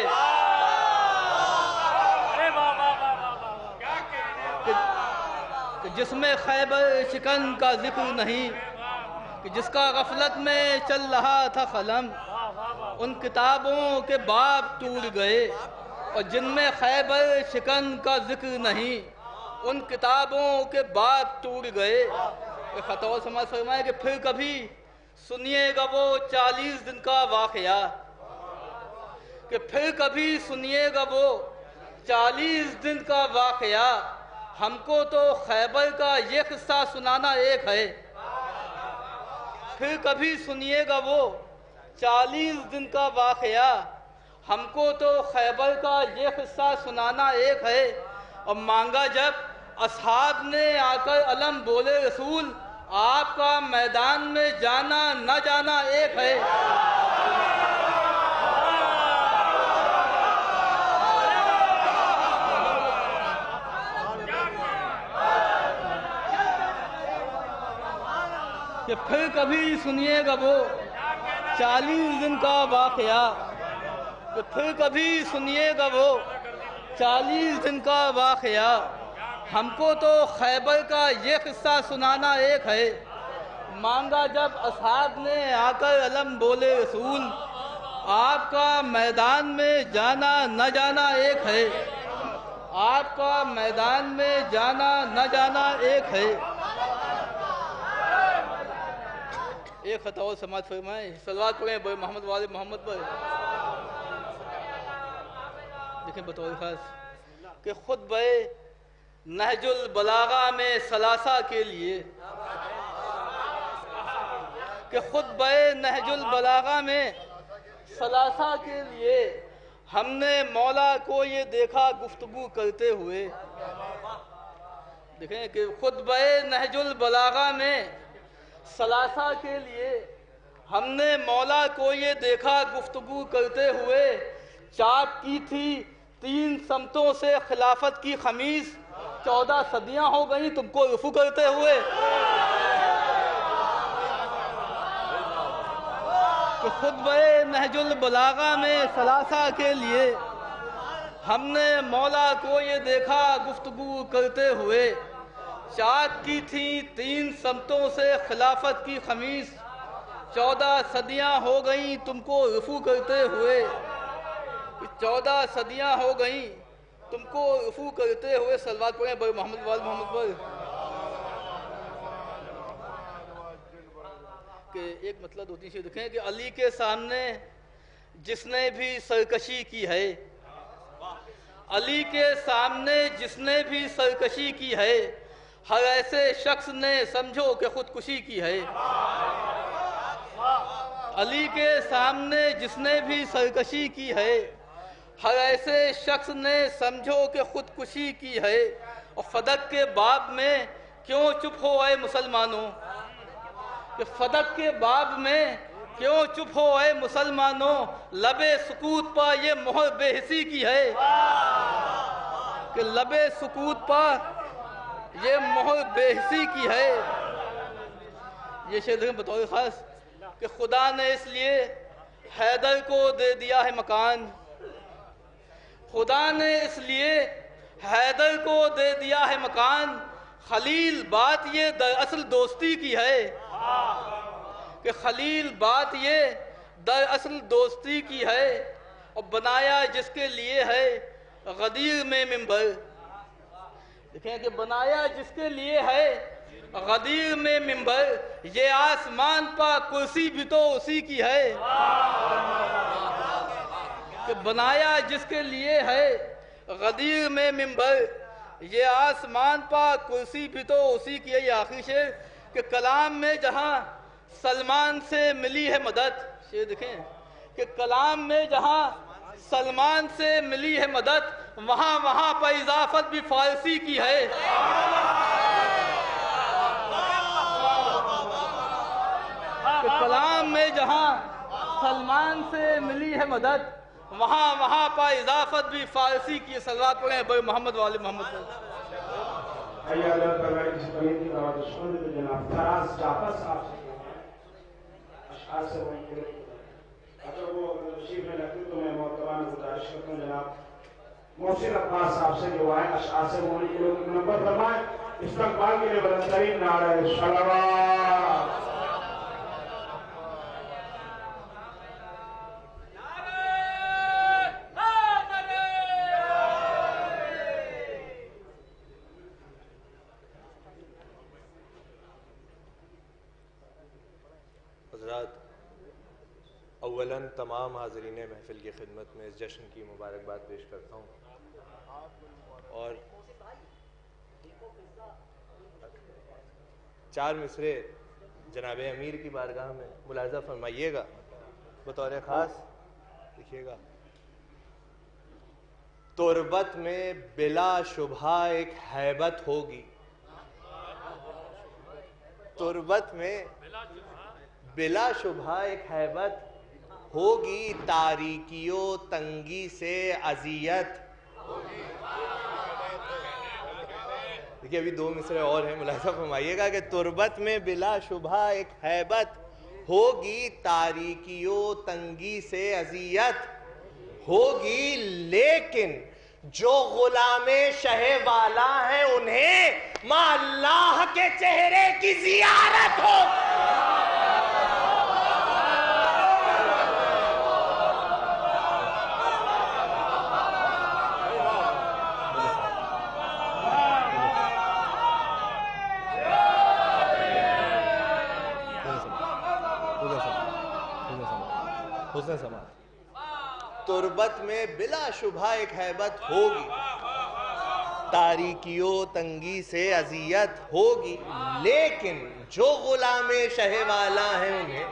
کہ جس میں خیبر شکن کا ذکر نہیں، کہ جس کا غفلت میں چل رہا تھا قلم، ان کتابوں کے باب ٹوٹ گئے. اور جن میں خیبر شکن کا ذکر نہیں، ان کتابوں کے باب ٹوٹ گئے. خطور سماعت فرمائے کہ پھر کبھی سنیے گا وہ 40 دن کا واقعہ، کہ پھر کبھی سنیے گا وہ 40 دن کا واقعہ. ہم کو تو خیبر کا یہ قصہ سنانا ایک ہے. پھر کبھی سنیے گا وہ 40 دن کا واقعہ. ہم کو تو خیبر کا یہ قصہ سنانا ایک ہے. اور مانگا جب اصحاب نے آ کر علم بولے رسول، آپ کا میدان میں جانا نہ جانا ایک ہے. کہ پھر کبھی سنیے گا وہ 40 دن کا واقعہ، کہ پھر کبھی سنیے گا وہ 40 دن کا واقعہ. ہم کو تو خیبر کا یہ قصہ سنانا ایک ہے. مانگا جب اصحاب نے آ کر علم بولے رسول، آپ کا میدان میں جانا نہ جانا ایک ہے. آپ کا میدان میں جانا نہ جانا ایک ہے. ایک خطور سماعت فرمائیں سلوات پڑھیں بر محمد وآل محمد پر. دیکھیں بطور خاص کہ خطبہ نہج البلاغہ میں ثلاثہ کے لیے، کہ خطبہ نہج البلاغہ میں ثلاثہ کے لیے ہم نے مولا کو یہ دیکھا گفتگو کرتے ہوئے. دیکھیں کہ خطبہ نہج البلاغہ میں ثلاثہ کے لیے ہم نے مولا کو یہ دیکھا گفتگو کرتے ہوئے. چاک کی تھی 3 سمتوں سے خلافت کی خمیس، 14 صدیاں ہو گئیں تم کو رفو کرتے ہوئے. کہ خطبہ نہج البلاغہ میں ثلاثہ کے لیے ہم نے مولا کو یہ دیکھا گفتگو کرتے ہوئے. چاک کی تھی 3 سمتوں سے خلافت کی خمیس، 14 صدیاں ہو گئیں تم کو رفو کرتے ہوئے. 14 صدیاں ہو گئیں تم کو رفو کرتے ہوئے. صلوات پڑھیں بر محمد وآل محمد پر. کہ ایک مطلب 2-3 چیز دیکھیں کہ علی کے سامنے جس نے بھی سرکشی کی ہے، علی کے سامنے جس نے بھی سرکشی کی ہے، ہر ایسے شخص نے سمجھو کہ خودکشی کی ہے. علی کے سامنے جس نے بھی سرکشی کی ہے، ہر ایسے شخص نے سمجھو کہ خودکشی کی ہے. اور فدق کے باب میں کیوں چپ ہو اے مسلمانوں، کہ فدق کے باب میں کیوں چپ ہو اے مسلمانوں، لب سکوت پر یہ مہر بے حسی کی ہے. کہ لب سکوت پر یہ مہر بے حسی کی ہے. یہ شعر بطور خاص کہ خدا نے اس لیے حیدر کو دے دیا ہے مکان، خدا نے اس لیے حیدر کو دے دیا ہے مکان. خلیل بات یہ دراصل دوستی کی ہے، کہ خلیل بات یہ دراصل دوستی کی ہے. اور بنایا جس کے لیے ہے غدیر میں منبر. دیکھیں کہ بنایا جس کے لیے ہے غدیر میں منبر، یہ آسمان پر کرسی بھی تو اسی کی ہے. کہ بنایا جس کے لیے ہے غدیر میں منبر، یہ آسمان پا کرسی بھی تو اسی کی ہے۔ یہ آخری شعر کہ کلام میں جہاں سلمان سے ملی ہے مدد، شعر دیکھیں کہ کلام میں جہاں سلمان سے ملی ہے مدد، وہاں پر اضافت بھی فارسی کی ہے۔ کہ کلام میں جہاں سلمان سے ملی ہے مدد، وہاں پر اضافت بھی فارسی کی۔ صلوات پڑھیں بھائی محمد والے محمد صلی اللہ علیہ وسلم۔ جناب فراز جعفر صاحب سے اشعار سے اگر وہ تشریف میں رکھتے تو میں محترم گزارش کرتا ہوں جناب محسن عباس صاحب سے جو آئے اشعار سے وہ نمبر فرمائیں۔ استقبال کے لیے بلند ترین نعرہ صلوات۔ اولاً تمام حاضرین محفل کی خدمت میں اس جشن کی مبارکباد پیش کرتا ہوں اور 4 مصرے جناب امیر کی بارگاہ میں ملاحظہ فرمائیے گا، بطور خاص لکھیے گا۔ تربت میں بلا شبہ ایک ہیبت ہوگی، تربت میں بلا شبہ ایک ہیبت ہوگی، تاریکی و تنگی سے اذیت۔ دیکھیے ابھی 2 مصرے اور ہیں، ملاحظہ فرمائیے گا کہ تربت میں بلا شبہ ایک ہیبت ہوگی، تاریکی و تنگی سے اذیت ہوگی، لیکن جو غلام شہ والا ہیں انہیں ماں اللہ کے چہرے کی زیارت ہوگی۔ تربت میں بلا شبہ ایک ہیبت ہوگی، تاریکی و تنگی سے اذیت ہوگی، لیکن جو غلام شہ والا ہیں انہیں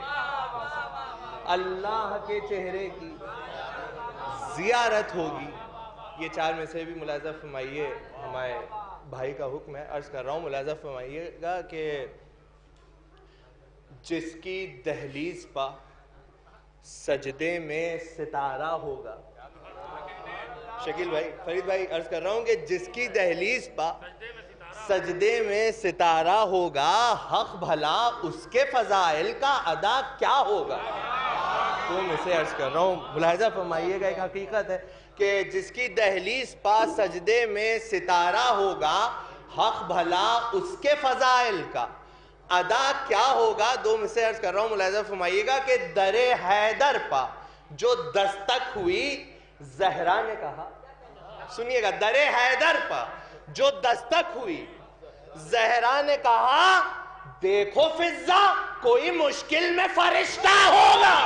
اللہ کے چہرے کی زیارت ہوگی۔ یہ 4 میں سے بھی ملاحظہ فرمائیے، ہمارے بھائی کا حکم ہے، عرض کر رہا ہوں، ملاحظہ فرمائیے گا کہ جس کی دہلیز پا سجدے میں ستارہ ہوگا، شکیل بھائی، فرید بھائی، عرض کر رہا ہوں کہ جس کی دہلیز پا سجدے میں ستارہ ہوگا، حق بھلا اس کے فضائل کا ادا کیا ہوگا۔ تو میں سے عرض کر رہا ہوں، ملاحظہ فرمائیے گا، ایک حقیقت ہے کہ جس کی دہلیز پا سجدے میں ستارہ ہوگا، حق بھلا اس کے فضائل کا ادا کیا ہوگا۔ 2 میں سے عرض کر رہا ہوں، ملاحظہ فرمائیے گا کہ در حیدر پا جو دستک ہوئی، زہرا نے کہا، سنیے گا، در حیدر پا جو دستک ہوئی، زہرا نے کہا دیکھو فضا کوئی مشکل میں فرشتہ ہوگا۔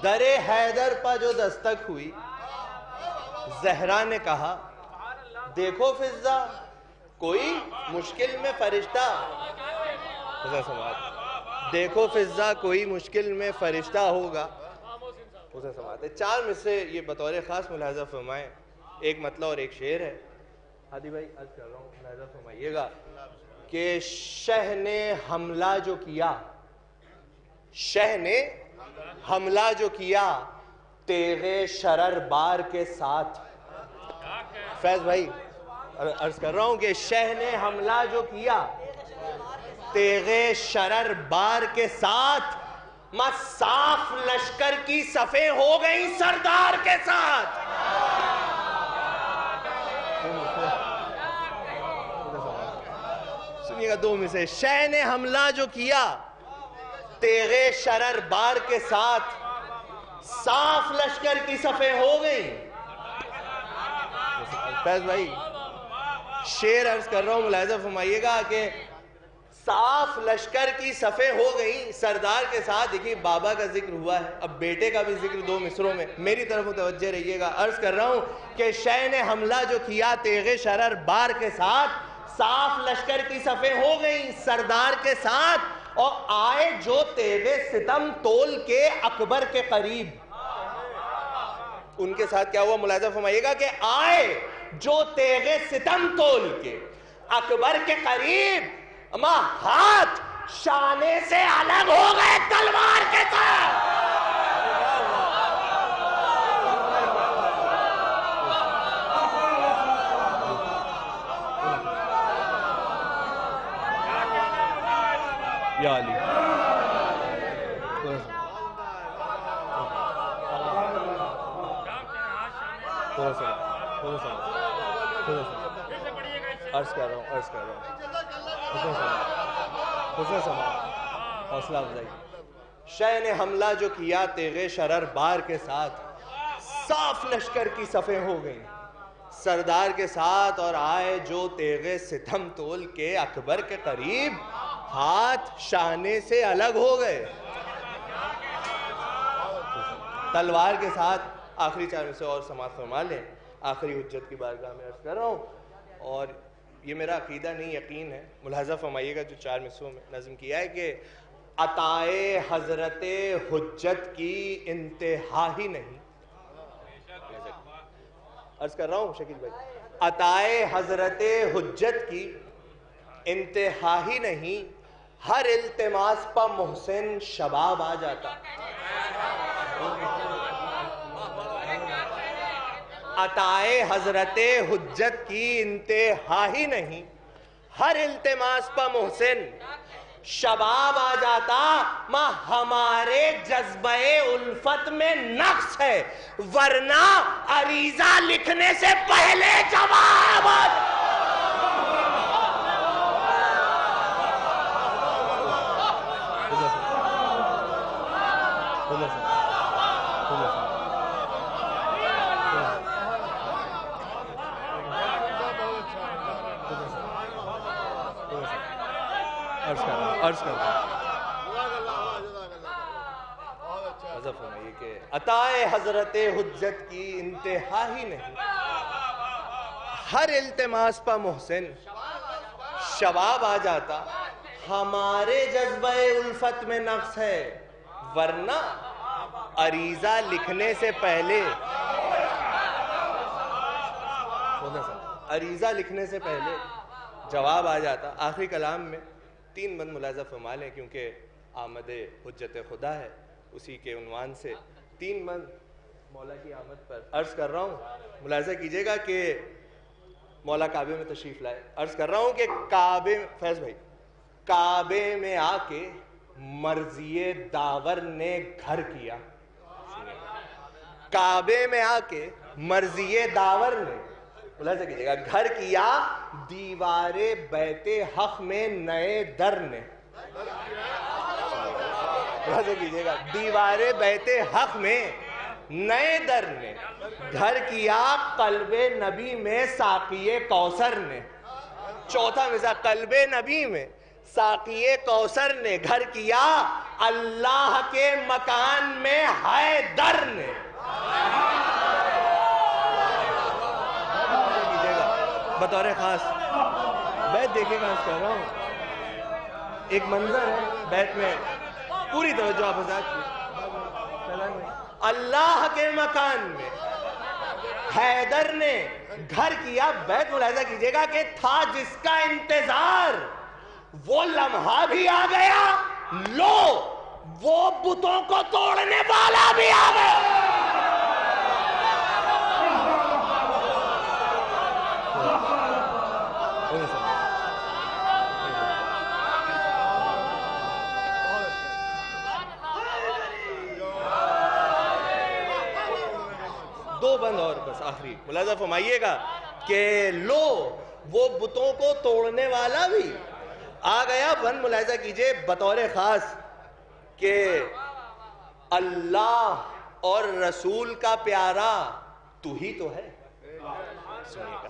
در حیدر پا جو دستک ہوئی، زہرا نے کہا دیکھو فضا کوئی مشکل میں فرشتہ، دیکھو فضا کوئی مشکل میں فرشتہ ہوگا۔ 4 میں سے یہ بطور خاص ملاحظہ فرمائیں، ایک مطلع اور ایک شعر ہے۔ ہادی بھائی عرض کر رہا ہوں، ملاحظہ فرمائیے گا کہ شہ نے حملہ جو کیا، شہ نے حملہ جو کیا تیغ شرر بار کے ساتھ۔ فیض بھائی عرض کر رہا ہوں کہ شہ نے حملہ جو کیا تیغ شرر بار کے ساتھ، ماں صاف لشکر کی صفیں ہو گئیں سردار کے ساتھ۔ سنیے گا 2 میں سے. شہ نے حملہ جو کیا تیغے شرر بار کے ساتھ صاف لشکر کی صفیں ہو گئیں. فیض بھائی شعر عرض کر رہا ہوں, ملاحظہ فرمائیے گا کہ صاف لشکر کی صفیں ہو گئیں سردار کے ساتھ. دیکھیے بابا کا ذکر ہوا ہے, اب بیٹے کا بھی ذکر 2 مصروں میں. میری طرف متوجہ رہیے گا. عرض کر رہا ہوں کہ شہ نے حملہ جو کیا تیغ شرر بار کے ساتھ صاف لشکر کی صفیں ہو گئیں سردار کے ساتھ, اور آئے جو تیغ ستم تول کے اکبر کے قریب. ان کے ساتھ کیا ہوا ملاحظہ فرمائیے گا کہ آئے جو تیغ ستم تول کے اکبر کے قریب, اما ہاتھ شانے سے الگ ہو گئے تلوار کے ساتھ. یا علی عرض کر رہا ہوں حوصلہ افزائی. شہ نے حملہ جو کیا تیغ شرر بار کے ساتھ صاف لشکر کی صفیں ہو گئیں سردار کے ساتھ, اور آئے جو تیغ ستم تول کے اکبر کے قریب ہاتھ شانے سے الگ ہو گئے تلوار کے ساتھ. آخری 4 میں سے اور سماعت فرما لیں. آخری حجت کی بارگاہ میں عرض کر رہا ہوں, اور یہ میرا عقیدہ نہیں یقین ہے. ملاحظہ فرمائیے گا جو 4 مصروں میں نظم کیا ہے کہ عطائے حضرت حجت کی انتہا ہی نہیں. عرض کر رہا ہوں شکیل بھائی, عطائے حضرت حجت کی انتہا ہی نہیں, ہر التماس پہ محسن شباب آ جاتا. عطائے حضرت حجت کی انتہا ہی نہیں, ہر التماس پہ محسن شباب آ جاتا. ماں ہمارے جذبہ الفت میں نقص ہے, ورنہ عریضہ لکھنے سے پہلے جواب آ جاتا. عرض کر فرمائیے کہ عطائے حضرت حجت کی انتہا ہی نہیں, ہر التماس پہ محسن شباب آ جاتا. ہمارے جذبہ الفت میں نقص ہے, ورنہ عریضہ لکھنے سے پہلے جواب آ جاتا. آخری کلام میں 3 بند ملاحظہ فرما لیں کیونکہ آمد حجت خدا ہے, اسی کے عنوان سے 3 بند مولا کی آمد پر عرض کر رہا ہوں. ملاحظہ کیجئے گا کہ مولا کعبے میں تشریف لائے. عرض کر رہا ہوں کہ کعبے, فیض بھائی, کعبے میں آ کے مرضی داور نے گھر کیا. کعبے میں آ کے مرضی داور نے ملاحظہ کیجئے گا گھر کیا, دیوار بیت حق میں نئے در نے. ملاحظہ کیجئے گا دیوار بیت حق میں نئے در نے گھر کیا, قلب نبی میں ساقی کوثر نے. چوتھا مثال, قلب نبی میں ساقی کوثر نے گھر کیا, اللہ کے مکان میں حیدر نے. بطور خاص بیت دیکھے گا اس کہہ رہا ہوں, ایک منظر ہے بیت میں, پوری توجہ آپ حضرات کی. اللہ کے مکان میں حیدر نے گھر کیا. بیت ملاحظہ کیجئے گا کہ تھا جس کا انتظار وہ لمحہ بھی آ گیا, لو وہ بتوں کو توڑنے والا بھی آ گیا. دو بند اور بس آخری ملاحظہ فرمائیے گا کہ لو وہ بتوں کو توڑنے والا بھی آ گیا بند ملاحظہ کیجئے بطور خاص کہ اللہ اور رسول کا پیارا تو ہی تو ہے. سنیے گا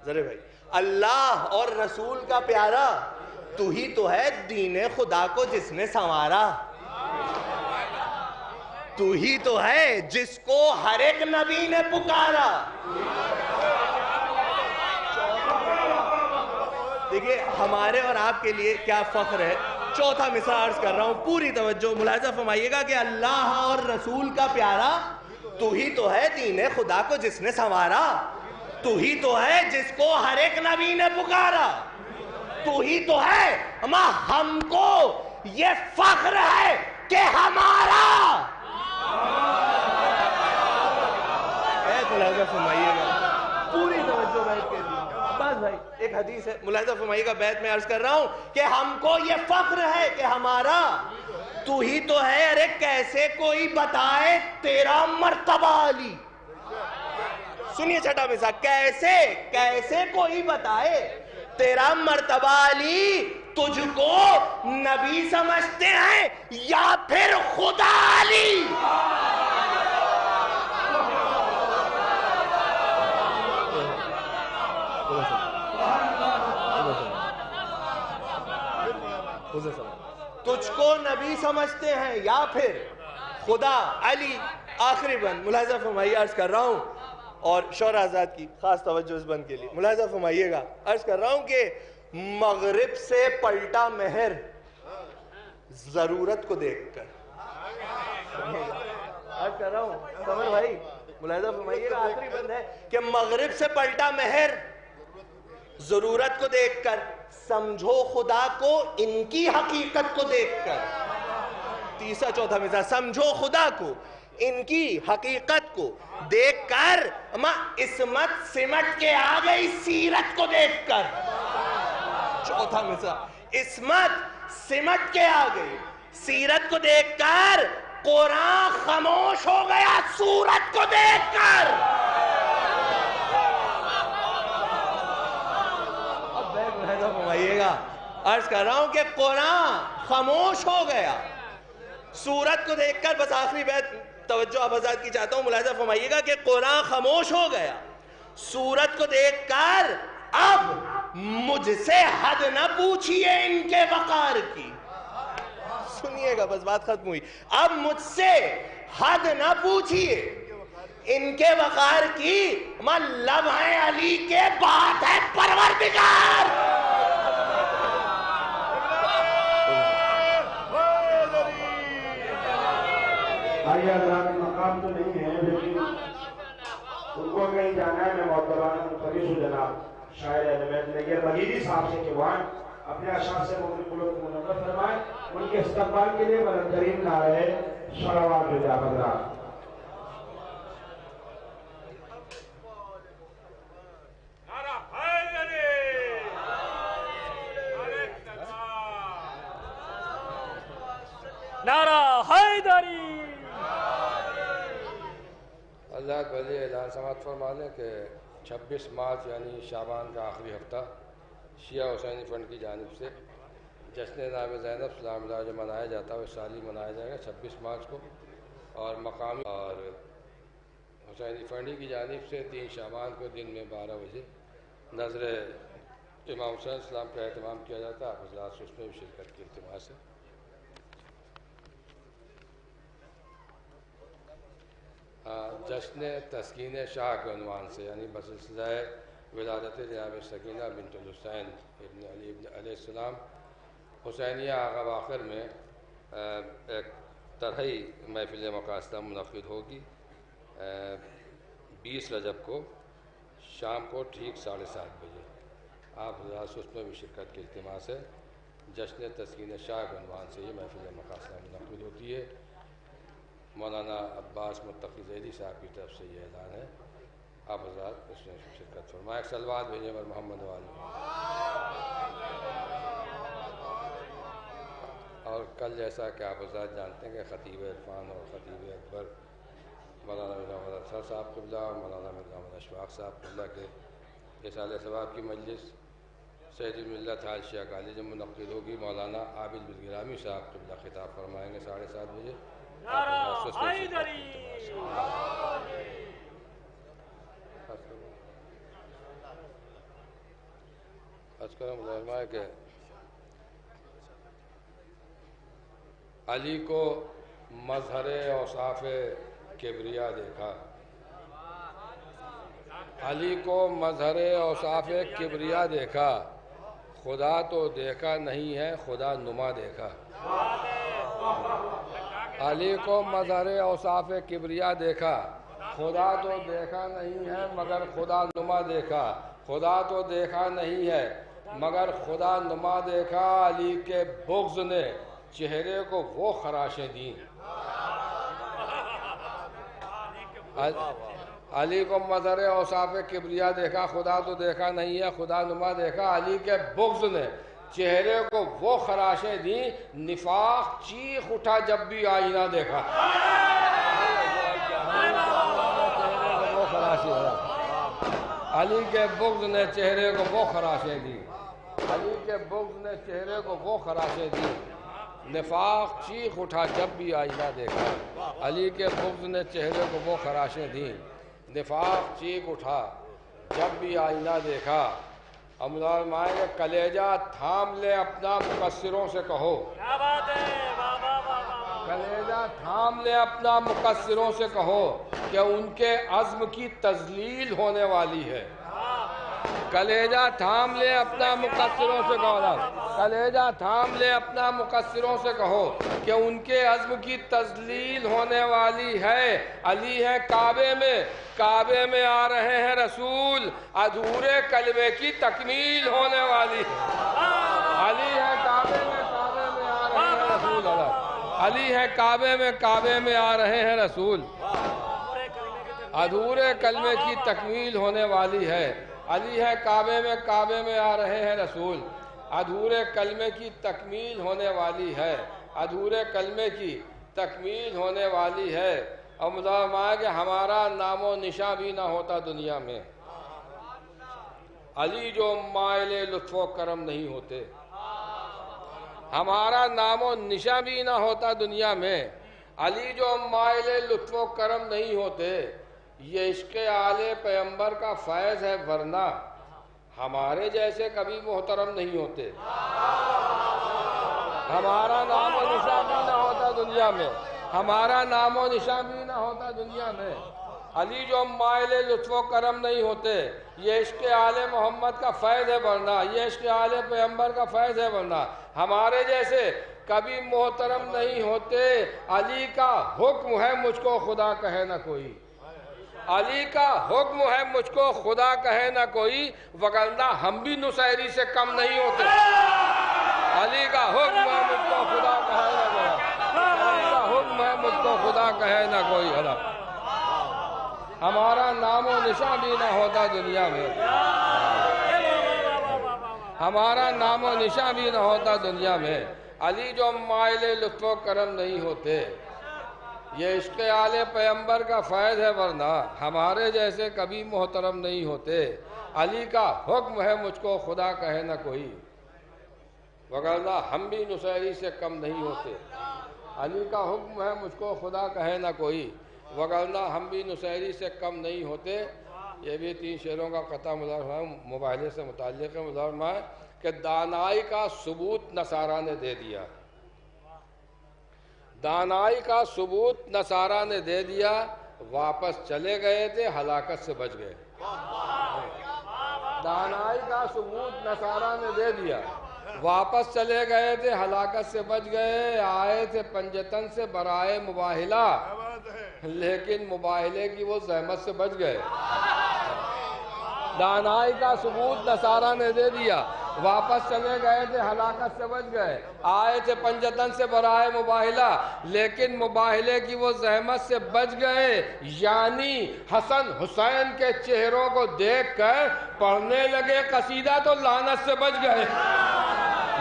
ذرا بھائی, اللہ اور رسول کا پیارا تو ہی تو ہے, دین خدا کو جس نے سنوارا تو ہی تو ہے جس کو ہر ایک نبی نے پکارا. دیکھیے ہمارے اور آپ کے لیے کیا فخر ہے. چوتھا مصرع عرض کر رہا ہوں, پوری توجہ ملاحظہ فرمائیے گا کہ اللہ اور رسول کا پیارا تو ہی تو ہے, دین خدا کو جس نے سنوارا تو ہی تو ہے جس کو ہر ایک نبی نے پکارا تو ہی تو ہے. اما ہم کو یہ فخر ہے کہ ہمارا. ملاحظہ فرمائیے گا, پوری توجہ بیت کے لیے. بس بھائی ایک حدیث ہے, ملاحظہ فرمائیے گا, بیت میں عرض کر رہا ہوں کہ ہم کو یہ فخر ہے کہ ہمارا تو ہی تو ہے. ارے کیسے کوئی بتائے تیرا مرتبہ علی. سنیے چھٹا مثال, کیسے کوئی بتائے تیرا مرتبہ علی. تجھ کو نبی سمجھتے ہیں یا پھر خدا علی. تجھ کو نبی سمجھتے ہیں یا پھر خدا علی. آخری بند ملاحظہ فرمائیے, عرض کر رہا ہوں, اور شعراء حضرات کی خاص توجہ اس بند کے لیے ملاحظہ فرمائیے گا. عرض کر رہا ہوں کہ مغرب سے پلٹا مہر ضرورت کو دیکھ کر. عرض کر رہا ہوں سمر بھائی ملاحظہ فرمائیے گا, آخری بند ہے کہ مغرب سے پلٹا مہر ضرورت کو دیکھ کر, سمجھو خدا کو ان کی حقیقت کو دیکھ کر. تیسرا چوتھا مثال, سمجھو خدا کو ان کی حقیقت کو دیکھ کر, عصمت سمٹ کے آ گئی سیرت کو دیکھ کر. چوتھا مثال, عصمت سمٹ کے آ گئی سیرت کو دیکھ کر, قرآن خاموش ہو گیا سورت کو دیکھ کر. فرمائیے گا, عرض کر رہا ہوں کہ قرآن خاموش ہو گیا سورت کو دیکھ کر. بس آخری بیت توجہ آپ حضرات کی چاہتا ہوں, ملاحظہ فرمائیے گا کہ قرآن خاموش ہو گیا سورت کو دیکھ کر. اب مجھ سے حد نہ پوچھئے ان کے وقار کی. سنیے گا بس بات ختم ہوئی. اب مجھ سے حد نہ پوچھئے ان کے وقار کی, لب ہیں علی کے بات ہے پروردگار. آئیے حضرات مقام تو نہیں ہے لیکن ان کو کہیں جانا ہے. میں محترم منفرد جناب شاعر اہل بیت نگیر بغیری صاحب سے کہ وہاں اپنے اشعار سے مغرب قلوب کو منور فرمائیں. ان کے استقبال کے لیے بلند ترین نعرہ صلوات جو جا حضرات. نعرہ حیدری. اللہ ولی اعلان سماعت فرما لیں کہ 26 مارچ یعنی شعبان کا آخری ہفتہ شیعہ حسینی فنڈ کی جانب سے جشن نام زینب سلام اللہ جو منایا جاتا ہے وہ سالی منایا جائے گا 26 مارچ کو. اور مقامی اور حسینی فنڈی کی جانب سے 3 شعبان کو دن میں 12 بجے نظر امام حسین السلام کا اہتمام کیا جاتا ہے. آپ حضرات اس میں بھی شرکت کی التماس ہے. جشن تسکین شاہ کے عنوان سے یعنی بسلسلہ ولادت جناب سکینہ بنت الحسین ابن علی ابن علیہ السلام حسینیہ آغا باخر میں ایک طرحی محفل مقاصدہ منعقد ہوگی 20 رجب کو شام کو ٹھیک 7:30 بجے. آپ حضرات اس میں بھی شرکت کی التماس ہے. جشن تسکین شاہ کے عنوان سے یہ محفل مقاصدہ منعقد ہوتی ہے. مولانا عباس متقی زیدی صاحب کی طرف سے یہ اعلان ہے. آپ حضرات اس میں شرکت فرمائیں. ایک صلوات بھیجیں پر محمد والی. اور کل جیسا کہ آپ حضرات جانتے ہیں کہ خطیب عرفان اور خطیب اکبر مولانا مرزا محمد افسر صاحب قبلہ اور مولانا مرزا محمد اشفاق صاحب قبلہ کے اصالہ ثواب کی مجلس سید الملت حاج شیخ کالج میں منعقد ہوگی۔ مولانا عابد بالگرامی صاحب قبلہ خطاب فرمائیں گے 7:30 بجے۔ کہ علی کو مظہر اوصاف کبریا دیکھا، علی کو مظہر اوصاف کبریا دیکھا، خدا تو دیکھا نہیں ہے خدا نما دیکھا۔ علی کو مظہر اوصاف کبریا دیکھا، خدا تو دیکھا نہیں ہے مگر خدا نما دیکھا، خدا تو دیکھا نہیں ہے مگر خدا نما دیکھا۔ علی کے بغض نے چہرے کو وہ خراشیں دیں، علی کو مظہر اوصاف کبریا دیکھا، خدا تو دیکھا نہیں ہے خدا نما دیکھا۔ علی کے بغض نے چہرے کو وہ خراشیں دیں، نفاق چیخ اٹھا جب بھی آئینہ دیکھا۔ علی کے بغض نے چہرے کو وہ خراشیں دیں، علی کے بغض نے چہرے کو وہ خراشیں دیں، نفاق چیخ اٹھا جب بھی آئینہ دیکھا۔ علی کے بغض نے چہرے کو وہ خراشیں دیں، نفاق چیخ اٹھا جب بھی آئینہ دیکھا۔ فرمائیں کہ کلیجہ تھام لے اپنا مقصروں سے کہو، کلیجہ تھام لے اپنا مقصروں سے کہو کہ ان کے عزم کی تذلیل ہونے والی ہے۔ کلیجہ تھام لے اپنا مقصروں سے کہو، کلیجہ تھام لے اپنا مقصروں سے کہو کہ ان کے عزم کی تذلیل ہونے والی ہے۔ علی ہے کعبے میں آ رہے ہیں رسول، ادھورے کلمے کی تکمیل ہونے والی ہے۔ علی ہے کعبے میں آ رہے ہیں رسول، علی ہے کعبے میں آ رہے ہیں رسول، ادھورے کلمے کی تکمیل ہونے والی ہے۔ علی ہے کعبے میں آ رہے ہیں رسول، ادھورے کلمے کی تکمیل ہونے والی ہے، ادھورے کلمے کی تکمیل ہونے والی ہے۔ اور مظاہرہ کہ ہمارا نام و نشاں بھی نہ ہوتا دنیا میں، علی جو مائل لطف و کرم نہیں ہوتے، ہمارا نام و نشاں بھی نہ ہوتا دنیا میں، علی جو مائل لطف و کرم نہیں ہوتے۔ یہ عشق آل پیغمبر کا فیض ہے ورنہ ہمارے جیسے کبھی محترم نہیں ہوتے۔ ہمارا نام و نشاں بھی نہ ہوتا دنیا میں، ہمارا نام و نشاں بھی نہ ہوتا دنیا میں، علی جو مائل لطف و کرم نہیں ہوتے۔ یہ عشق آل محمد کا فیض ہے ورنہ، یہ عشق آل پیغمبر کا فیض ہے ورنہ ہمارے جیسے کبھی محترم نہیں ہوتے۔ علی کا حکم ہے مجھ کو خدا کہے نہ کوئی، علی کا حکم ہے مجھ کو خدا کہے نہ کوئی، وگرنہ ہم بھی نصیری سے کم نہیں ہوتے۔ علی کا حکم ہے مجھ کو خدا کہے نہ کوئی، علی کا حکم ہے مجھ کو خدا کہے نہ کوئی، ہمارا نام و نشاں بھی نہ ہوتا دنیا میں، ہمارا نام و نشاں بھی نہ ہوتا دنیا میں۔ علی جو مائل لطف و کرم نہیں ہوتے، یہ عشق آل پیغمبر کا فیض ہے ورنہ ہمارے جیسے کبھی محترم نہیں ہوتے۔ علی کا حکم ہے مجھ کو خدا کہے نہ کوئی، وگرنہ ہم بھی نصیری سے کم نہیں ہوتے۔ علی کا حکم ہے مجھ کو خدا کہے نہ کوئی، وگرنہ ہم بھی نصیری سے کم نہیں ہوتے۔ یہ بھی 3 شعروں کا قطع مباہلے سے متعلق ہے۔ مظاہرہ کہ دانائی کا ثبوت نصارہ نے دے دیا، دانائی کا ثبوت نصارہ نے دے دیا، واپس چلے گئے تھے ہلاکت سے بچ گئے۔ دانائی کا ثبوت نصارہ نے دے دیا، واپس چلے گئے تھے ہلاکت سے بچ گئے، آئے تھے پنجتن سے برائے مباہلہ، لیکن مباہلے کی وہ زحمت سے بچ گئے۔ دانائی کا ثبوت نصارہ نے دے دیا، واپس چلے گئے تھے ہلاکت سے بچ گئے، آئے تھے پنجتن سے برائے مباہلہ، لیکن مباہلے کی وہ زحمت سے بچ گئے۔ یعنی حسن حسین کے چہروں کو دیکھ کر پڑھنے لگے قصیدہ تو لعنت سے بچ گئے۔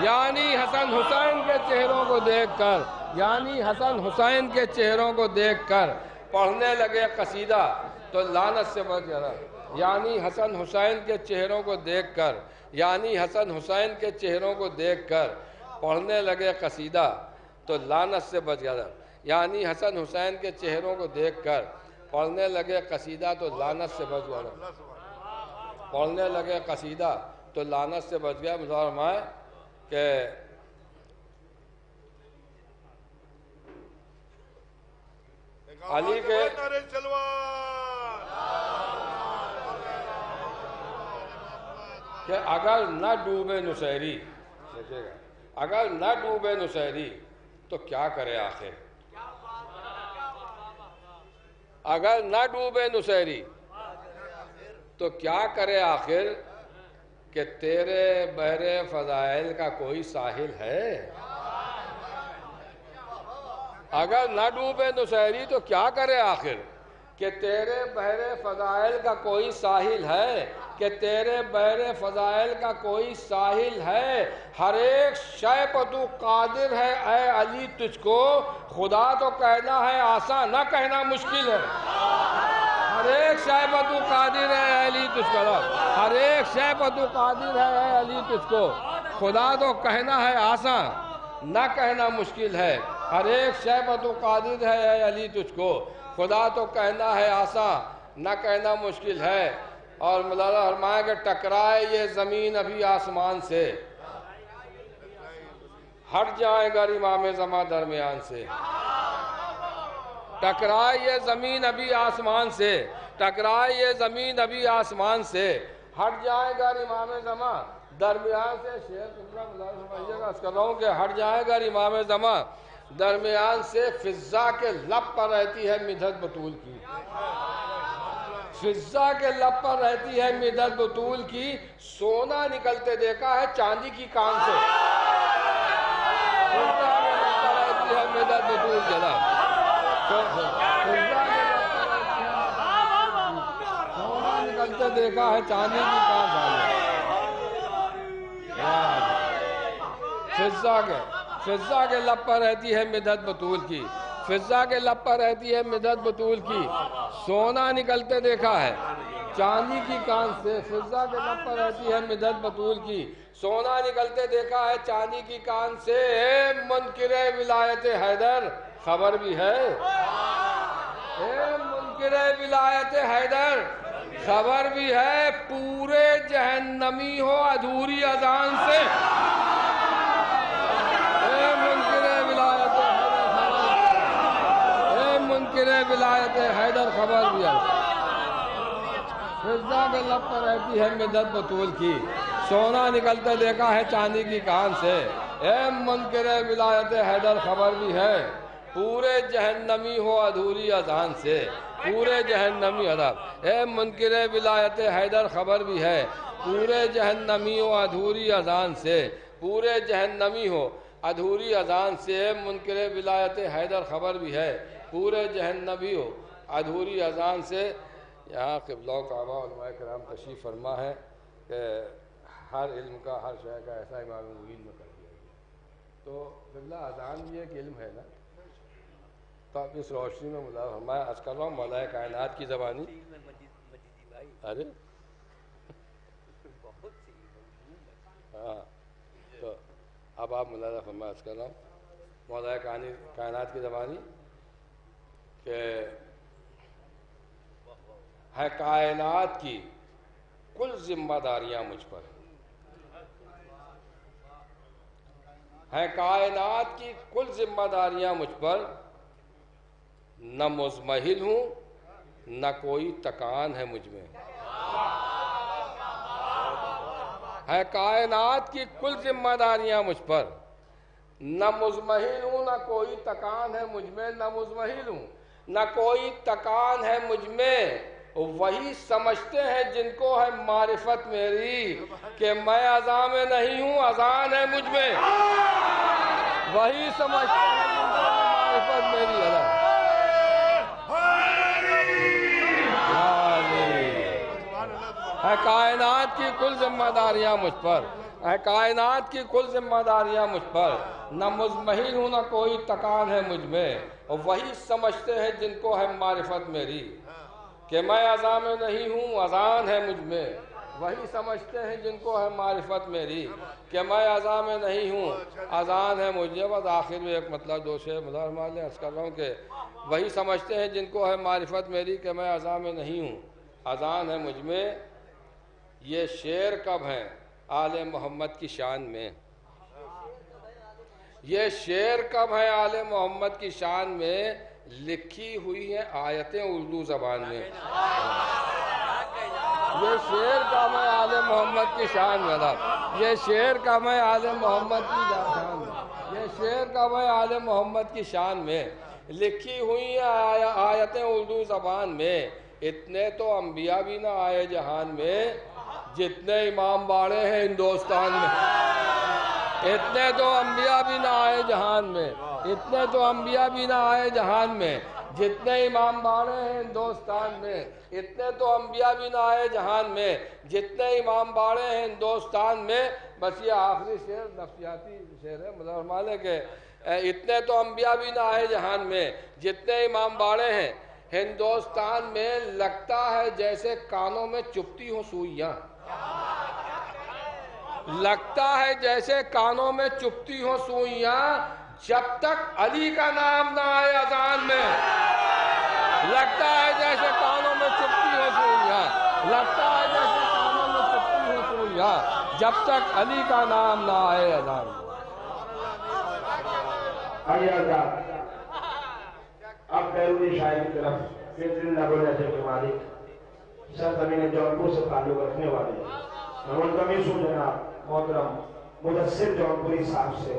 یعنی حسن حسین کے چہروں کو دیکھ کر، یعنی حسن حسین کے چہروں کو دیکھ کر پڑھنے لگے قصیدہ تو لعنت سے بچ گئے۔ یعنی حسن حسین کے چہروں کو دیکھ کر، یعنی حسن حسین کے چہروں کو دیکھ کر پڑھنے لگے قصیدہ تو لعنت سے بچ گیا. یعنی حسن حسین کے چہروں کو دیکھ کر پڑھنے لگے قصیدہ تو لعنت سے بچ گیا. پڑھنے لگے قصیدہ تو لعنت سے بچ گیا. فرمائے کہ علی کے کہ اگر نہ ڈوبے نصیری، اگر نہ ڈوبے نصیری تو کیا کرے آخر. اگر نہ ڈوبے نصیری تو کیا کرے آخر کہ تیرے بحر فضائل کا کوئی ساحل ہے. اگر نہ ڈوبے نصیری تو کیا کرے آخر کہ تیرے بحر فضائل کا کوئی ساحل ہے، کہ تیرے بحر فضائل کا کوئی ساحل ہے. ہر ایک شے پر تو قادر ہے اے علی تجھ کو، خدا تو کہنا ہے آسان نہ کہنا مشکل ہے. ہر ایک شے پر تو قادر ہے اے علی تجھ کو، ہر ایک شے پر تو قادر ہے اے علی تجھ کو، خدا تو کہنا ہے آسان نہ کہنا مشکل ہے. ہر ایک شے پر تو قادر ہے اے علی تجھ کو، خدا تو کہنا ہے آسان نہ کہنا مشکل ہے. اور مولانا فرمایا کہ ٹکرائے یہ زمین ابھی آسمان سے، ہٹ جائے گا امام زمان درمیان سے. ٹکرائے یہ زمین ابھی آسمان سے، ٹکرائے یہ زمین ابھی آسمان سے، ہٹ جائے گا امام زمان درمیان سے. شیخ فرمائیے گا، کر رہا ہوں کہ ہٹ جائے گا امام زمان درمیان سے. فضا کے لب پر رہتی ہے مدحت بطول کی، فضا کے لب پر رہتی ہے مدحت بطول کی. سونا نکلتے دیکھا ہے چاندی کی کان سے. فضا کے لب پر رہتی ہے مدحت بطول کے لب، سونا نکلتے دیکھا ہے چاندی کی کان سے. فضا کے لب پر رہتی ہے مدحت بطول کی، فضا کے لب پر رہتی ہے مدحت بطول کی. سونا نکلتے دیکھا ہے چاندی کی کان سے. فضا کے لب پر رہتی ہے مدحت بطول کی، سونا نکلتے دیکھا ہے چاندی کی کان سے. اے منکر ولایت حیدر خبر بھی ہے، اے منکر ولایت حیدر خبر بھی ہے. پورے جہنمی ہو ادھوری اذان سے. منکر ولایت حیدر خبر بھی ہے. فضا کے لب پر رہتی ہے مدحت بطول کی، سونا نکلتے دیکھا ہے چاندی کی کان سے. اے منکر ولایت حیدر خبر بھی ہے. پورے جہنمی ہو ادھوری اذان سے، پورے جہنمی ادب. اے منکر ولایت حیدر خبر بھی ہے. پورے جہنمی ہو ادھوری اذان سے، پورے جہنمی ہو ادھوری اذان سے. اے منکر ولایت حیدر خبر بھی ہے. پورے جہنمی ہو ادھوری اذان سے. یہاں قبلہ کعبہ علماء کرام تشریف فرما ہے کہ ہر علم کا، ہر شے کا ایسا امام معین میں کر دیا گیا. تو قبلہ اذان بھی ایک علم ہے نا. تو آپ اس روشنی میں مولا فرمایا، عرض کر رہا ہوں مولا کائنات کی زبانی. ارے ہاں، تو اب آپ مولا فرمایا، عرض کر رہا ہوں مولا کائنات کی زبانی کہ ہے کائنات کی کل ذمہ داریاں مجھ پر، ہے کائنات کی کل ذمہ داریاں مجھ پر. نہ مزمحل ہوں نہ کوئی تکان ہے مجھ میں. ہے کائنات کی کل ذمہ داریاں مجھ پر، نہ مزمحل ہوں نہ کوئی تکان ہے مجھ میں. نہ مزمحل ہوں نہ کوئی تکان ہے مجھ میں. وہی سمجھتے ہیں جن کو ہے معرفت میری کہ میں اذان میں نہیں ہوں، اذان ہے مجھ میں. وہی سمجھتے ہیں جن کو ہے معرفت میری. ہے کائنات کی کل ذمہ داریاں مجھ پر، ہے کائنات کی کل ذمہ داریاں مجھ پر. نہ مزمحل ہوں نہ کوئی تکان ہے مجھ میں. وہی سمجھتے ہیں جن کو ہے معرفت میری. کہ میں اذان میں نہیں ہوں اذان ہے مجھ میں، وہی سمجھتے ہیں جن کو ہے معرفت میری کہ میں اذان میں نہیں ہوں اذان ہے مجھ میں۔ بس آخر میں ایک مطلب دو شعر مدارمال عرض کر رہا ہوں کہ وہی سمجھتے ہیں جن کو ہے معرفت میری کہ میں اذان میں نہیں ہوں اذان ہے مجھ میں۔ یہ شعر کب ہیں آل محمد کی شان میں، یہ شعر کب ہیں آل محمد کی شان میں، لکھی ہوئی ہیں آیتیں اردو زبان میں۔ یہ شعر کب ہے آل محمد کی شان میں، یہ شعر کب ہے آل محمد کی شان میں، یہ شعر کب ہے آل محمد کی شان میں، لکھی ہوئی ہیں آیتیں اردو زبان میں۔ اتنے تو انبیاء بھی نہ آئے جہان میں جتنے امام باڑے ہیں ہندوستان میں، اتنے تو انبیاء بھی نہ آئے جہان میں، اتنے تو انبیاء بھی نہ آئے جہان میں جتنے امام باڑے ہیں ہندوستان میں، اتنے تو انبیاء بھی نہ آئے جہان میں جتنے امام باڑے ہیں ہندوستان میں۔ بس یہ آخری شعر نفسیاتی شعر ہے، مطلب فرمانے کہ اتنے تو انبیاء بھی نہ آئے جہان میں جتنے امام باڑے ہیں ہندوستان میں، لگتا ہے جیسے کانوں میں چپتی ہوں سوئیاں، لگتا ہے جیسے کانوں میں چپتی ہوں سوئیاں، جب تک علی کا نام نہ آئے اذان میں، لگتا ہے جیسے کانوں میں چپتی ہوں سوئیاں، لگتا ہے جیسے کانوں میں چپتی ہوں سوئیاں، جب تک علی کا نام نہ آئے اذان میں۔ آئیے آزاد اب بیرونی شاعری کی طرف پھر زندہ بولے کے مالک سرزمین جونپور سے تعلق رکھنے والے میں منتمیز ہوں جناب محترم مدثر جونپوری صاحب سے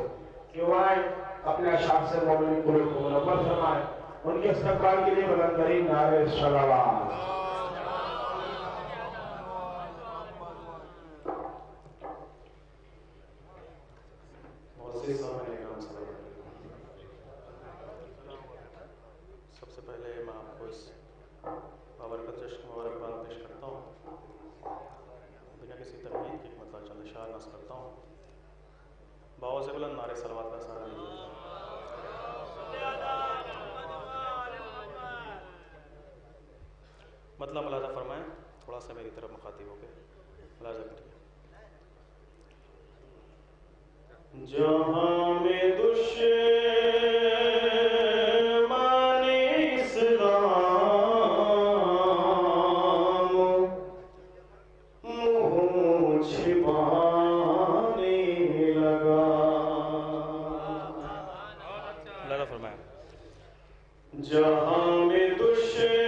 کہ وہ آئے اپنے اشعار سے مومنین قلوب کو منور فرمائے۔ ان کے استقبال کے لیے بلند ترین نعرے صلوات۔ سب سے پہلے میں آپ کو اس بابرکت جشن کی مبارکباد پیش کرتا ہوں، بنا کسی تمہید کی ایک مطلب چند اشعار نصب کرتا ہوں۔ باوز بلند نعرے صلوات کا سہارا لیجیے۔ مطلب ملاحظہ فرمائیں، تھوڑا سا میری طرف مخاطب ہو کے ملاحظہ کریے۔ جہاں میں دشمن اسلام منہ چھپانے لگا، ملاحظہ فرمائیں، جہاں میں دشمن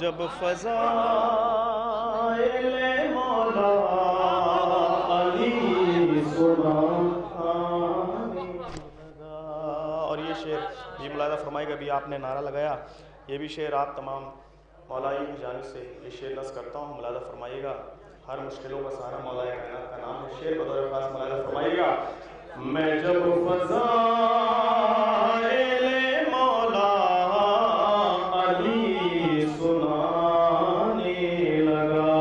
جب فضائل مولا علی سبحانی لگا۔ اور یہ شعر جی ملاحظہ فرمائے گا، بھی آپ نے نعرہ لگایا، یہ بھی شعر آپ تمام مولائی کی جانب سے یہ شعر نصب کرتا ہوں، ملاحظہ فرمائیے گا۔ ہر مشکلوں کا سہارا مولا کائنات کا نام ہے، شعر بطور خاص ملاحظہ فرمائیے گا۔ میں جب فضائل مولا علی سنانے لگا،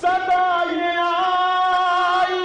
صدا یہ آئی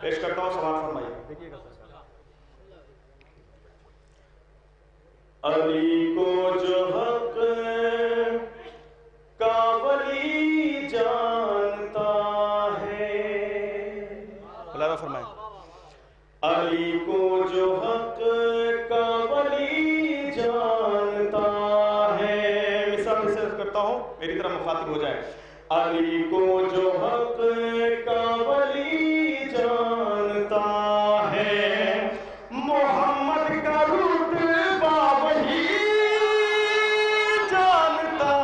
پیش کرتا ہوں، سماعت فرمائیے. دیکھیے گا علی کو جو حق کا ولی جانتا ہے، ملاحظہ فرمائیں، علی کو جو حق کا ولی جانتا ہے. مثال سے کرتا ہوں، میری طرح مخاطب ہو جائے. علی کو جو حق کا ولی جانتا ہے، محمد کا رتبہ وہی جانتا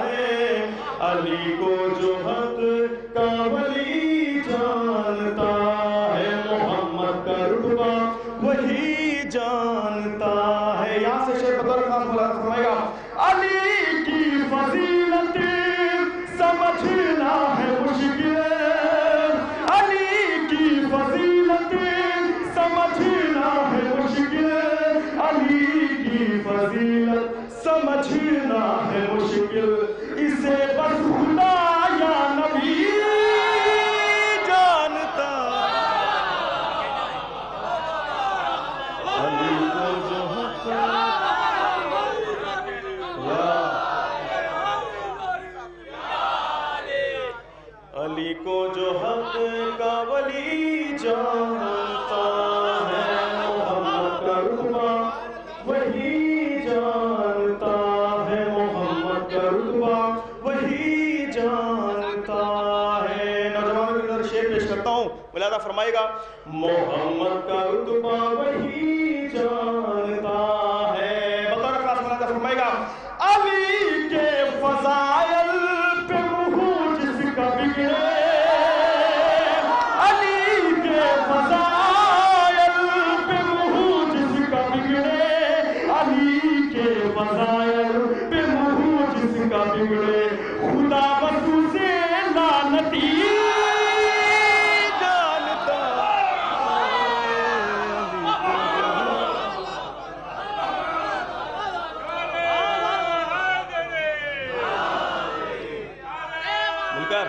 ہے. علی کو جو حق کا ولی جانتا ہے، محمد کا رتبہ وہی جانتا ہے. یہاں سے شیخ بطور خاص ملاحظہ فرمائے گا، علی کی فضیلت سمجھنا ہے مشکل، علی کی فضیلت سمجھنا ہے مشکل، علی کی فضیلت سمجھنا ہے مشکل، اسے بس خدا یا نبی جانتا. علی کو جو حق علی کو جو حق کا ولی جانتا ہے، محمد کا رتبہ وہی جانتا ہے، محمد کا رتبہ وہی جانتا ہے. نوجوانوں کی طرف شعر پیش کرتا ہوں، ملاحظہ فرمائے گا، محمد کا رتبہ وہی جانتا ہے. بطور خاص ملاحظہ فرمائے گا، علی کے فضائل پہ منہ جس کا بگڑے، علی کے فضائل پہ منہ جس کا بگڑے، علی کے فضائل پہ منہ جس کا بگڑے، خدا بس اسے لعنتی جانتا. ملکر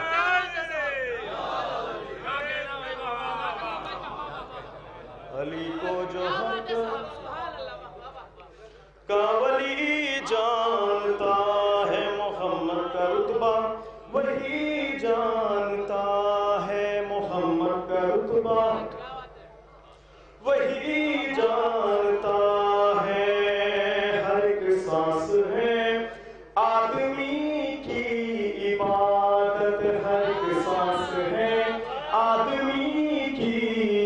علی کو جو حق کا ولی جانتا ہے، محمد کا رتبہ وہی جانتا ہے، محمد کا رتبہ وہی جانتا ہے. ہر ایک سانس ہے آدمی کی عبادت، ہر ایک سانس ہے آدمی کی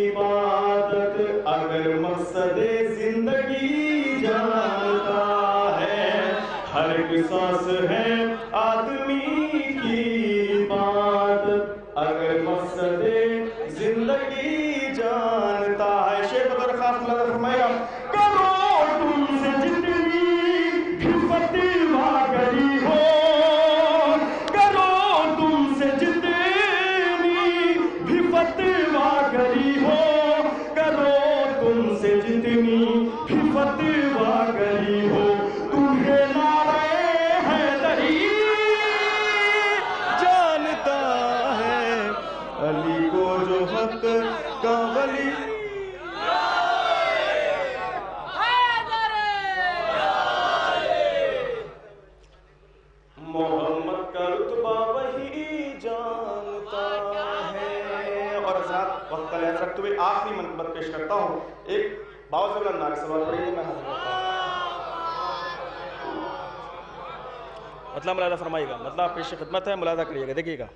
عبادت، اگر مقصد زندگی جانتا ہے. ہر ایک سانس ہے آدمی کی عبادت، اگر مقصد زندگی جانتا ہے. شیخ بطور خاص ملاحظہ فرمائے گا، کرو تم سے جتنی بھی فتویٰ گری ہو، کرو تم سے جتنی بھی فتویٰ گری ہو، کرو تم سے جتنی بھی فتویٰ گری ہو، تمہیں نعرہ حیدری جانتا ہے. علی کو جو حق کا ولی محمد کا رتبہ وہی جانتا ہے. اور حضرات وقت کا لحاظ رکھتے ہوئے آخری منقبت پیش کرتا ہوں. ایک باوزر انداز سوال پڑھیے، میں حاضر کرتا ہوں. مطلب ملاحظہ فرمائیے گا، مطلب پیش خدمت ہے، ملاحظہ کریے گا. دیکھیے گا،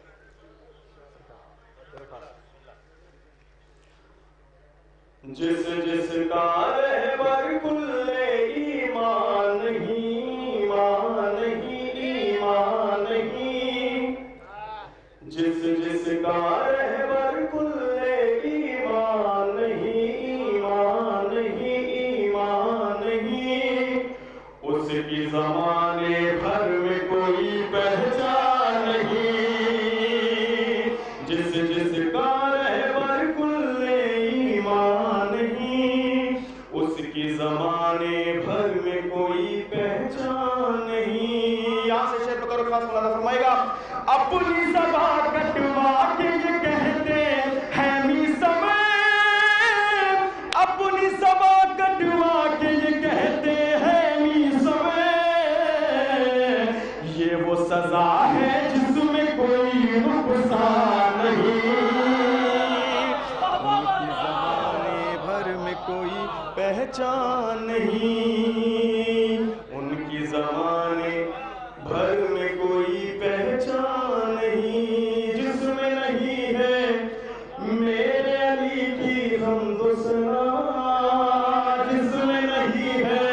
جس جس کا رہبر کل ایمان نہیں، ایمان نہیں، ایمان نہیں، جس جس کا رہبر کل ایمان نہیں، ایمان نہیں، ایمان نہیں، اس کی زمانے بھر میں کوئی پہچان نہیں. جس جس کا رہبر کل ایمان نہیں، اس کوئی پہچان نہیں، ان کی زمانے بھر میں کوئی پہچان نہیں، جس میں نہیں ہے میرے علی کی حمد و ثنا، جس میں نہیں ہے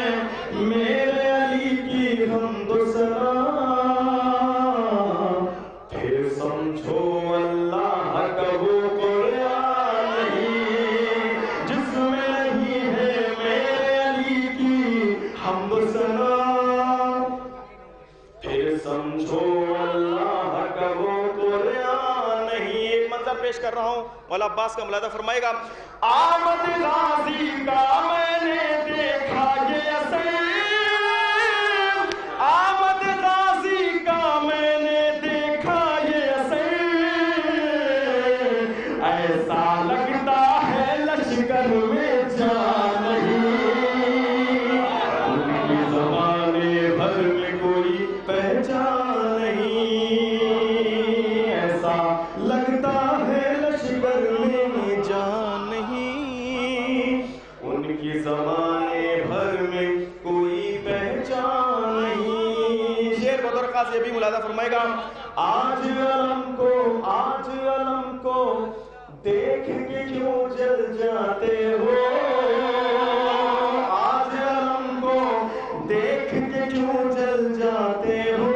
میرے علی کی حمد و ثنا، پھر سمجھو اللہ کا وہ قرآن نہیں، جس میں نہیں ہے میرے علی کی حمد و ثنا، پھر سمجھو اللہ کا وہ قرآن نہیں۔ ایک مطلب پیش کر رہا ہوں، مولا عباس کا ملاحظہ فرمائے گا۔ آمد غازی کا میں نے دیکھا یہ اثر، آمد غازی کا میں نے دیکھا یہ اثر، ایسا لگتا ہے لشکر میں جان نہیں، ان کی زمانے بھر میں کوئی پہچان نہیں، ایسا لگتا ہے لشکر میں جان نہیں، ان کی زمانے بھر میں کوئی پہچان نہیں۔ شعر بدر خاص یہ بھی ملاحظہ فرمائے گا۔ آج علم کو دیکھ کے کیوں جل جاتے ہو، آج علم کو دیکھ کے کیوں جل جاتے ہو،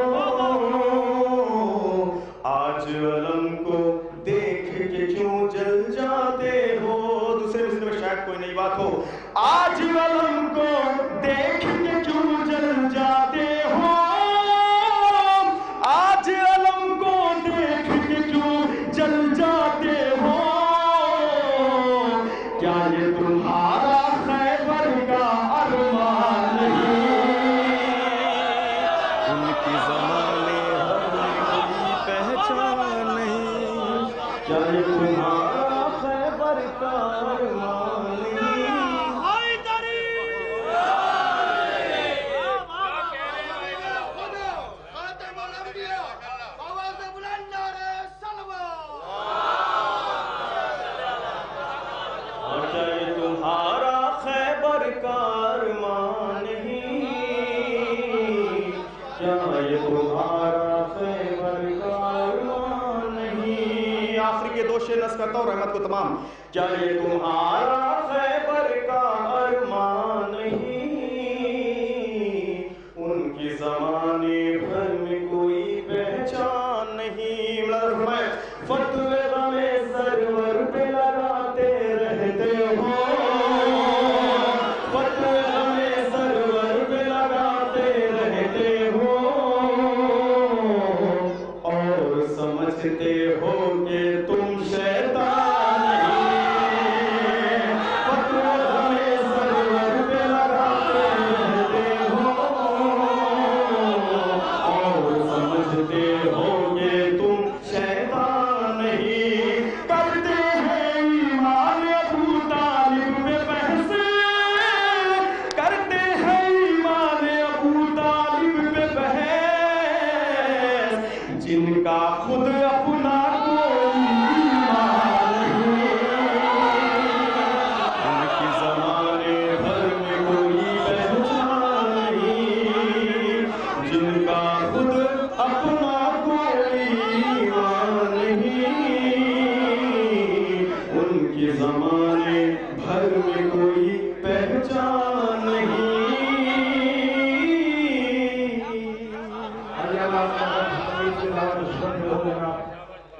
آج علم کو دیکھ کے کیوں جل جاتے ہو۔ دوسرے مصرے میں شاید کوئی نئی بات ہو۔ آج علم کو دیکھ کے کیوں جل جاتے ہو، آج علم کو دیکھ کے کیوں جل جاتے ہو، کیا یہ تمہارا خیبر کا ارمان نہیں، ان کی زمانے بھر میں کوئی پہچان نہیں، کیا یہ تمہارا خیبر کا ارمان نہیں۔ تمہارا خیبر کا ارمان نہیں، کیا یہ تمہارا خیبر کا ارمان نہیں۔ آخری کے دو شعر نصب کرتا ہوں رحمت کو تمام۔ کیا یہ تمہارا خیبر کا ارمان نہیں، ان کی زمانے بھر میں کوئی پہچان نہیں۔ فتوے غمِ سرور پہ لگاتے رہتے ہو، فتوے غمِ سرور پہ لگاتے رہتے ہو، اور سمجھتے ہو کہ تم شیطان نہیں، فتوے غمِ سرور پہ لگاتے رہتے ہو، اور سمجھتے ہو کہ تم شیطان نہیں۔ کرتے ہیں ایمان ابو طالب پہ بحث، کرتے ہیں ایمان ابو طالب پہ بحث، جن کا خود اپنا کوئی ایمان نہیں، ان کی زمانے بھر میں کوئی پہچان نہیں، جن کا خود اپنا کوئی ایمان نہیں، ان کی زمانے بھر میں کوئی پہچان نہیں۔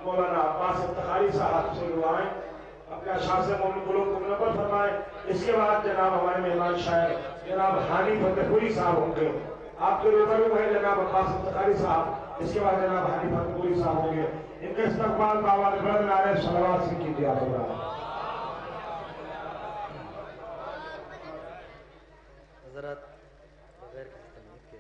مولانا عباس افتخاری صاحب سے دعائیں اپنے اشعار سے مومن قلوب کو منور فرمائیں۔ اس کے بعد جناب ہمارے مہمان شاعر جناب حانی فتح پوری صاحب ہوں گے، آپ کے روبرو ہے جناب عباس افتخاری صاحب، اس کے بعد جناب حانی فتح پوری صاحب ہوں گے۔ ان کے استقبال کا آواز بلند نعرہ صلوات سے کیجیے آپ لوگ۔ حضرات بغیر کسی تمہید کے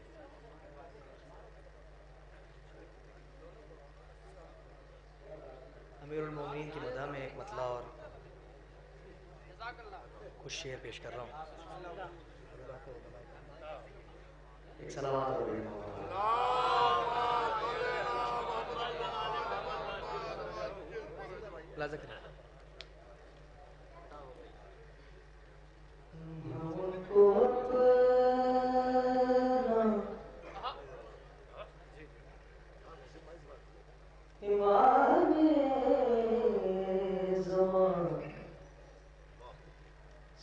امیر المومنین کی مدح میں ایک مطلع اور کچھ شعر پیش کر رہا ہوں۔ صلوات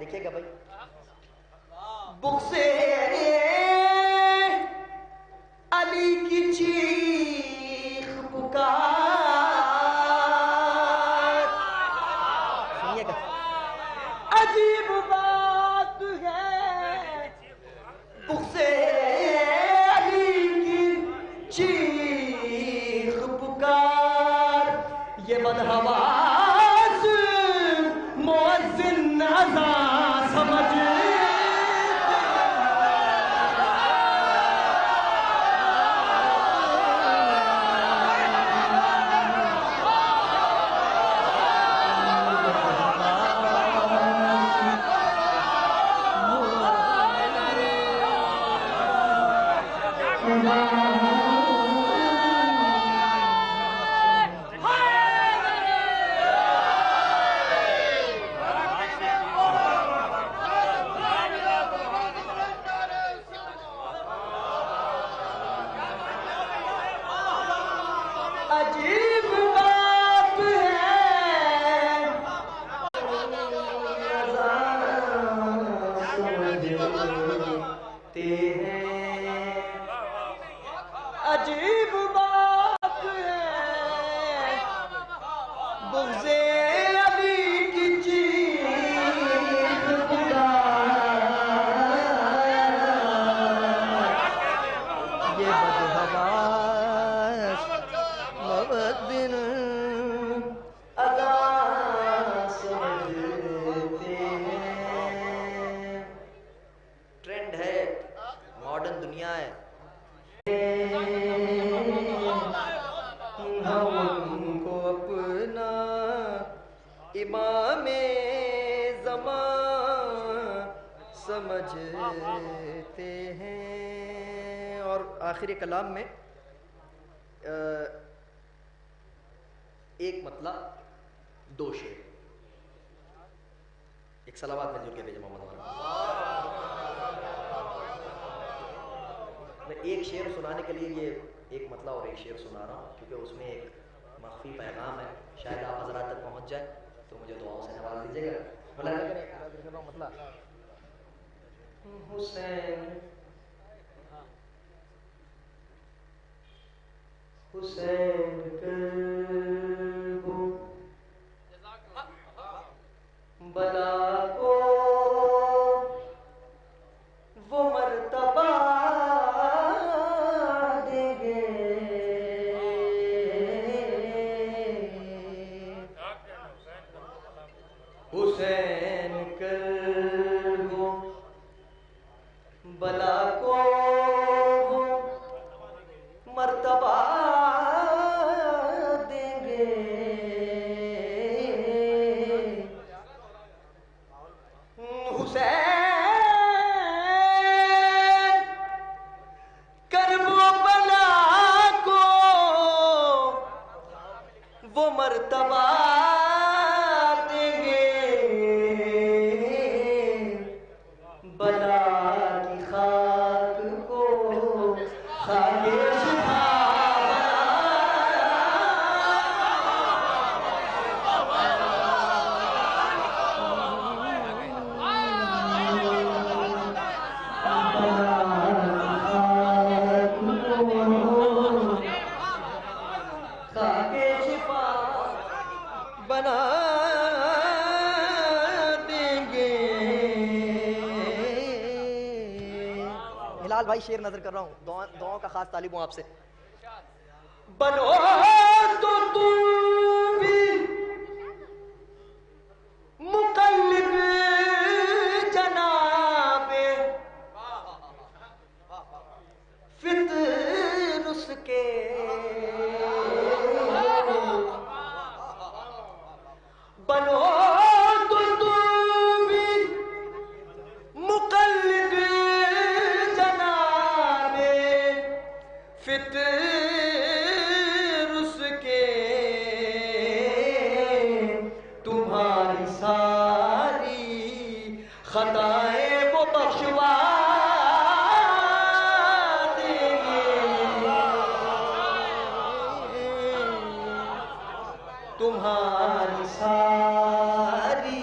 دیکھیے گا بھائی، بغض علی کی چیخ پکار، سنیے گا، عجیب بات ہے بغض علی کی چیخ پکار، یہ بدحواس مؤذن اذان سمجھ عجیب بات ہے بغض علی کی چیخ پکار، یہ بدحواس مؤذن اذان سمجھتے ہیں۔ ٹرینڈ ہے، ماڈرن دنیا ہے، ہم کو اپنا امام زمان سمجھتے ہیں۔ اور آخری کلام میں ایک مطلب دو شعر، ایک صلوات میں جو کہ بھیجے محمد والا، میں ایک شعر سنانے کے لیے یہ ایک مطلب اور ایک شعر سنا رہا ہوں، کیونکہ اس میں ایک مخفی پیغام ہے، شاید آپ حضرات تک پہنچ جائے، تو مجھے دعاؤں سے نواز دیجیے گا۔ مطلب حسین حسین کربو بلا کو وہ مرتبہ دیں گے، حسین کربو بلا کو وہ مرتبہ دیں گے، حسین کرب و بلا کو وہ مرتبہ دیں گے، بلا کی خاک کو خاک شفا بنا دیں گے۔ ہلال بھائی شعر نظر کر رہا ہوں، دعاؤں کا خاص طالب ہوں آپ سے۔ بنو تو تم بھی مقلب جناب فطر اس کے، بنو تو تم بھی مقلد جناب فطر اس کے، تمہاری ساری خطائیں وہ بخشوا دیں گے، تمہاری ساری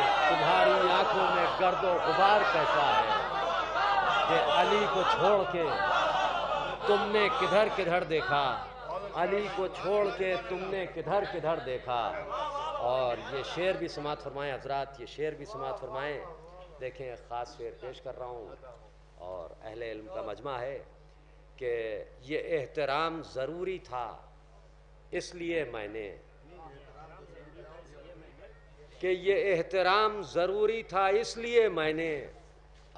کہ تمہاری آنکھوں میں گرد و غبار کیسا ہے کہ علی کو چھوڑ کے تم نے کدھر کدھر دیکھا، علی کو چھوڑ کے تم نے کدھر کدھر دیکھا۔ اور یہ شعر بھی سماعت فرمائیں حضرات، یہ شعر بھی سماعت فرمائیں۔ دیکھیں ایک خاص شعر پیش کر رہا ہوں، اور اہل علم کا مجمع ہے کہ یہ احترام ضروری تھا اس لیے میں نے، کہ یہ احترام ضروری تھا اس لیے میں نے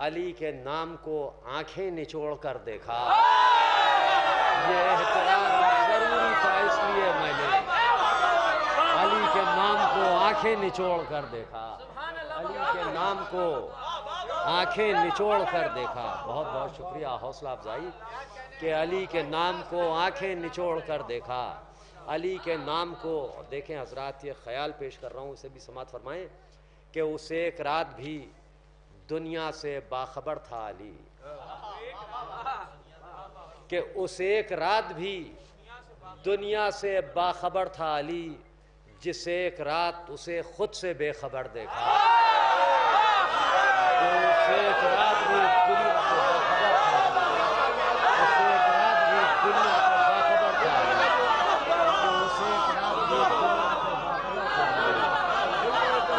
علی کے نام کو آنکھیں نچوڑ کر دیکھا۔ یہ احترام ضروری تھا اس لیے میں نے علی کے نام کو آنکھیں نچوڑ کر دیکھا، علی کے نام کو آنکھیں نچوڑ کر دیکھا۔ بہت بہت شکریہ، حوصلہ افزائی کہ علی کے نام کو آنکھیں نچوڑ کر دیکھا، علی کے نام کو۔ دیکھیں حضرات، یہ خیال پیش کر رہا ہوں، اسے بھی سماعت فرمائیں کہ اس ایک رات بھی دنیا سے باخبر تھا علی، کہ اس ایک رات بھی دنیا سے باخبر تھا علی، جس ایک رات اسے خود سے بے خبر دیکھا۔ اس ایک رات بھی دنیا سے باخبر تھا علی، اس ایک رات بھی دنیا سے باخبر تھا علی،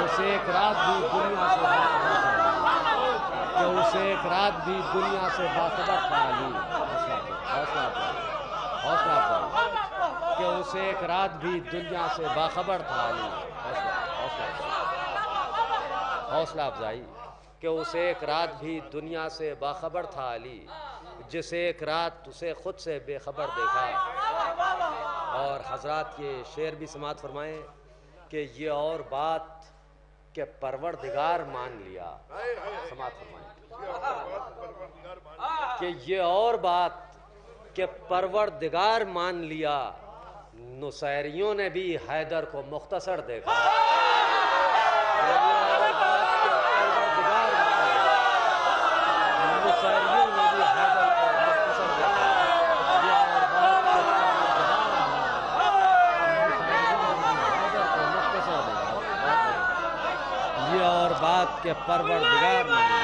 اس ایک رات بھی دنیا سے باخبر تھا علی، اس ایک رات بھی دنیا سے باخبر تھا علی، کہ اس ایک رات بھی دنیا سے باخبر تھا علی۔ حوصلہ افزائی کہ اس ایک رات بھی دنیا سے باخبر تھا علی، حوصلہ افزائی کہ اس ایک رات بھی دنیا سے باخبر تھا علی، جس ایک رات اسے خود سے بے خبر دیکھا۔ اور حضرات یہ شعر بھی سماعت فرمائیں کہ یہ اور بات کہ پروردگار مان لیا، سماعت فرمائیں کہ یہ اور بات کہ پروردگار مان لیا، نصیریوں نے بھی حیدر کو مختصر دیکھا۔ نصیریوں نے بھی حیدر کو مختصر دیکھا۔ یہ اور بات کہ پروردگار مان لیا۔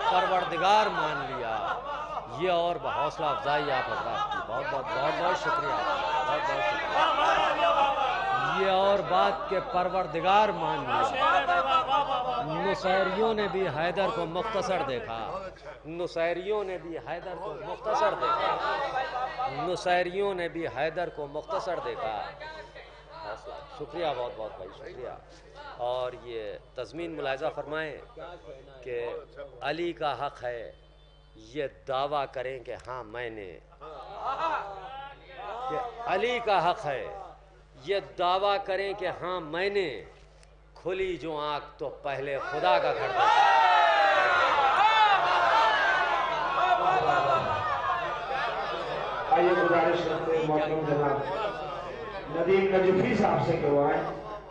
پروردگار مان لیا، یہ اور حوصلہ افزائی آپ حضرات کی، بہت بہت شکریہ، بہت بہت شکریہ۔ یہ اور بات کہ پروردگار مان لیا، نصیریوں نے بھی حیدر کو مختصر دیکھا، نصیریوں نے بھی حیدر کو مختصر دیکھا، نصیریوں نے بھی حیدر کو مختصر دیکھا۔ شکریہ، بہت بہت بھائی شکریہ۔ اور یہ تضمین ملاحظہ فرمائیں کہ علی کا حق ہے یہ دعویٰ کریں کہ ہاں میں نے، کہ علی کا حق ہے یہ دعویٰ کریں کہ ہاں میں نے، کھلی جو آنکھ تو پہلے خدا کا گھر دیکھا۔ آئیے گزارش کرتے ہیں محترم جناب ندیم نجفی صاحب سے کہ وہ آئیں،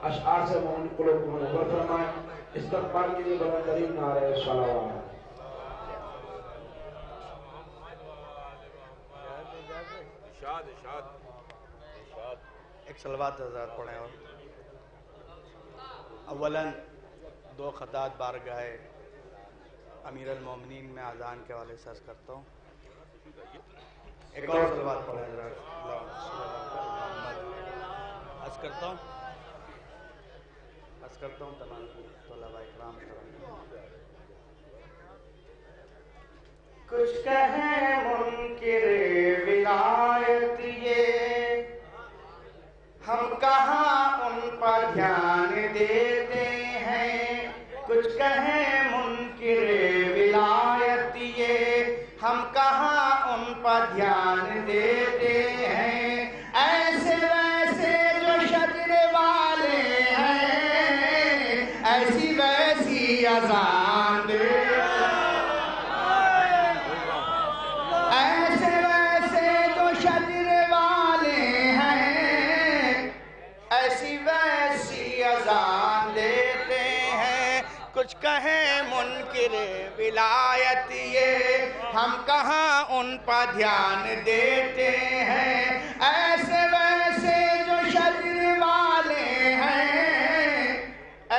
اشعار سے مومن قلوب کو منور فرمائیں، استقبال کے لیے بلند ترین نعرہ صلوات۔ ایک صلوات حضرات پڑھیں۔ اور اولاً دو خطات بارگاہ امیر المومنین میں اذان کے حوالے سے عرض کرتا ہوں۔ ایک اور صلوات پڑھیں حضرات، عرض کرتا ہوں تمام طلباء اکرام کچھ کہیں منکر ولایت یہ، ہم کہاں ان پر دھیان دیتے ہیں، کچھ کہیں منکر ولایت یہ، ہم کہاں ان پر دھیان دیتے ہیں، ایسے ویسے جو شجر والے ہیں، ایسی ویسی اذان دے، ایسے ویسے جو شجر والے ہیں، ایسی ویسی اذان کہیں منکر ولایت یہ ہم کہاں ان پر دھیان دیتے ہیں ایسے ویسے جو شجر والے ہیں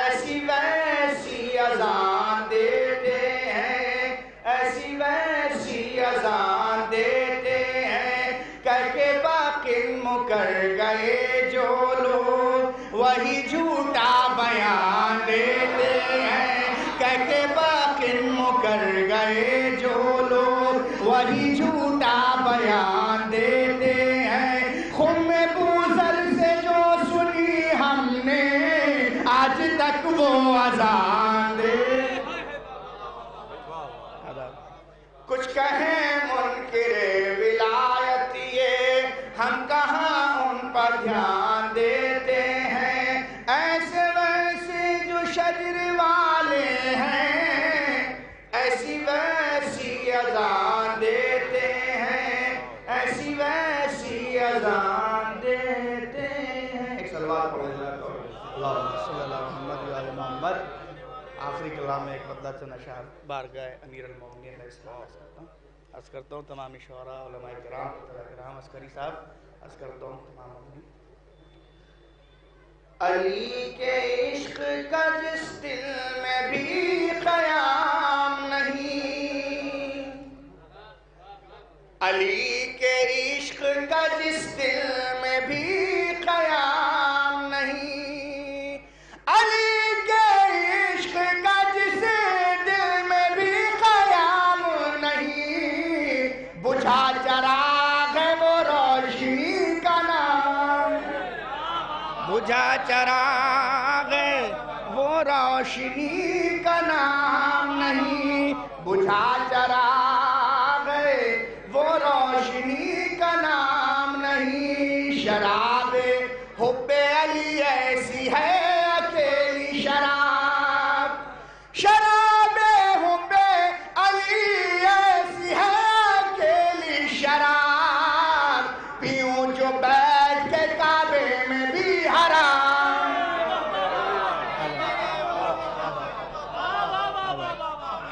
ایسی ویسی اذان دیتے ہیں ایسی ویسی اذان دیتے ہیں کہہ کے باقی مکر گئے جو لوگ وہی جھوٹا بیان دیتے ہیں کہہ کے باقی مکر گئے جو لوگ وہی جھوٹا بیان دیتے ہیں خم بوزر سے جو سنی ہم نے آج تک وہ اذان دے کچھ کہیں منکر ولایت یہ ہم کہاں ان پر دھیان دیتے ہیں ایسے ویسے جو شجر والے ہیں ایسی ویسی اذان دیتے ہیں ایسی ویسی اذان دیتے ہیں ایک صلوات پڑھ اللہم صلی اللہ محمد و محمد آخری کلام میں ایک بدلہ چند اشعار بارگاہ امیر المومنین علیہ السلام عرض کرتا ہوں تمام شعراء علماء کرام عسکری صاحب عرض کرتا ہوں تمام مومنین علی کے عشق کا جس دل میں بھی قیام نہیں علی کے عشق کا جس دل میں بھی قیام نہیں علی کے عشق کا جس دل میں بھی قیام نہیں بجھا چراغ ہے وہ روشنی کا نام بجھا چراغ ہے وہ روشنی کا نام نہیں بجھا چراغ ہے وہ روشنی کا نام نہیں شراب حب علی ایسی ہے اکیلی شراب شراب حب علی ایسی ہے اکیلی شراب پیوں جو بیٹھ کے کعبے میں بھی حرام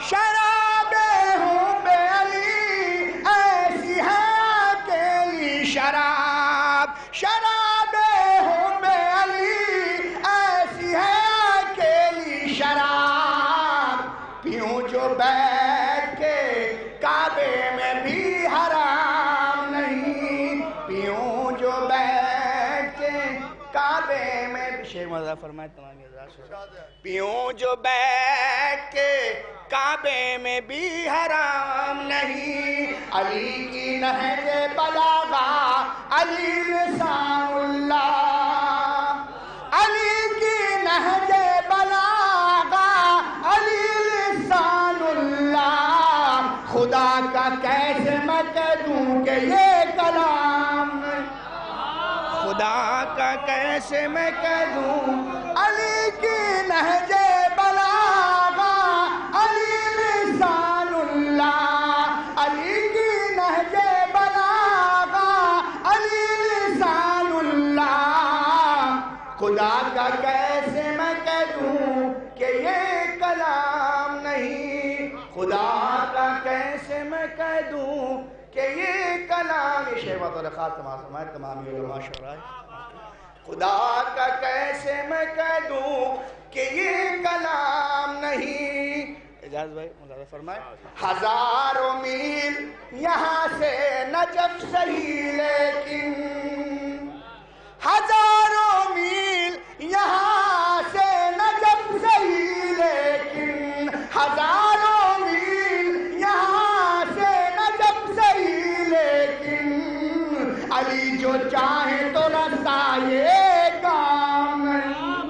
شراب حب علی ایسی ہے اکیلی شراب شراب حب علی ایسی ہے اکیلی شراب پیوں جو بیٹھ کے کعبے میں بھی حرام نہیں پیوں جو بیٹھ کے کعبے میں بھی شیخ مزہ فرمائے تمام پیوں جو بیٹھ کے کعبے میں بھی حرام نہیں علی کی نہج بلاغہ علی لسان اللہ علی کی نہج بلاغہ علی لسان اللہ خدا کا کیسے میں کہوں کہ یہ کلام خدا کا کیسے میں کہوں علی کی نہج بلاغہ علی لسان اللہ علی کی نہج بلاغہ علی لسان اللہ خدا کا کیسے میں کہوں کہ یہ کلام نہیں خدا کا کیسے میں کہہ دوں کہ یہ کلام شیوت الخات تمامی علماء شعراء خدا کا کیسے میں کہہ دوں کہ یہ کلام نہیں اجازت بھائی مزادہ فرمائے ہزاروں میل یہاں سے نجف صحیح لیکن ہزاروں میل یہاں سے نجف صحیح لیکن ہزاروں میل یہاں سے نجف صحیح لیکن علی جو چاہے تو رستا یہ کام نہیں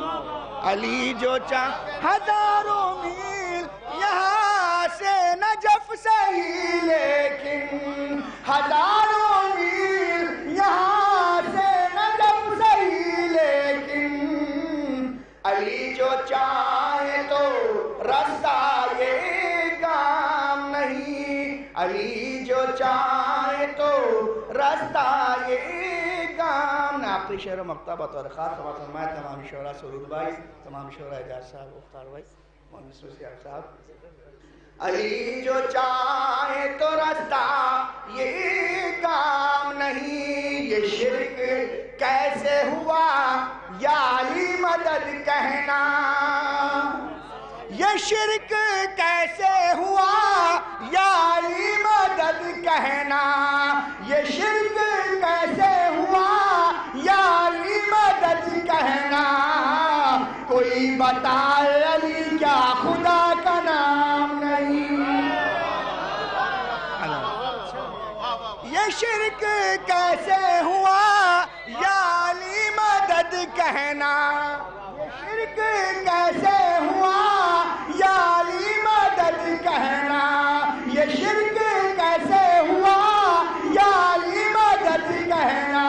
علی جو چاہے ہزاروں میل یہاں سے نجف صحیح لیکن ہزاروں میل یہاں سے نجف صحیح لیکن علی جو چاہے تو رستا یہ کام نہیں علی جو چاہے تو رستا یہ کام نہ آخری شعر و مکتبہ بطور خاص فرمائے تمام شعراء سرور بھائی تمام شعراء اعجاز صاحب مختار بھائی علی جو چاہے تو رستہ یہ کام نہیں، یہ شرک کیسے ہوا یا علی مدد کہنا، یہ شرک کیسے ہوا یا علی مدد کہنا، یہ شرک کیسے ہوا یا علی مدد کہنا، کوئی بتائے علی کیا خدا کا نام نہیں، یہ شرک کیسے ہوا یا علی مدد کہنا، یہ شرک کیسے ہوا یا علی مدد کہنا، یہ شرک کیسے ہوا یا علی مدد کہنا،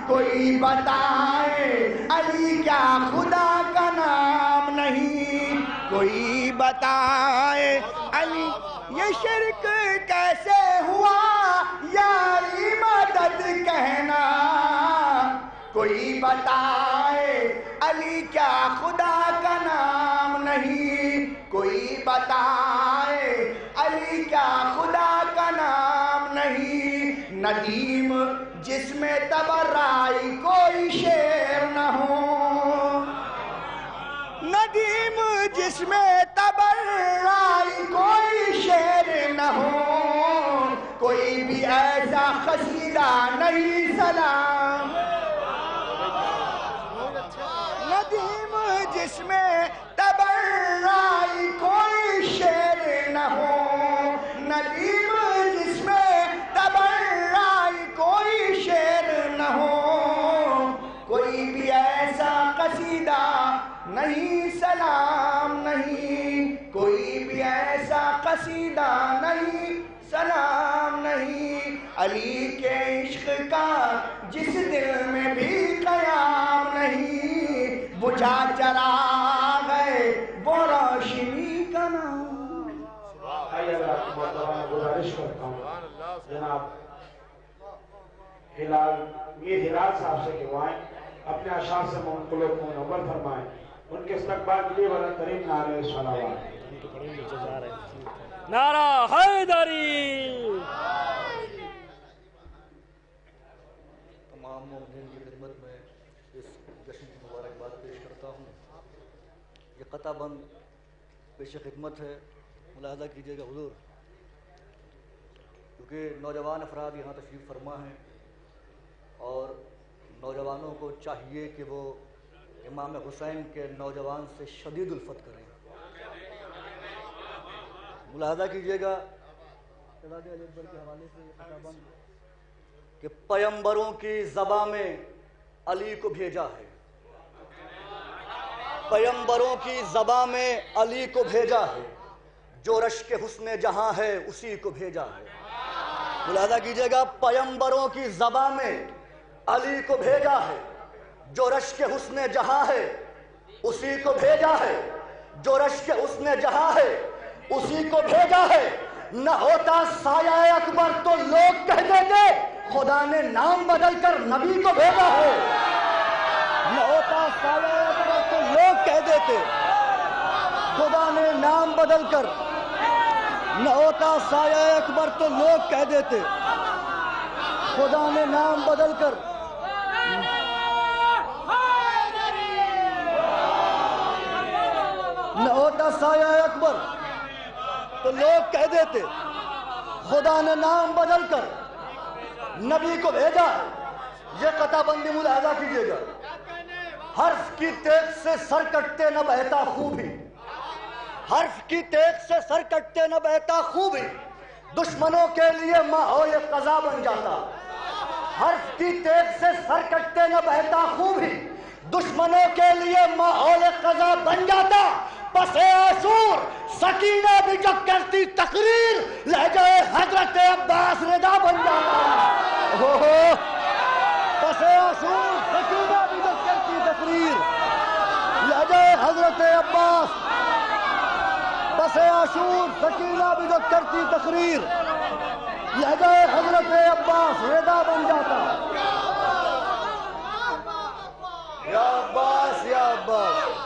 کوئی بتائے علی کیا خدا کا نام نہیں، کوئی بتائے علی یہ شرک کیسے ہوا یا علی مدد کہنا، کوئی بتائے علی کیا خدا کا نام نہیں، کوئی بتائے علی کیا خدا کا نام نہیں، ندیم جس میں تبرائی کوئی شعر نہ ہو، ندیم جس میں تبرائی کوئی شعر نہ ہو، کوئی بھی ایسا قصیدہ نہیں سلام، ندیم جس میں تبرائی کوئی شعر نہ ہو، ندیم جس میں تبرائی کوئی شعر نہ ہو، کوئی بھی ایسا قصیدہ نہیں سلام نہیں، کوئی بھی ایسا قصیدہ نہیں سلام نہیں، علی کے عشق کا جس دل میں بھی قیام نہیں، بجھا چراغ ہے وہ روشنی کا نام۔ آئیے اگر آپ کو محترمہ گزارش کرتا ہوں جناب میر ہلال صاحب سے کہ وہ آئیں اپنے اشعار سے منقلب منور فرمائیں، ان کے استقبال کے لیے بلند ترین نعرے صلوات۔ نعرہ حیدری۔ تمام مومنین کی خدمت میں اس جشن کی مبارکباد پیش کرتا ہوں۔ یہ قطع بند پیش خدمت ہے، ملاحظہ کیجیے گا حضور، کیونکہ نوجوان افراد یہاں تشریف فرما ہیں اور نوجوانوں کو چاہیے کہ وہ امام حسین کے نوجوان سے شدید الفت کریں۔ ملاحظہ کیجیے گا علی اکبر کے حوالے سے قطع بند کہ پیمبروں کی زباں میں علی کو بھیجا ہے، پیمبروں کی زباں میں علی کو بھیجا ہے، جو رشک حسن جہاں ہے اسی کو بھیجا ہے۔ ملاحظہ کیجیے گا پیمبروں کی زباں میں علی کو بھیجا ہے، جو رشک حسن جہاں ہے اسی کو بھیجا ہے، جو رشک حسن جہاں ہے اسی کو بھیجا ہے۔ نہ ہوتا سایہ اکبر تو لوگ کہہ دیتے خدا نے نام بدل کر نبی کو بھیجا ہے، نہ ہوتا سایہ اکبر تو لوگ کہہ دیتے خدا نے نام بدل کر، نہ ہوتا سایہ اکبر تو لوگ کہہ دیتے خدا نے نام بدل کر، نہ ہوتا سایہ اکبر تو لوگ کہہ دیتے خدا نے نام بدل کر نبی کو بھیجا۔ یہ قطع بندی ملاحظہ کیجیے گا، حرف کی تیغ سے سر کٹتے نہ بہتا خوبی، حرف کی تیغ سے سر کٹتے نہ بہتا خوبی، دشمنوں کے لیے ماحول قضا بن جاتا، حرف کی تیغ سے سر کٹتے نہ بہتا خوبی، دشمنوں کے لیے ماحول قضا بن جاتا، پس عاشور سکینہ بھی جب کرتی تقریر لہجہ حضرت عباس رضا بن جاتا، پس عاشور سکینہ بھی جب کرتی تقریر لہجہ حضرت عباس، پس عاشور سکینہ بھی جب کرتی تقریر لہجہ حضرت عباس رضا بن جاتا۔ یا عباس یا عباس،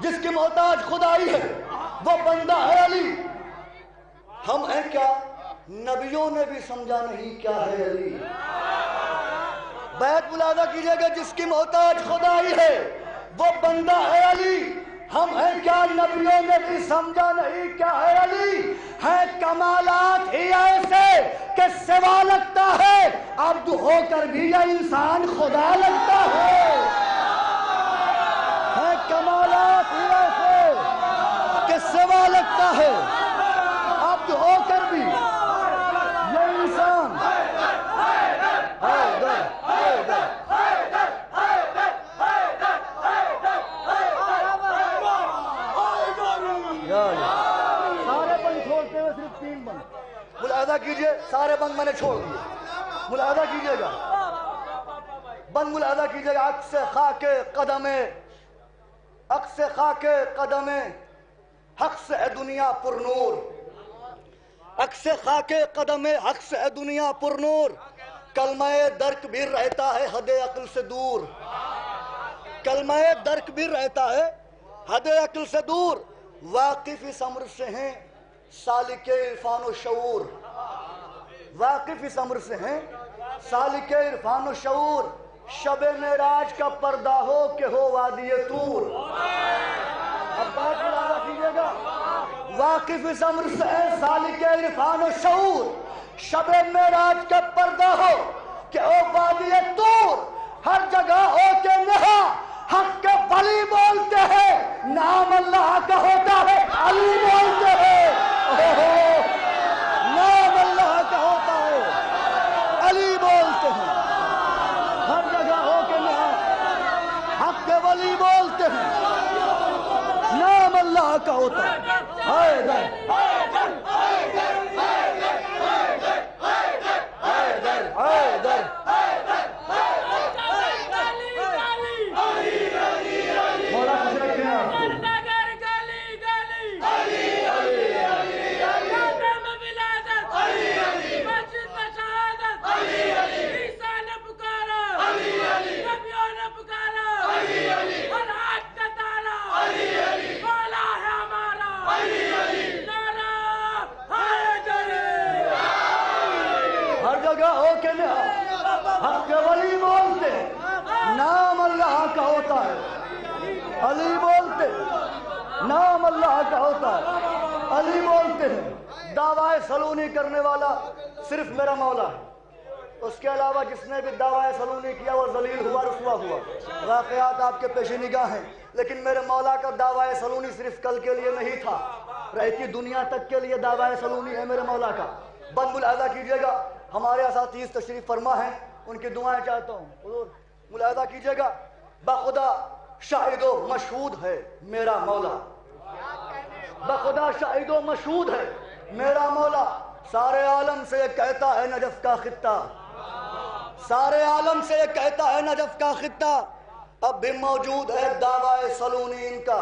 جس کی محتاج خدائی ہے وہ بندہ ہے علی. ہم ہیں کیا؟ نبیوں نے بھی سمجھا نہیں کیا ہے علی. بیت ملاحظہ کیجئے گا، جس کی محتاج خدائی ہے وہ بندہ ہے علی. ہم ہیں کیا؟ نبیوں نے بھی سمجھا نہیں کیا ہے علی. ہے کمالات ہی ایسے کہ سوا لگتا ہے، عبد ہو کر بھی یہ انسان خدا لگتا ہے. ہے کمالات ہی ایسے کہ سوا لگتا ہے، عبد ہو کر بھی یہ انسان. سارے بند چھوڑتے ہوئے صرف 3 بند ملاحظہ کیجئے. سارے بند میں نے چھوڑ دیے. ملاحظہ کیجئے گا، بند ملاحظہ کیجئے گا. عکس خاک قدم، عکس خاک قدم حق سے اے دنیا پر نور. عکس خاک قدم حق سے اے دنیا پر نور. کلمہ درک بھی رہتا ہے حد عقل سے دور. کلمہ درک بھی رہتا ہے حد عقل سے دور. واقف اس امر سے ہیں سالک عرفان و شعور. واقف اس امر سے ہیں سالک عرفان و شعور. شب معراج کا پردہ ہو کہ ہو وادی طور. اب بات ملاحظہ کیجئے گا. واقف اس امر سے ہیں سالک عرفان و شعور. شب معراج کا پردہ ہو کہ ہو وادی طور. ہر جگہ ہو کے نہا حق کے ولی بولتے ہیں. نام اللہ کا ہوتا ہے علی بولتے ہیں. نام اللہ کا ہوتا ہے علی بولتے ہیں. ہر جگہ ہو کے نہا حق کے ولی بولتے ہیں. نام اللہ کا ہوتا ہے حیدر حیدر حیدر. حق کے ولی بولتے نام اللہ کا ہوتا ہے علی بولتے. نام اللہ کا ہوتا ہے علی بولتے ہیں. دعویٰ سلونی کرنے والا صرف میرا مولا ہے. اس کے علاوہ جس نے بھی دعویٰ سلونی کیا وہ ذلیل ہوا، رسوا ہوا. واقعات آپ کے پیش نگاہ ہیں. لیکن میرے مولا کا دعویٰ سلونی صرف کل کے لیے نہیں تھا، رہتی دنیا تک کے لیے دعویٰ سلونی ہے میرے مولا کا. بند ملاحظہ کیجئے گا. ہمارے اساتذہ تشریف فرما ہیں، ان کی دعائیں چاہتا ہوں. حضور ملاحظہ کیجئے گا. بخدا شاہد و مشہود ہے میرا مولا. بخدا شاہد و مشہود ہے میرا مولا. سارے عالم سے یہ کہتا ہے نجف کا خطہ. سارے عالم سے یہ کہتا ہے نجف کا خطہ. اب بھی موجود ہے دعویٰ سلونی ان کا.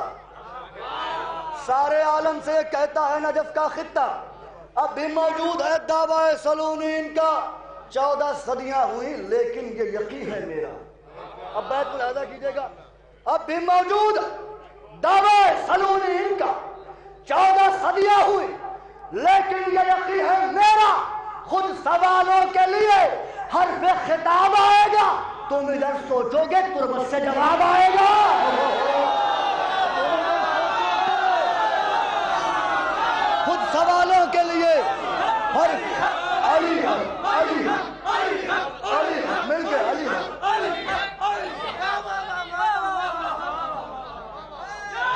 سارے عالم سے یہ کہتا ہے نجف کا خطہ. اب بھی موجود ہے دعویٰ سلونی ان کا. 14 صدیاں ہوئی لیکن یہ یقین ہے میرا. اب بیت ملاحظہ کیجئے گا. اب بھی موجود دعویٰ سلونی ان کا. 14 صدیاں ہوئی لیکن یہ یقین ہے میرا. خود سوالوں کے لیے حرف خطاب آئے گا. تم ادھر سوچو گے تربت سے جواب آئے گا. خود سوالوں کے لیے حرف علی علی علی مل کے علی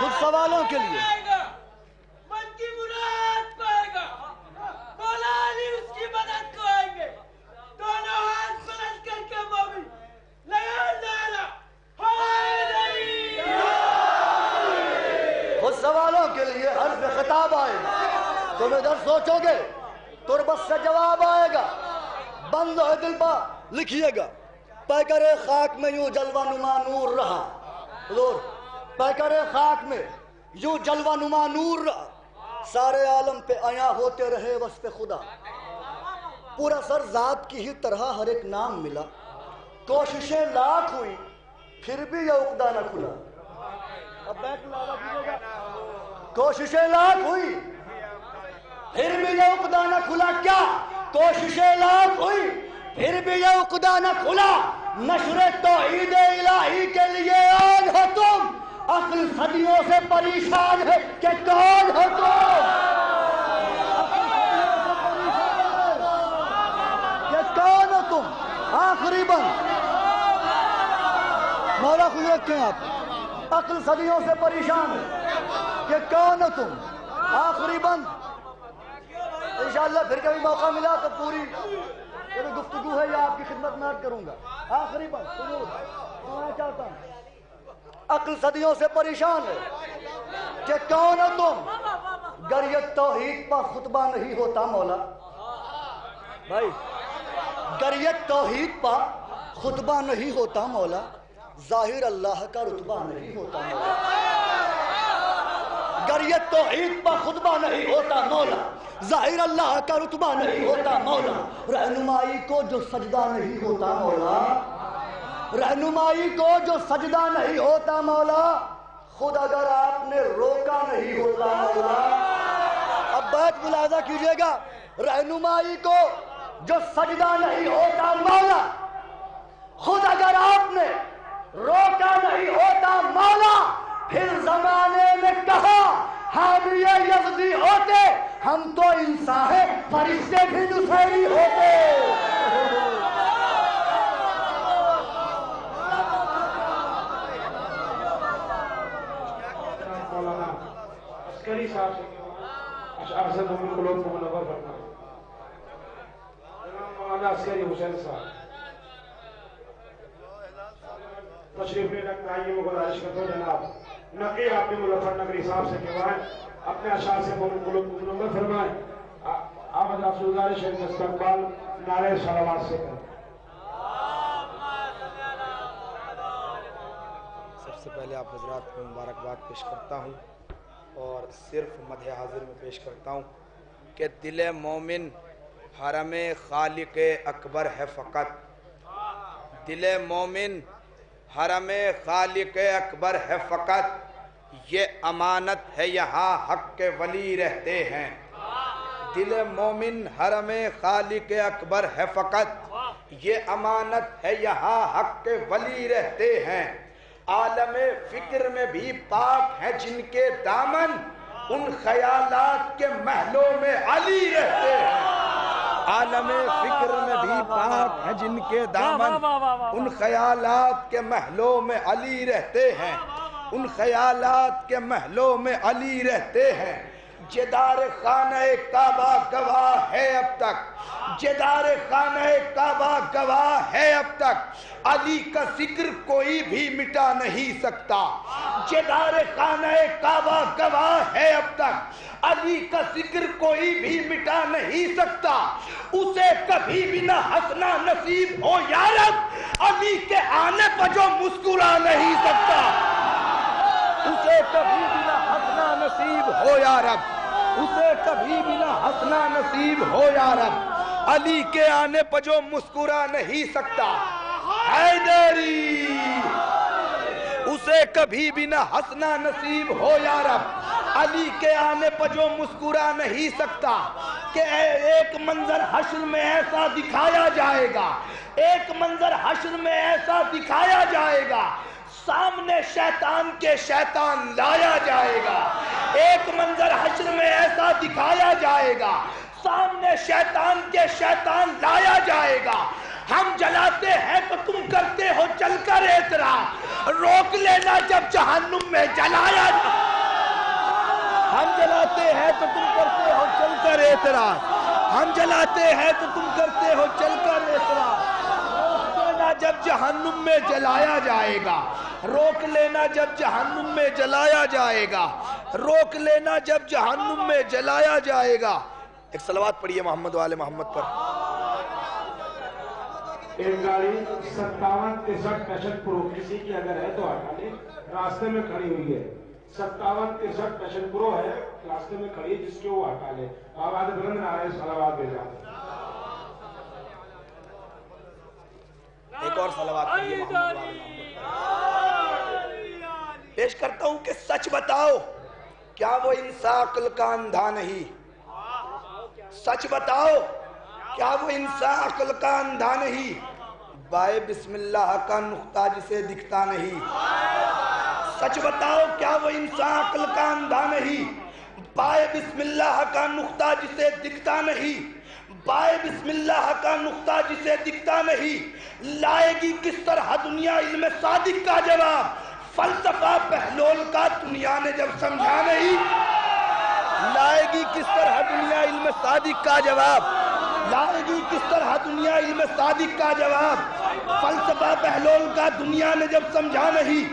خود سوالوں کے لیے سوالوں کے لیے حرف خطاب آئے گا. تم ادھر سوچو گے تربت سے جواب آئے گا. بند ہے دل پا لکھیے گا. پیکر خاک میں یوں جلوہ نما نور رہا. حضور پیکر خاک میں یوں جلوہ نما نور رہا. سارے عالم پہ عیاں ہوتے رہے وصف خدا. پورا سر ذات کی ہی طرح ہر ایک نام ملا. کوششیں لاکھ ہوئی پھر بھی یہ عقدہ نہ کھلا. کوششیں لاکھ ہوئی پھر بھی یہ عقدہ نہ کھلا. کیا کوششیں لاکھ ہوئی پھر بھی یہ عقدہ نہ کھلا. نشر توحید الہی کے لیے آج ہو تم. عقل صدیوں سے پریشان ہے کہ کون ہو تم. کہ کون ہو تم. آخری بند مولا خود رکھیں آپ. عقل صدیوں سے پریشان ہے کہ کون ہو تم. آخری بند. انشاءاللہ پھر کبھی موقع ملا تو پوری گفتگو ہے یا آپ کی خدمت میں عرض کروں گا. آخری بند سننا چاہتا ہوں. عقل صدیوں سے پریشان ہے کہ کون ہو تم. گر یہ توحید پر خطبہ نہیں ہوتا مولا بھائی. گر یہ توحید پر خطبہ نہیں ہوتا مولا. ظاہر اللہ کا رتبہ نہیں ہوتا مولا. گر یہ توحید پر خطبہ نہیں ہوتا مولا. ظاہر اللہ کا رتبہ نہیں ہوتا مولا. رہنمائی کو جو سجدہ نہیں ہوتا مولا. رہنمائی کو جو سجدہ نہیں ہوتا مولا. خود اگر آپ نے روکا نہیں ہوتا مولا. اب بات ملاحظہ کیجئے گا. رہنمائی کو جو سجدہ نہیں ہوتا مولا. خود اگر آپ نے روکا نہیں ہوتا مولا. پھر زمانے میں کہا حامی یزدی ہوتے. ہم تو انسان ہیں فرشتے بھی نصیری ہوتے. مولانا عسکری صاحب سے اشعار سے مومن قلوب کو منور کرنا. مولانا عسکری حسین صاحب تشریف لے رکھنا. آئیے گزارش کرتا ہوں جناب نقی آپ نے مظفر نگری صاحب سے کہوائیں اپنے اشعار سے مومن قلوب کو منور فرمائیں. آپ حضرات سے گزارش ہے استقبال نعرہ صلوات سے کریں. سب سے پہلے آپ حضرات کو مبارکباد پیش کرتا ہوں اور صرف مدح حاضر میں پیش کرتا ہوں کہ دل مومن حرم خالق اکبر ہے فقط. دل مومن حرم خالق اکبر ہے فقط. یہ امانت ہے یہاں حق کے ولی رہتے ہیں. دل مومن حرم خالق اکبر ہے فقط. یہ امانت ہے یہاں حق کے ولی رہتے ہیں. عالم فکر میں بھی پاک ہیں جن کے دامن. ان خیالات کے محلوں میں علی رہتے ہیں. عالم فکر میں بھی پاک ہیں جن کے دامن. ان خیالات کے محلوں میں علی رہتے ہیں. ان خیالات کے محلوں میں علی رہتے ہیں. جدار خانہ کعبہ گواہ ہے اب تک. جدار خانہ کعبہ گواہ ہے اب تک. علی کا ذکر کوئی بھی مٹا نہیں سکتا. جدار خانہ کعبہ گواہ ہے اب تک. علی کا ذکر کوئی بھی مٹا نہیں سکتا. اسے کبھی بھی نہ ہنسنا نصیب ہو یا رب. علی کے آنے پر جو مسکرا نہیں سکتا. اسے کبھی بھی نہ ہنسنا نصیب ہو یا رب. اسے کبھی بھی نہ ہنسنا نصیب ہو یا رب. علی کے آنے پر جو مسکرا نہیں سکتا. حیدری اسے کبھی بھی نہ ہنسنا نصیب ہو یا رب. علی کے آنے پر جو مسکرا نہیں سکتا. کہ ایک منظر حشر میں ایسا دکھایا جائے گا. ایک منظر حشر میں ایسا دکھایا جائے گا. سامنے شیطان کے شیطان لایا جائے گا. ایک منظر حشر میں ایسا دکھایا جائے گا. سامنے شیطان کے شیطان لایا جائے گا. ہم جلاتے ہیں تو تم کرتے ہو چل کر اعتراض. روک لینا جب جہنم میں جلایا جائے. ہم جلاتے ہیں تو تم کرتے ہو چل کر اعتراض. ہم جلاتے ہیں تو تم کرتے ہو چل کر اعتراض. روک لینا جب جہنم میں جلایا جائے گا. روک لینا جب جہنم میں جلایا جائے گا. روک لینا جب جہنم میں جلایا جائے گا. ایک صلوات پڑھیے محمد والے محمد پر. ایک گاڑی 5763 پیشن پرو کسی کی اگر ہے تو ہٹا لیں. راستے میں کھڑی ہوئی ہے. 5763 پیشن پرو ہے راستے میں کھڑی ہے جس کے وہ ہٹا لے. آواز بلند آ رہے ہیں صلوات بھیجا. ایک اور صلوات پڑھیے محمد والے محمد پر. پیش کرتا ہوں کہ سچ بتاؤ کیا وہ انسان عقل کا اندھا نہیں؟ سچ بتاؤ کیا وہ انسان عقل کا اندھا نہیں؟ بائے بسم اللہ کا نقطہ جسے دکھتا نہیں۔ سچ بتاؤ کیا وہ انسان عقل کا اندھا نہیں؟ بائے بسم اللہ کا نقطہ جسے دکھتا نہیں۔ بائے بسم اللہ کا نقطہ جسے دکھتا نہیں۔ لائے گی کس طرح دنیا علم صادق کا جواب؟ فلسفہ بہلول کا دنیا نے جب سمجھا نہیں۔ لائے گی کس طرح دنیا علم صادق کا جواب؟ لائے گی کس طرح دنیا علم صادق کا جواب؟ فلسفہ بہلول کا دنیا نے جب سمجھا نہیں۔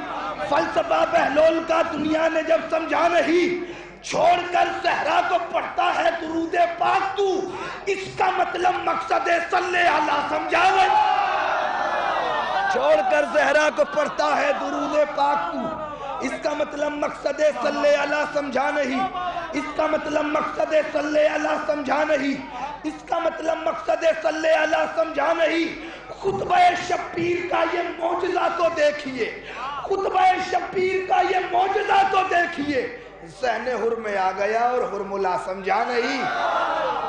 فلسفہ بہلول کا دنیا نے جب سمجھا نہیں۔ چھوڑ کر صحرا کو پڑھتا ہے درود پاک تو، اس کا مطلب مقصد صلی اللہ سمجھاوے۔ چھوڑ کر صحرا کو پڑھتا ہے درود پاک تو، اس کا مطلب مقصد صلی اللہ سمجھا نہیں۔ اس کا مطلب مقصد صلی اللہ سمجھا نہیں۔ اس کا مطلب مقصد صلی اللہ سمجھا نہیں۔ خطبہ شبیر کا یہ معجزہ تو دیکھیے، خطبہ شبیر کا یہ معجزہ تو دیکھیے، ذہن حر میں آ گیا اور حرملا سمجھا نہیں۔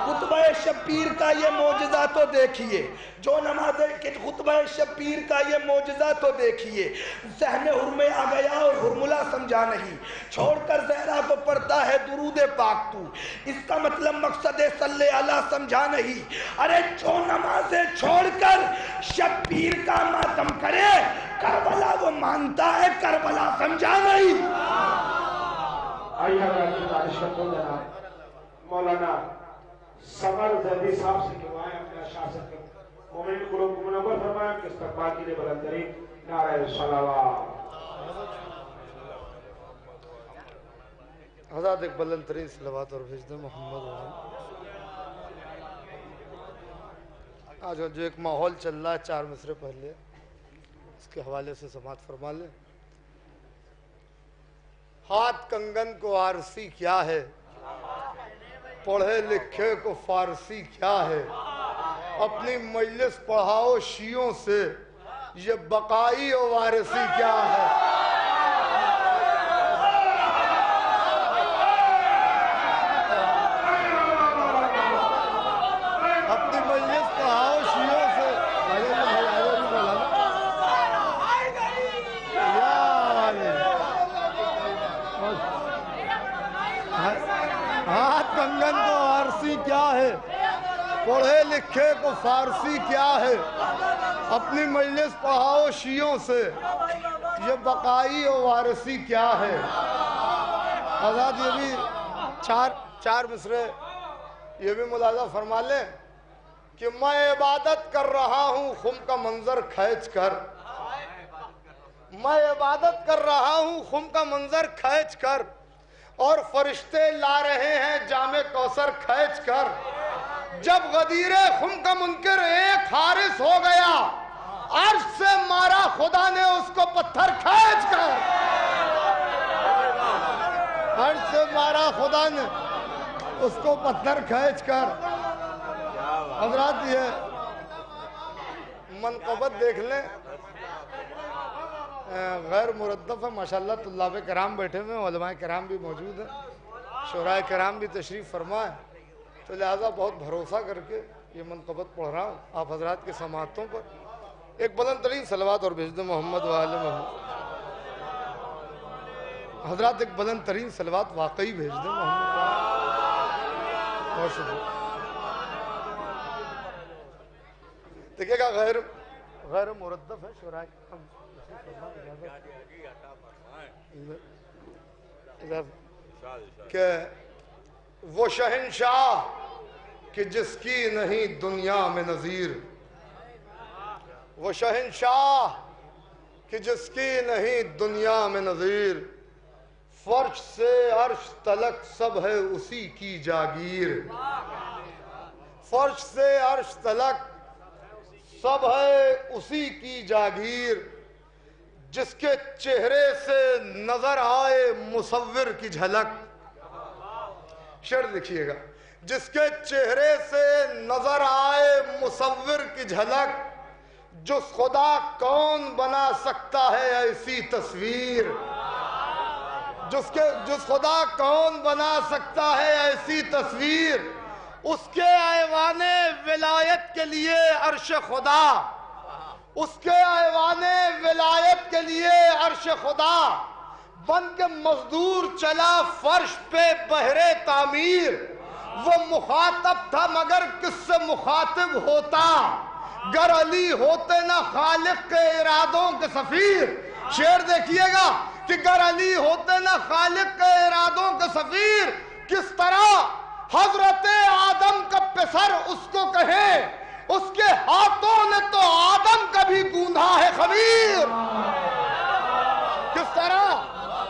خطبہ شبیر کا یہ معجزہ تو دیکھیے، جو نماز خطبہ شبیر کا یہ معجزہ تو دیکھیے، ذہن حر میں آ گیا اور حرملا سمجھا نہیں۔ چھوڑ کر زہرا کو پڑھتا ہے درود پاک تو، اس کا مطلب مقصد صلی اللہ سمجھا نہیں۔ ارے جو نمازیں چھوڑ کر شبیر کا ماتم کرے، کربلا وہ مانتا ہے، کربلا سمجھا نہیں۔ آئیے حضرات گزارش کرتا ہوں جناب مولانا سمر زیدی صاحب سے کروائیں اپنے اشاعت کے مومن قلوب کو منور فرمائیں کہ استقبال کے لیے بلند ترین نعرہ صلوات۔ حضرات ایک بلند ترین صلوات اور بھیج دیں محمد وسلم۔ آج جو ایک ماحول چل رہا ہے، 4 مصرے پہلے اس کے حوالے سے سماعت فرما لیں۔ ہاتھ کنگن کو آرسی کیا ہے، پڑھے لکھے کو فارسی کیا ہے، اپنی مجلس پڑھاؤ شیعوں سے، یہ بقائی و وارثی کیا ہے۔ اپنی مجلس پڑھاؤ شیعوں سے، ہاتھ کنگن کو آرسی کیا ہے، پڑھے لکھے کو فارسی کیا ہے، اپنی مجلس پڑھاؤ شیعوں سے، یہ بقائی و وارثی کیا ہے۔ آزاد یہ بھی چار مصرے یہ بھی ملاحظہ فرما لیں کہ میں عبادت کر رہا ہوں خم کا منظر کھینچ کر، میں عبادت کر رہا ہوں خم کا منظر کھینچ کر، اور فرشتے لا رہے ہیں جام کوثر کھینچ کر۔ جب غدیر خم کا منکر ایک حارس ہو گیا، عرش سے مارا خدا نے اس کو پتھر کھینچ کر، عرش سے مارا خدا نے اس کو پتھر کھینچ کر۔ حضرات یہ منقبت دیکھ لیں، غیر مردف ہے ماشاءاللہ، طلاب کرام بیٹھے ہوئے ہیں، علماء کرام بھی موجود ہیں، شورائے کرام بھی تشریف فرمائے، تو لہذا بہت بھروسہ کر کے یہ منقبت پڑھ رہا ہوں آپ حضرات کے سماعتوں پر۔ ایک بلند ترین صلوات اور بھیج دیں محمد و آل محمد۔ حضرات ایک بلند ترین صلوات واقعی بھیج دیں محمد و آل محمد۔ بہت شکریہ۔ دیکھئے گا غیر مردف ہے شورائے کرام کہ وہ شہنشاہ کہ جس کی نہیں دنیا میں نظیر، وہ شہنشاہ کہ جس کی نہیں دنیا میں نظیر، فرش سے عرش تلک سب ہے اسی کی جاگیر، فرش سے عرش تلک سب ہے اسی کی جاگیر، جس کے چہرے سے نظر آئے مصور کی جھلک۔ شعر لکھیے گا، جس کے چہرے سے نظر آئے مصور کی جھلک، جس خدا کون بنا سکتا ہے ایسی تصویر، جس خدا کون بنا سکتا ہے ایسی تصویر، اس کے ایوان ولایت کے لیے عرش خدا، اس کے ایوان ولایت کے لیے عرش خدا بن کے مزدور چلا فرش پہ بہرے تعمیر۔ وہ مخاطب تھا مگر کس سے مخاطب ہوتا، گر علی ہوتے نہ خالق کے ارادوں کے سفیر۔ شعر دیکھیے گا کہ گر علی ہوتے نہ خالق کے ارادوں کے سفیر، کس طرح حضرت آدم کا پسر اس کو کہیں، اس کے ہاتھوں نے تو آدم کا بھی گوندھا ہے خمیر۔ کس طرح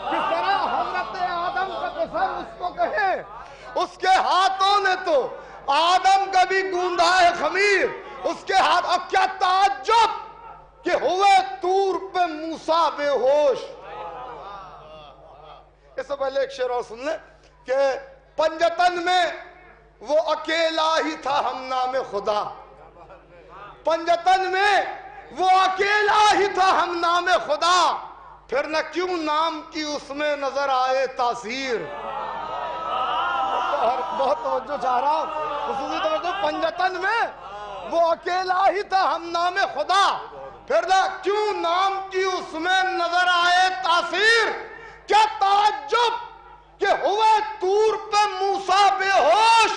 حضرت آدم کا پسر اس کو کہیں، اس کے ہاتھوں نے تو آدم کا بھی گوندھا ہے خمیر۔ اس کے ہاتھ، اور کیا تعجب کہ ہوئے طور پہ موسیٰ بے ہوش۔ اس سے پہلے ایک شعر اور سن لیں کہ پنجتن میں وہ اکیلا ہی تھا ہم نام خدا، پنجتن میں وہ اکیلا ہی تھا ہم نام خدا، پھر نہ کیوں نام کی اس میں نظر آئے تاثیر۔ بہت توجہ چاہ رہا ہوں، خصوصی توجہ۔ پنجتن میں وہ اکیلا ہی تھا ہم نام خدا، پھر نہ کیوں نام کی اس میں نظر آئے تاثیر۔ کیا تعجب کہ ہوئے طور پہ موسیٰ بے ہوش،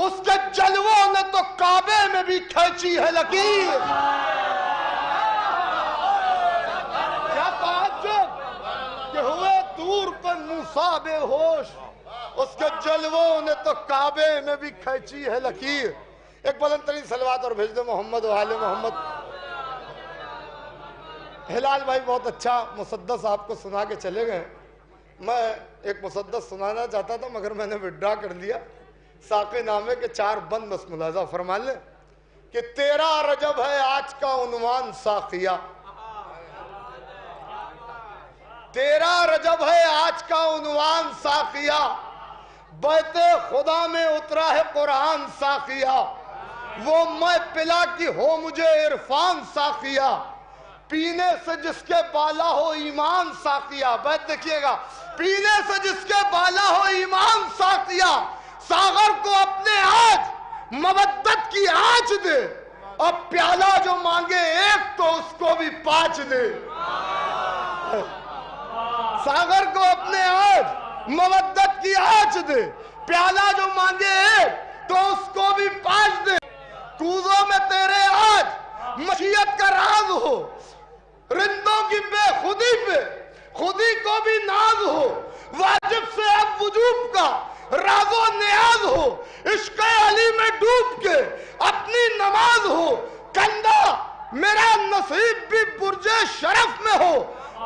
اس کے جلووں نے تو کعبے میں بھی کھینچی ہے لکیر۔ کیا تعجب کہ ہوئے طور پہ موسیٰ بے ہوش، اس کے جلووں نے تو کعبے میں بھی کھینچی ہے لکیر۔ ایک بلند ترین صلوات اور بھیج دے محمد و آل محمد۔ ہلال بھائی بہت اچھا مسدس آپ کو سنا کے چلے گئے، میں ایک مسدس سنانا چاہتا تھا مگر میں نے وڈرا کر لیا۔ ساقی نامے کے 4 بند بس ملاحظہ فرما لیں کہ 13 رجب ہے آج کا عنوان ساقیہ، 13 رجب ہے آج کا عنوان ساقیہ، بیت خدا میں اترا ہے قرآن ساقیہ، وہ میں پلا کی ہو مجھے عرفان ساقیہ، پینے سے جس کے بالا ہو ایمان ساقیہ۔ بیت دیکھیے گا، پینے سے جس کے بالا ہو ایمان ساقیہ، ساغر کو اپنے آج مودت کی آج دے، اب پیالہ جو مانگے ایک تو اس کو بھی 5 دے۔ ساغر کو اپنے آج مودت کی آج دے، پیالہ جو مانگے ایک تو اس کو بھی 5 دے۔ کوزوں میں تیرے آج مشیت کا راز ہو، رندوں کی بے خودی پہ خودی کو بھی ناز ہو، واجب سے اب وجوب کا راز و نیاز ہو، عشق علی میں ڈوب کے اپنی نماز ہو، کندھا میرا نصیب بھی برج شرف میں ہو،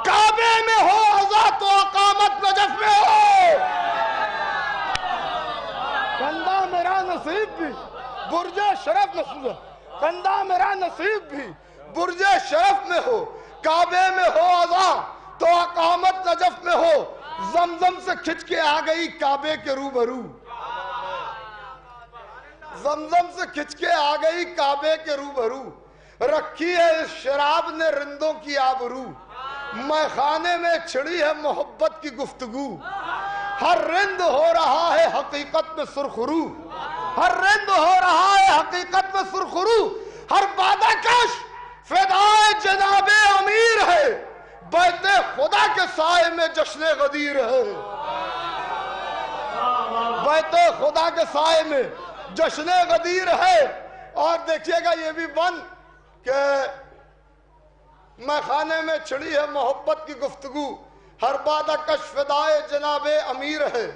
کعبے میں ہو عزا و اقامت نجف میں ہو۔ کندھا میرا نصیب بھی برج شرف میں ہو، کندھا میرا نصیب بھی برج شرف میں ہو، کعبے میں ہو عزا تو اقامت نجف میں ہو، زمزم سے کھچ کے آ گئی کعبے کے روبرو، زمزم سے کھچ کے آ گئی کعبے کے روبرو، رکھی ہے اس شراب نے رندوں کی آبرو، میں خانے میں چھڑی ہے محبت کی گفتگو، ہر رند ہو رہا ہے حقیقت میں سرخرو، ہر رند ہو رہا ہے حقیقت میں سرخرو، ہر بادہ کش فدائے جناب امیر ہے، بیت خدا کے سائے میں جشن غدیر ہے، بیت خدا کے سائے میں جشن غدیر ہے۔ اور دیکھیے گا یہ بھی بند کہ میں خانے میں چھڑی ہے محبت کی گفتگو، ہر بادہ کش فدائے جناب امیر ہے،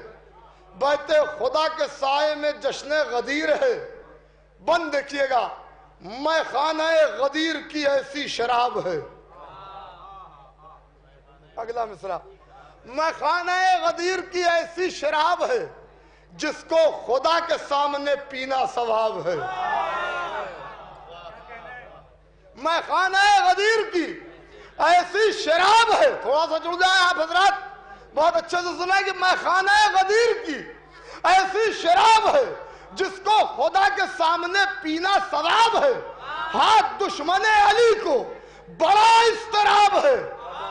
بیت خدا کے سائے میں جشن غدیر ہے۔ بند دیکھیے گا، میں خانہ غدیر کی ایسی شراب ہے، اگلا مصرع، میں خانہ غدیر کی ایسی شراب ہے جس کو خدا کے سامنے پینا ثواب ہے، میں خانہ غدیر کی ایسی شراب ہے، تھوڑا سا جڑ جائیں آپ حضرات، بہت اچھے سے سنیں کہ میں خانہ غدیر کی ایسی شراب ہے جس کو خدا کے سامنے پینا ثواب ہے، ہاتھ دشمن علی کو بڑا اضطراب ہے،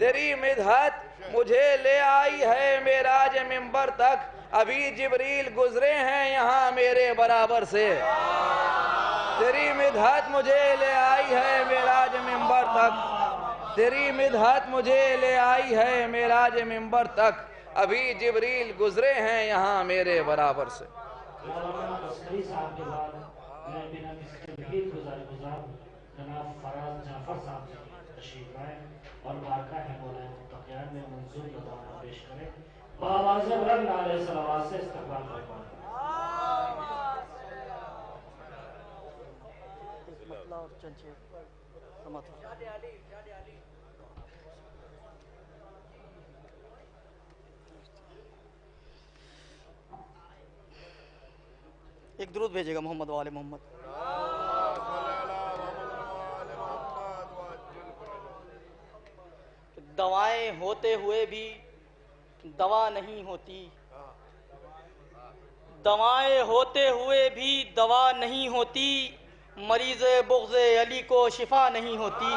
تیری مدحت مجھے لے آئی ہے معراج منبر تک، ابھی جبریل گزرے ہیں یہاں میرے برابر سے۔ تیری مدحت مجھے لے آئی ہے معراج منبر تک، تیری مدحت مجھے لے آئی ہے معراج منبر تک، ابھی جبریل گزرے ہیں یہاں میرے برابر سے۔ صاحب کے بعد میں بنا کسی تمہید گزار جناب فراز جعفر صاحب جی تشریف لائیں اور بارگاہ مولا متقیان میں منظور نظارہ پیش کریں، بآواز بلند نعرہ صلوات سے استقبال فرمائیں۔ ایک درود بھیجے گا محمد وآل محمد۔ دوائیں ہوتے ہوئے بھی دوا نہیں ہوتی، دوائیں ہوتے ہوئے بھی دوا نہیں ہوتی، مریض بغض علی کو شفا نہیں ہوتی۔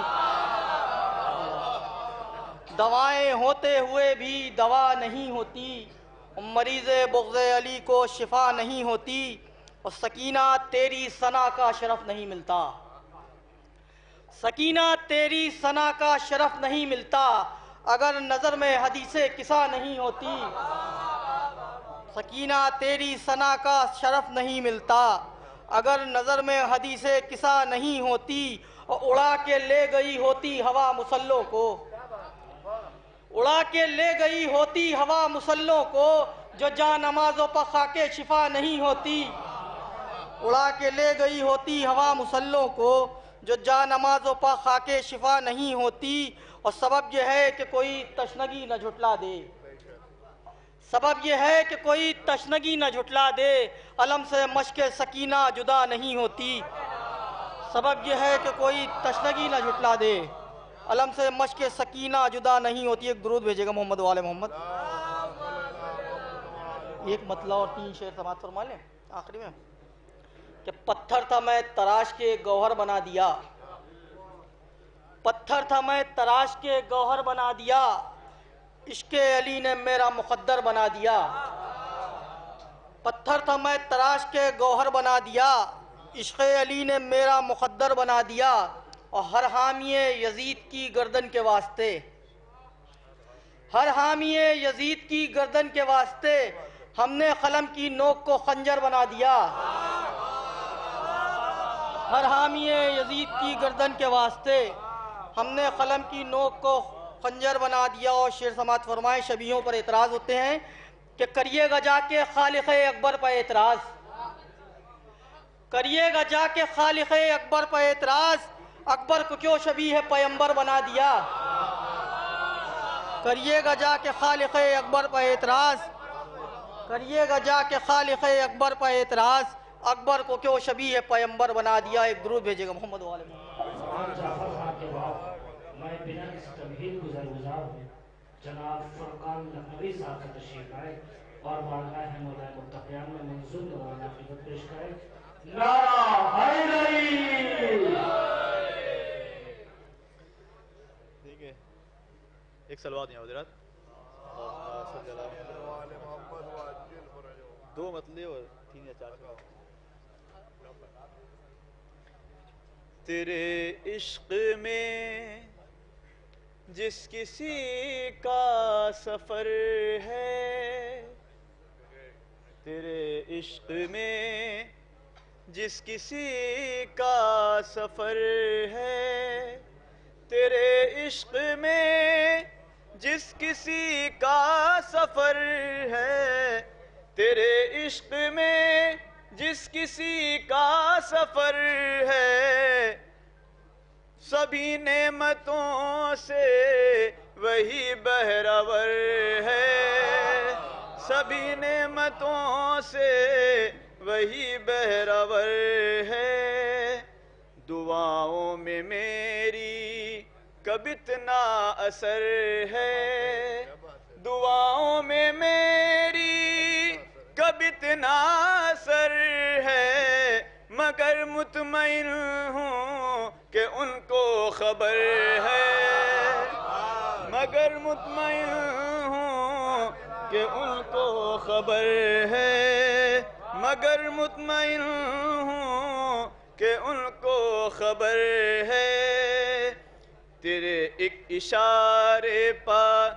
دوائیں ہوتے ہوئے بھی دوا نہیں ہوتی، مریض بغض علی کو شفا نہیں ہوتی، اور سکینہ تیری ثنا کا شرف نہیں ملتا، سکینہ تیری ثنا کا شرف نہیں ملتا اگر نظر میں حدیث قصہ نہیں ہوتی، سکینہ تیری ثنا کا شرف نہیں ملتا اگر نظر میں حدیث قصہ نہیں ہوتی، اور اڑا کے لے گئی ہوتی ہوا مسلوں کو، اڑا کے لے گئی ہوتی ہوا مسلوں کو، جو جاں نمازوں پر خاک شفا نہیں ہوتی، اڑا کے لے گئی ہوتی ہوا مسلوں کو، جو جاں نمازوں پر خاک شفا نہیں ہوتی، اور سبب یہ ہے کہ کوئی تشنگی نہ جھٹلا دے، سبب یہ ہے کہ کوئی تشنگی نہ جھٹلا دے، علم سے مشق سکینہ جدا نہیں ہوتی، سبب یہ ہے کہ کوئی تشنگی نہ جھٹلا دے، علم سے مشق سکینہ جدا نہیں ہوتی۔ ایک درود بھیجے گا محمد وآل محمد۔ ایک مطلع اور 3 شعر سماعت فرما لیں آخری میں، کہ پتھر تھا میں تراش کے گوہر بنا دیا، پتھر تھا میں تراش کے گوہر بنا دیا، عشق علی نے میرا مقدر بنا دیا، پتھر تھا میں تراش کے گوہر بنا دیا، عشق علی نے میرا مقدر بنا دیا، اور ہر حامی یزید کی گردن کے واسطے، ہر حامی یزید کی گردن کے واسطے ہم نے قلم کی نوک کو خنجر بنا دیا، ہر حامی یزید کی گردن کے واسطے ہم نے قلم کی نوک کو خنجر بنا دیا۔ اور شعر سماعت فرمائے، شبیہوں پر اعتراض ہوتے ہیں کہ کریے گا جا کے خالق اکبر پر اعتراض، کریے گا جا کے خالق اکبر پر اعتراض، اکبر کو کیوں شبیہ پیمبر بنا دیا، کریے گا جا کے خالق اکبر پر اعتراض، کریے گا جا کے خالق اکبر پر اعتراض، اکبر کو کیوں شبیہ پیمبر بنا دیا۔ ایک درود بھیجے گا محمد وآل محمد۔ جعفر صاحب کے بعد میں بنا کسی تمہید گزار ہوں جناب فرقان لکھنوی صاحب کا تشریف لائے اور بارگاہ مولا متقیان میں منظور نظارہ خدمت پیش کریں۔ نعرہ حیدری! ٹھیک ہے، ایک سلوات یہاں حضرات، 2 مطلع اور 3 یا 4۔ تیرے عشق میں جس کسی کا سفر ہے، تیرے عشق میں جس کسی کا سفر ہے، تیرے عشق میں جس کسی کا سفر ہے، تیرے عشق میں جس کسی کا سفر ہے، سبھی نعمتوں سے وہی بہرور ہے، سبھی نعمتوں سے وہی بہرور ہے، دعاؤں میں میری کب اتنا اثر ہے، دعاؤں میں میری کب اتنا اثر ہے، مگر مطمئن ہوں کہ ان کو خبر ہے، مگر مطمئن ہوں کہ ان کو خبر ہے، مگر مطمئن ہوں کہ ان کو خبر ہے، تیرے ایک اشارے پر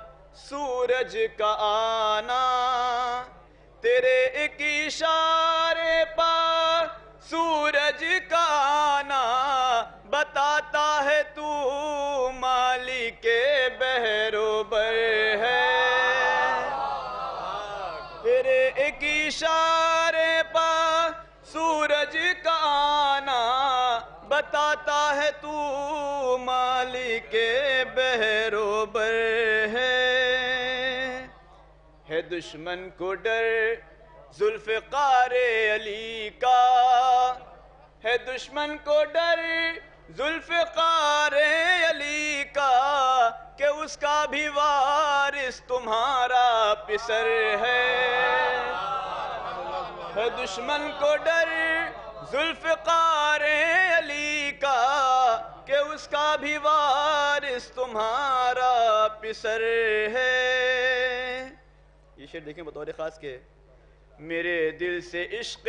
سورج کا آنا، تیرے ایک اشارے پر سورج کا آنا بتاتا ہے تو مالک بحر و بر ہے، تیرے ایک اشارے پر سورج کا آنا بتاتا ہے تو مالک بحر و بر ہے دشمن کو ڈر ذوالفقار علی کا، ہے دشمن کو ڈر ذوالفقار علی کا کہ اس کا بھی وارث تمہارا پسر ہے دشمن کو ڈر ذوالفقار علی کا کہ اس کا بھی وارث تمہارا پسر ہے۔ یہ شعر دیکھیں بطور خاص کے میرے دل سے عشق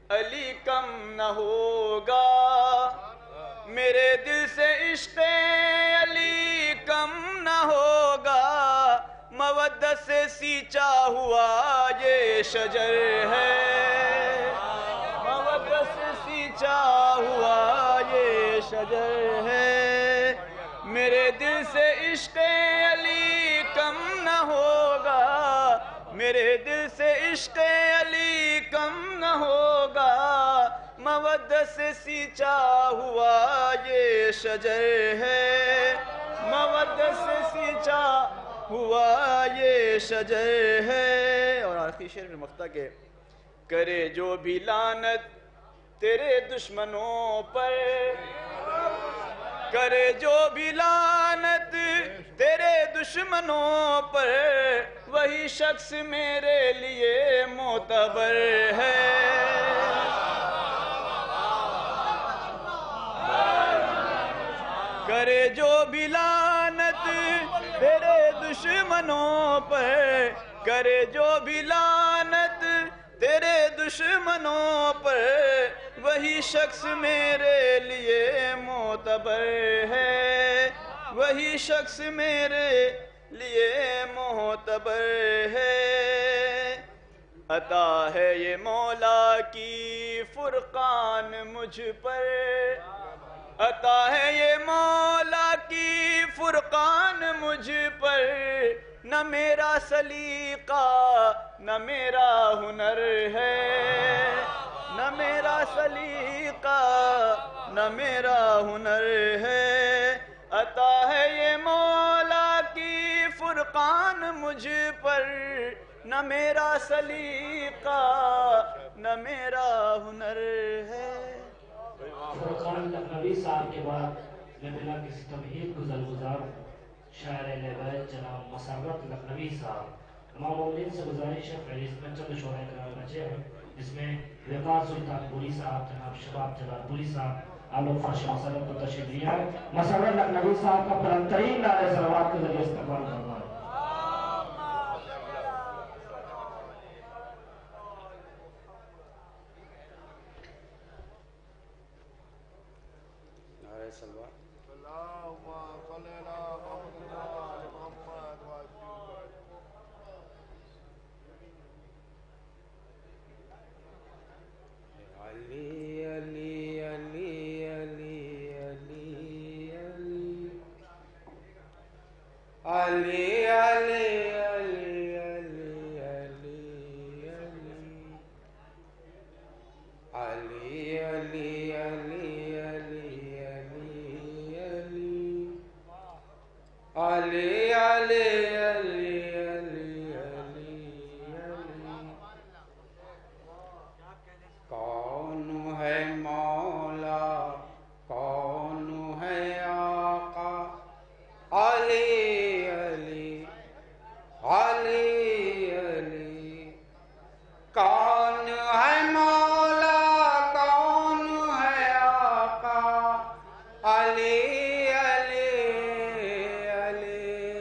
علی کم نہ ہوگا، میرے دل سے عشق علی کم نہ ہوگا، مودت سے سینچا ہوا یہ شجر ہے، مودت سے سینچا ہوا یہ شجر ہے، میرے دل سے عشق علی کم نہ ہوگا، میرے دل سے عشق علی کم نہ ہوگا، مودت سے سینچا ہوا یہ شجر ہے، مودت سے سینچا ہوا یہ شجر ہے۔ اور آخری شعر میں مقطع کے کرے جو بھی لعنت تیرے دشمنوں پر، کرے جو بھی لعنت تیرے دشمنوں پر، وہی شخص میرے لیے معتبر ہے، کرے جو بھی لعنت تیرے دشمنوں پر، کرے جو بھی لعنت تیرے دشمنوں پر، وہی شخص میرے لیے معتبر ہے، وہی شخص میرے لیے معتبر ہے، عطا ہے یہ مولا کی فرقان مجھ پر، عطا ہے یہ مولا کی فرقان مجھ پر، نہ میرا سلیقہ نہ میرا ہنر ہے، نہ میرا سلیقہ نہ میرا ہنر ہے، عطا ہے یہ مولا کی فرقان مجھ پر، نہ میرا سلیقہ نہ میرا ہنر ہے۔ فرقان لکھنوی صاحب کے بعد میں بلا کسی تمہید گزار شاعر اہل بیت جناب مسرت لکھنوی صاحب، امام مومنین سے گزارش ہے فہرست میں چند شعراء کرام بچے ہیں، جس میں وقار سلطان پوری صاحب، جناب شباب جلال پوری صاحب آپ لوگ فرش مسرت کو تشریف لیا ہے۔ مسرت لکھنوی صاحب کا بلندترین نعرہ صلوات کے ذریعے استقبال کرنا ہے۔ علی علی علی علی علی علی علی علی علی علی علی علی کون ہے مولا کون ہے آقا علی علی علی علی کون ہے مولا کون ہے آقا علی علی علی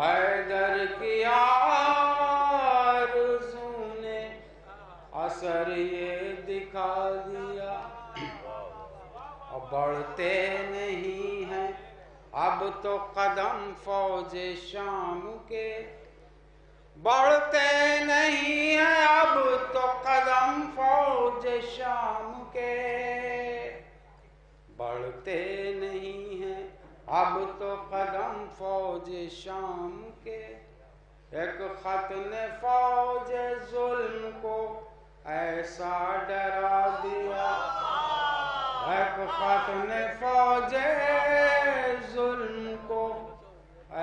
حیدر کی آرزو نے اثر یہ دکھا دیا، اب بڑھتے نہیں ہیں اب تو قدم فوج شام کے، بڑھتے نہیں ہیں اب تو قدم فوج شام کے، بڑھتے نہیں ہیں اب تو قدم فوج شام کے، ایک خط نے فوج ظلم کو ایسا ڈرا دیا، ایک خط نے فوج ظلم کو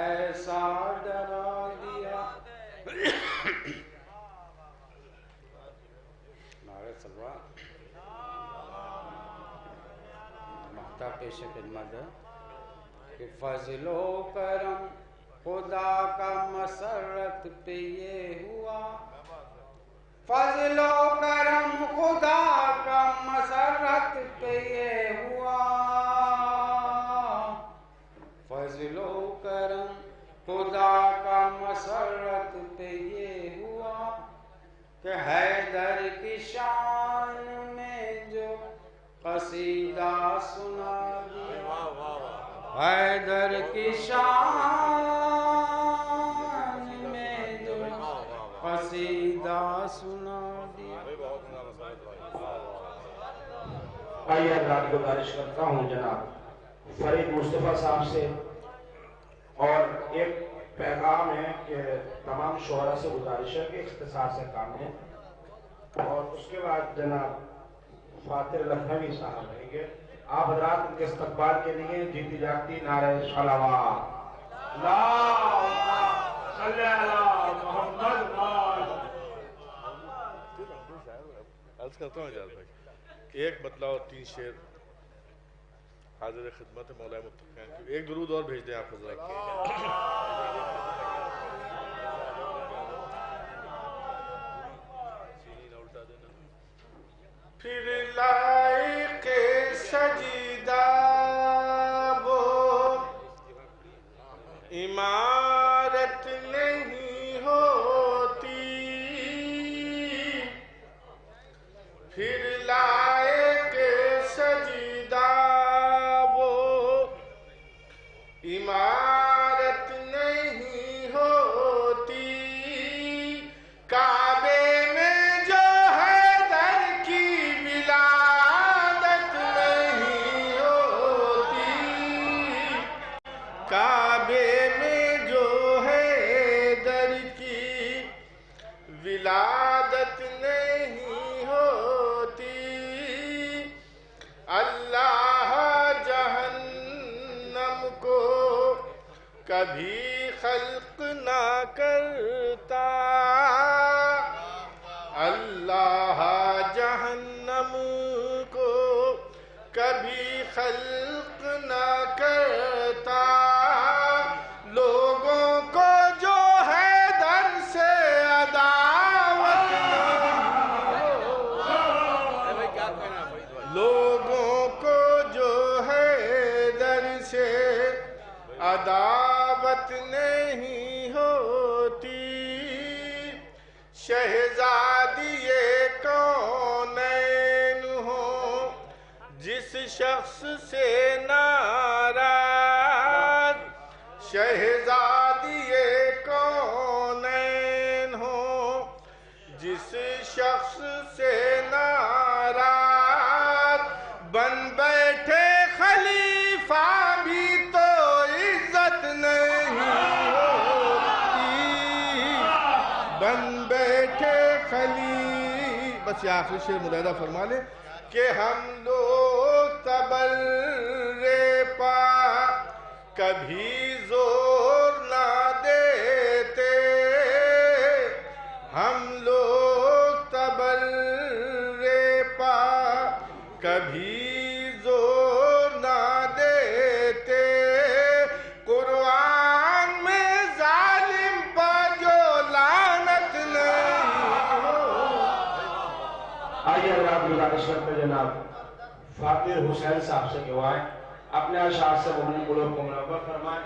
ایسا ڈرا دیا۔ نعرہ سلوات مہتا پیش خدمت ہے کہ فضل و کرم خدا کا مسرت پہ یہ ہوا، فضل و کرم خدا کا مسرت پہ یہ ہوا، فضل و کرم خدا کا مسرت پہ یہ ہوا کہ حیدر کی شان میں جو قصیدہ سنا دیا، حیدر کی شان میں جو قصیدہ سنا دیا۔ آئیے حضرات گزارش کرتا ہوں جناب فرید مصطفیٰ صاحب سے، اور ایک پیغام ہے کہ تمام شعراء سے گزارش ہے کہ اختصار سے کام ہے، اور اس کے بعد جناب فاتح لکھنوی صاحب رہیں گے۔ آپ حضرات ان کے استقبال کے لیے جیتی جاگتی نعرہ صلوات، اللہم صلی علی محمد۔ عرض کرتا ہوں اجازت بھائی، ایک مطلب اور 3 شعر حاضر خدمت مولا متقین کی، ایک درود اور بھیج دیں آپ حضرات کے۔ پھر لائق سجدہ وہ عمارت نہیں ہوتی، پھر لائق سجدہ وہ عمارت نہیں ہوتی، کعبے میں جو ہے در کی ولادت نہیں ہوتی، کعبے میں جو ہے در کی ولادت نہیں ہوتی، اللہ جہنم کو کبھی خلق نہ کرتا، اللہ جہنم کو کبھی خلق نہ کرتا، لوگوں کو جو ہے در سے عداوت لوگوں کو جو ہے در سے عداوت نہیں ہوتی، شہزادی کونین ہو جس شخص سے ناراض، شہزادی کونین ہو جس شخص سے ناراض، بن بیٹھے خلیفہ بھی تو عزت نہیں ہوتی، بن بیٹھے بس یہ آخری شعر ملاحظہ فرما لیں کہ ہم لوگ تبرے پا کبھی زور نہ دیتے، ہم لوگ تبرے پا کبھی زور نہ دیتے، قرآن میں ظالم پا جو لعنت نہیں ہو۔ آئیے اللہ گزارش کرتے جناب فاتح حسین صاحب سے گوائیں، اپنے اشعار سے مؤمن قلوب کو منور فرمائیں۔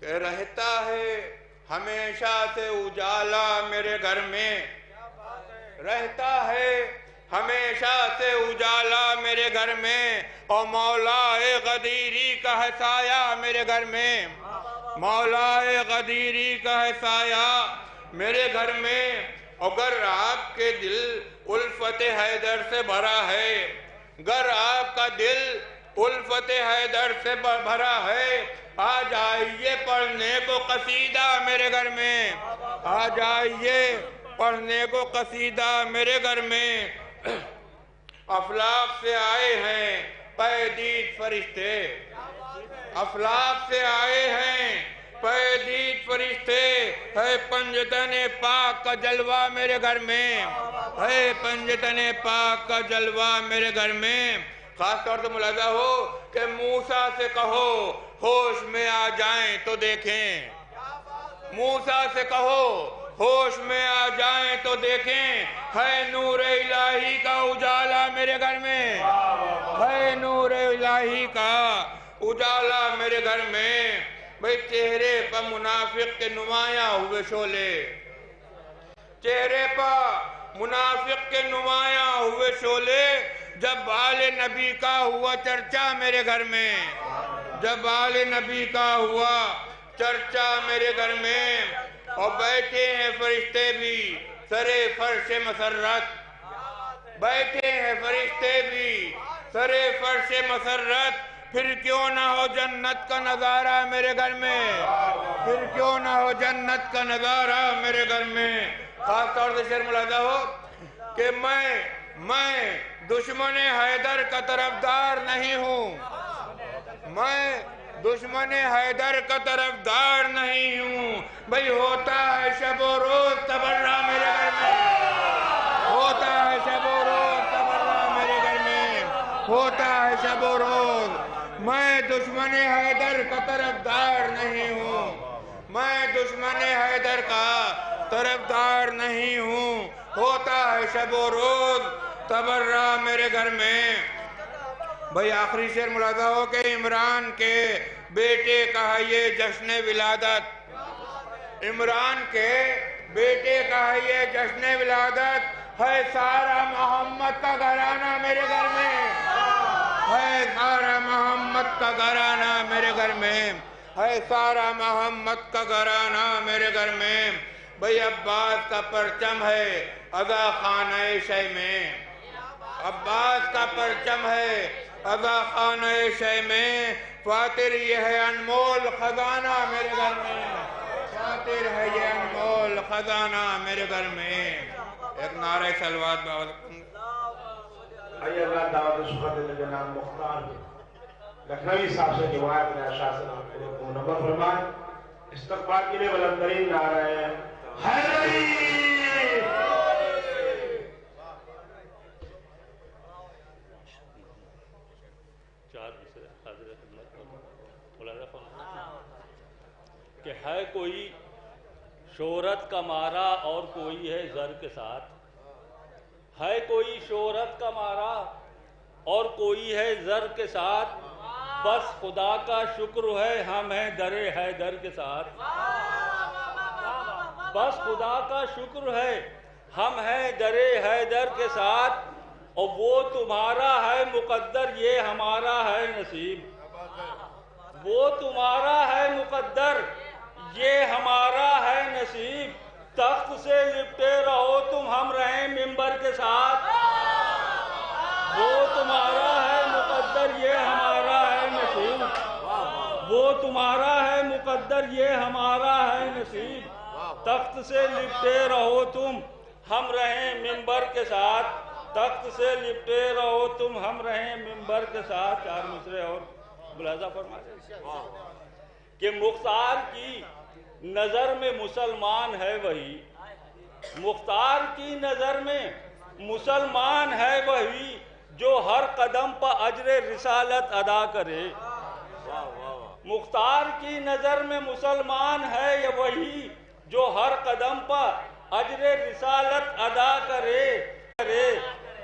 کہ رہتا ہے ہمیشہ سے اجالا میرے گھر میں، رہتا ہے ہمیشہ سے اجالا میرے گھر میں، اور مولا غدیری کا ہے سایہ میرے گھر میں، مولا غدیری کا ہے سایہ میرے گھر میں۔ اگر آپ کے دل الفت حیدر سے بھرا ہے، اگر آپ کا دل الفت حیدر سے بھرا ہے، آ جائیے پڑھنے کو قصیدہ میرے گھر میں، آ جائیے پڑھنے کو قصیدہ میرے گھر میں۔ افلاک سے آئے ہیں پائیدید فرشتے، افلاک سے آئے ہیں پائیدید فرشتے، ہے پنجتن پاک کا جلوہ میرے گھر میں، ہے پنجتن پاک کا جلوہ میرے گھر میں۔ خاص طور سے ملاحظہ ہو کہ موسیٰ سے کہو ہوش میں آ جائیں تو دیکھیں، موسیٰ سے کہو ہوش میں آ جائیں تو دیکھیں، ہے نور الہی کا اجالا میرے گھر میں، ہے نور الہی کا اجالا میرے گھر میں۔ بھئی چہرے پر منافق کے نمایاں ہوئے شعلے، چہرے پر منافق کے نمایاں ہوئے شعلے، جب آل نبی کا ہوا چرچا میرے گھر میں، جب آل نبی کا ہوا چرچا میرے گھر میں، اور بیٹھے ہیں فرشتے بھی سرے فرش مسرت، بیٹھے ہیں فرشتے بھی سرے فرش مسرت، پھر کیوں نہ ہو جنت کا نظارہ میرے گھر میں، پھر کیوں نہ ہو جنت کا نظارہ میرے گھر میں۔ خاص طور سے شعر ملاحظہ ہو کہ میں دشمن حیدر کا طرفدار نہیں ہوں، میں دشمن حیدر کا طرفدار نہیں ہوں۔ بھئی ہوتا ہے شب و روز تبرہ میرے گھر میں، ہوتا ہے شب و روز تبرہ میرے گھر میں، ہوتا ہے شب و روز۔ میں دشمن حیدر کا طرفدار نہیں ہوں، میں دشمن حیدر کا طرفدار نہیں ہوں، ہوتا ہے شب و روز تبرہ میرے گھر میں۔ بھئی آخری شعر ملاحظہ ہو کہ عمران کے بیٹے کا ہے یہ جشن ولادت، عمران کے بیٹے کا ہے یہ جشن ولادت، ہے سارا محمد کا گھرانہ میرے گھر میں، ہے سارا محمد کا گھرانہ میرے گھر میں، ہے سارا محمد کا گھرانہ میرے گھر میں۔ بھئی عباس کا پرچم ہے عزا خانہ شہ میں، عباس کا پرچم ہے عزا خانہ شہ میں، فاتر یہ ہے انمول خزانہ میرے گھر میں، فاتر ہے یہ انمول خزانہ میرے گھر میں۔ ایک نعرہ صلوات باوت آئیے اللہ دعوت شکر دے جناب مختار لکھنوی صاحب سے روایت میں اشاہ سے منور فرمائے۔ استقبال کے لیے بلندرین نعرہ ہے حیدری۔ کہ ہے کوئی شہرت کا مارا اور کوئی ہے زر کے ساتھ، ہے کوئی شہرت کا مارا اور کوئی ہے زر کے ساتھ، بس خدا کا شکر ہے ہم ہیں در حیدر کے ساتھ، بس خدا کا شکر ہے ہم ہیں در حیدر کے ساتھ، اور وہ تمہارا ہے مقدر یہ ہمارا ہے نصیب، وہ تمہارا ہے مقدر یہ ہمارا ہے نصیب، تخت سے لپٹے رہو تم ہم رہیں منبر کے ساتھ، وہ تمہارا ہے مقدر یہ ہمارا ہے نصیب، وہ تمہارا ہے مقدر یہ ہمارا ہے نصیب، تخت سے لپٹے رہو تم ہم رہیں منبر کے ساتھ، تخت سے لپٹے رہو تم ہم رہیں منبر کے ساتھ۔ چار مصرے اور ملاحظہ فرمائے کہ مختار کی نظر میں مسلمان ہے وہی، مختار کی نظر میں مسلمان ہے وہی، جو ہر قدم پر اجر رسالت ادا کرے، مختار کی نظر میں مسلمان ہے یہ وہی، جو ہر قدم پر اجر رسالت ادا کرے،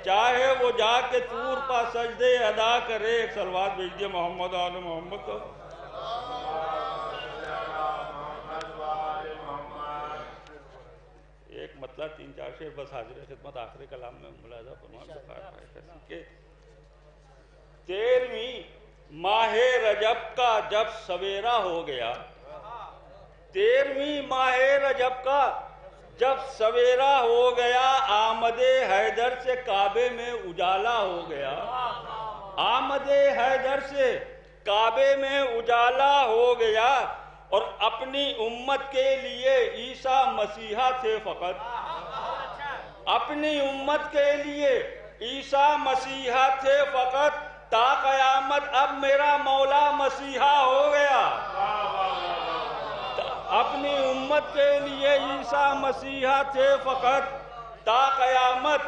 چاہے وہ جا کے طور پا سجدے ادا کرے. ایک صلوات بھیج دیے محمد آل محمد کو. ایک مطلب 3-4 شعر بس حاضر خدمت آخری کلام میں ملاحظہ فرمائیں کہ 13ویں ماہ رجب کا جب سویرا ہو گیا، 13ویں ماہ رجب کا جب سویرا ہو گیا، آمد حیدر سے کعبے میں اجالا ہو گیا. آمد حیدر سے کعبے میں اجالا ہو گیا اور اپنی امت کے لیے عیسیٰ مسیحا تھے فقط. اپنی امت کے لیے عیسیٰ مسیحا تھے فقط. تا قیامت اب میرا مولا مسیحا ہو گیا. اپنی امت کے لیے عیسیٰ مسیحا تھے فقط. تا قیامت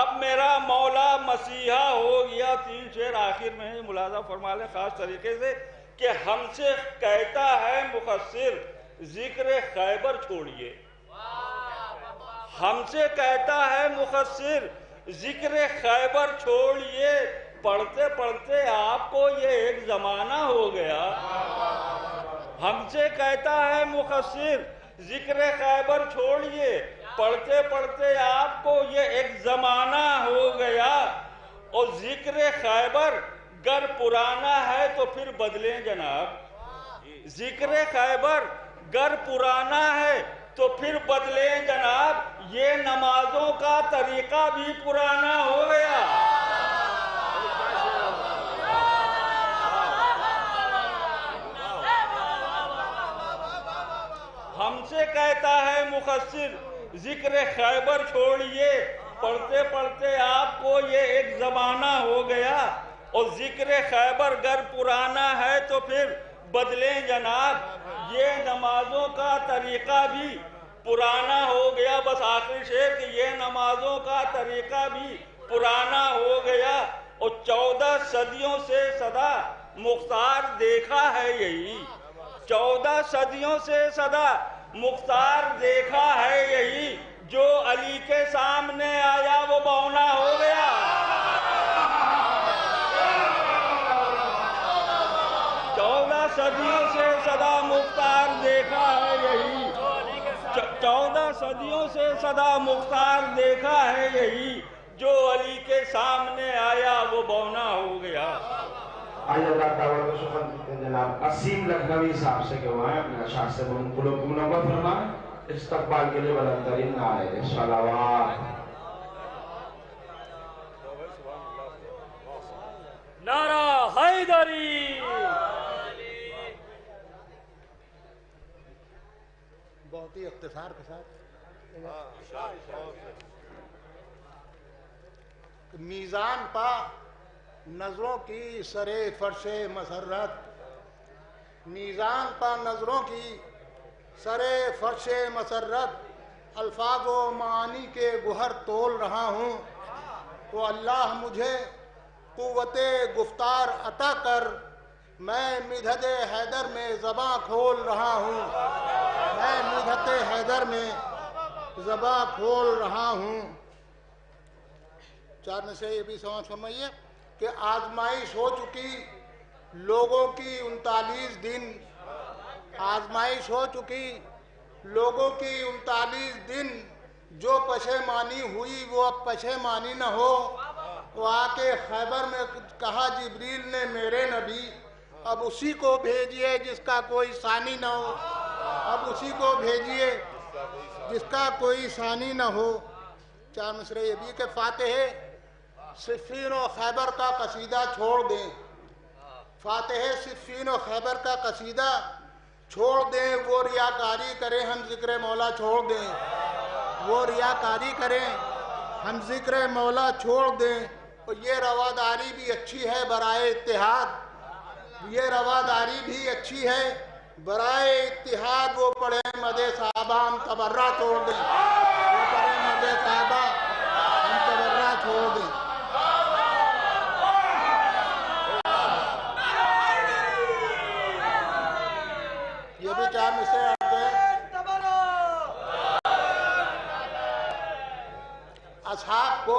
اب میرا مولا مسیحا ہو گیا. 3 شعر آخر میں ملاحظہ فرما لیں خاص طریقے سے کہ ہم سے کہتا ہے مفسر ذکر خیبر چھوڑیے. ہم سے کہتا ہے مفسر ذکر خیبر چھوڑیے. پڑھتے پڑھتے آپ کو یہ ایک زمانہ ہو گیا. ہم سے کہتا ہے مفسر ذکر خیبر چھوڑیے. پڑھتے پڑھتے آپ کو یہ ایک زمانہ ہو گیا. اور ذکر خیبر گر پرانا ہے تو پھر بدلیں جناب. ذکر خیبر گر پرانا ہے تو پھر بدلیں جناب. یہ نمازوں کا طریقہ بھی پرانا ہو گیا. ہم سے کہتا ہے مفسر ذکر خیبر چھوڑیے. پڑھتے پڑھتے آپ کو یہ ایک زمانہ ہو گیا. اور ذکر خیبر گر پرانا ہے تو پھر بدلیں جناب. یہ نمازوں کا طریقہ بھی پرانا ہو گیا. بس آخری شعر کہ یہ نمازوں کا طریقہ بھی پرانا ہو گیا. اور 14 صدیوں سے صدا مختار دیکھا ہے یہی. 14 صدیوں سے صدا مختار دیکھا ہے یہی. جو علی کے سامنے آیا وہ بونا ہو گیا. 14 صدیوں سے صدا مختار دیکھا ہے یہی. 14 صدیوں سے صدا مختار دیکھا ہے یہی. جو علی کے سامنے آیا وہ بونا ہو گیا. آج اللہ دعوت و شکر جناب اسیم لکھنوی صاحب سے کہ وہ ہیں اپنے اشعار سے قلوب کو منور فرمائیں. استقبال کے لیے بلند ترین نعرے صلوات. نعرہ حیدری. بہت ہی اختصار کے ساتھ میزان پا نظروں کی سرے فرش مسرت. میزان پا نظروں کی سرے فرش مسرت. الفاظ و معانی کے گوہر تول رہا ہوں. تو اللہ مجھے قوت گفتار عطا کر. میں مدحت حیدر میں زباں کھول رہا ہوں. میں مدحت حیدر میں زباں کھول رہا ہوں. 4 میں سے یہ بھی سمجھ فرمائیے کہ آزمائش ہو چکی لوگوں کی 39 دن. آزمائش ہو چکی لوگوں کی 39 دن. جو پشیمانی ہوئی وہ اب پشیمانی نہ ہو. تو آ کے خیبر میں کہا جبریل نے میرے نبی اب اسی کو بھیجیے جس کا کوئی ثانی نہ ہو. اب اسی کو بھیجیے جس کا کوئی ثانی نہ ہو. 4 مصرے یہ بھی کہ فاتح صفین و خیبر کا قصیدہ چھوڑ دیں. فاتح صفین و خیبر کا قصیدہ چھوڑ دیں. وہ ریاکاری کریں ہم ذکر مولا چھوڑ دیں. وہ ریاکاری کریں ہم ذکر مولا چھوڑ دیں. اور یہ رواداری بھی اچھی ہے برائے اتحاد. یہ رواداری بھی اچھی ہے برائے اتحاد. وہ پڑھے مد صحابہ ہم تبرہ چھوڑ دیں. وہ پڑھے مد صحابہ ہم تبرہ چھوڑ دیں. یہ بھی 4 مصرے ہٹ گئے. اصحاب کو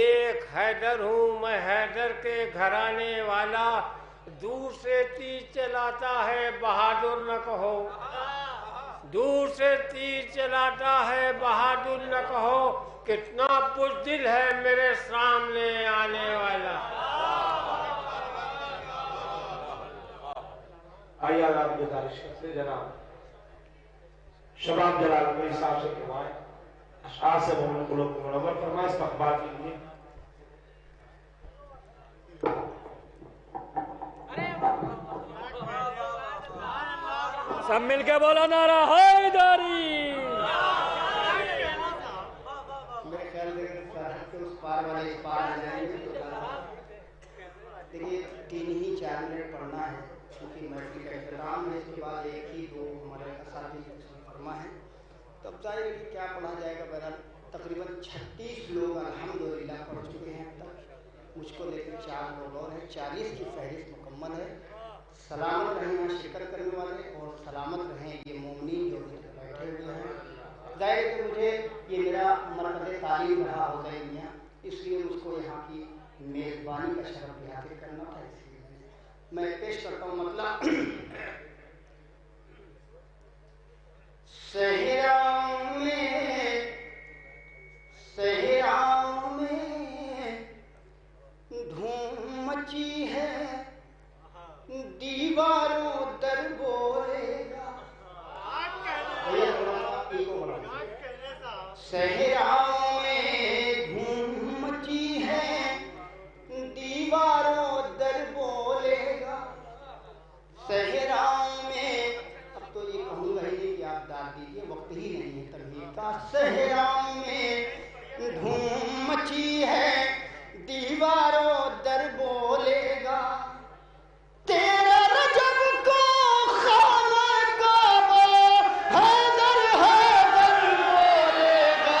ایک حیدر ہوں میں حیدر کے گھرانے والا، دور سے تیر چلاتا ہے بہادر نہ کہو، دور سے تیر چلاتا ہے بہادر نہ کہو، کتنا بزدل ہے میرے سامنے آنے والا۔ آئیے آپ گزارش کرتے جناب شباب جلال کے حساب سے فرمائیں، اشعار سے مومن قلوب کو منور فرمائیں، استقبال کیجیے۔ سب مل کے بولا نعرہ حیدری۔ میرے خیال میں سرحد کے اس پار والے اس پار آ جائیں گے تو دیکھیے 3 ہی 4 منٹ پڑھنا ہے کیونکہ محفل کا اختتام ہے، اس کے بعد 1 ہی 2 ہمارے اساتذہ فرما ہے، تو اب ظاہر ہے کہ کیا پڑھا جائے گا۔ بہرحال تقریباً 36 لوگ الحمدللہ پڑھ چکے ہیں اب تک، مجھ کو لیکن 4 لوگ اور ہیں، 40 کی فہرست مکمل ہے۔ سلامت رہیں یہاں شرکت کرنے والے، اور سلامت رہیں یہ مومنین جو بیٹھے ہوئے ہیں۔ ظاہر ہے کہ مجھے یہ میرا مرکز تعلیم رہا ہوگا میاں، اس لیے مجھ کو یہاں کی میزبانی کا شرف بھی حاصل کرنا تھا، اس لیے میں پیش کرتا ہوں مطلب۔ صحرا میں دھوم مچی ہے، دیواروں در بولے گا، صحرا میں دھوم مچی ہے، دیواروں در بولے گا، صحرا میں، اب تو یہ کہوں گا ہی کہ آپ داد دیجیے، وقت ہی نہیں ہے تنبیہ کا۔ صحرا میں دھوم مچی ہے، دیواروں در بولے گا، تیرا رجب کو خانہ کعبہ حیدر حیدر بولے گا،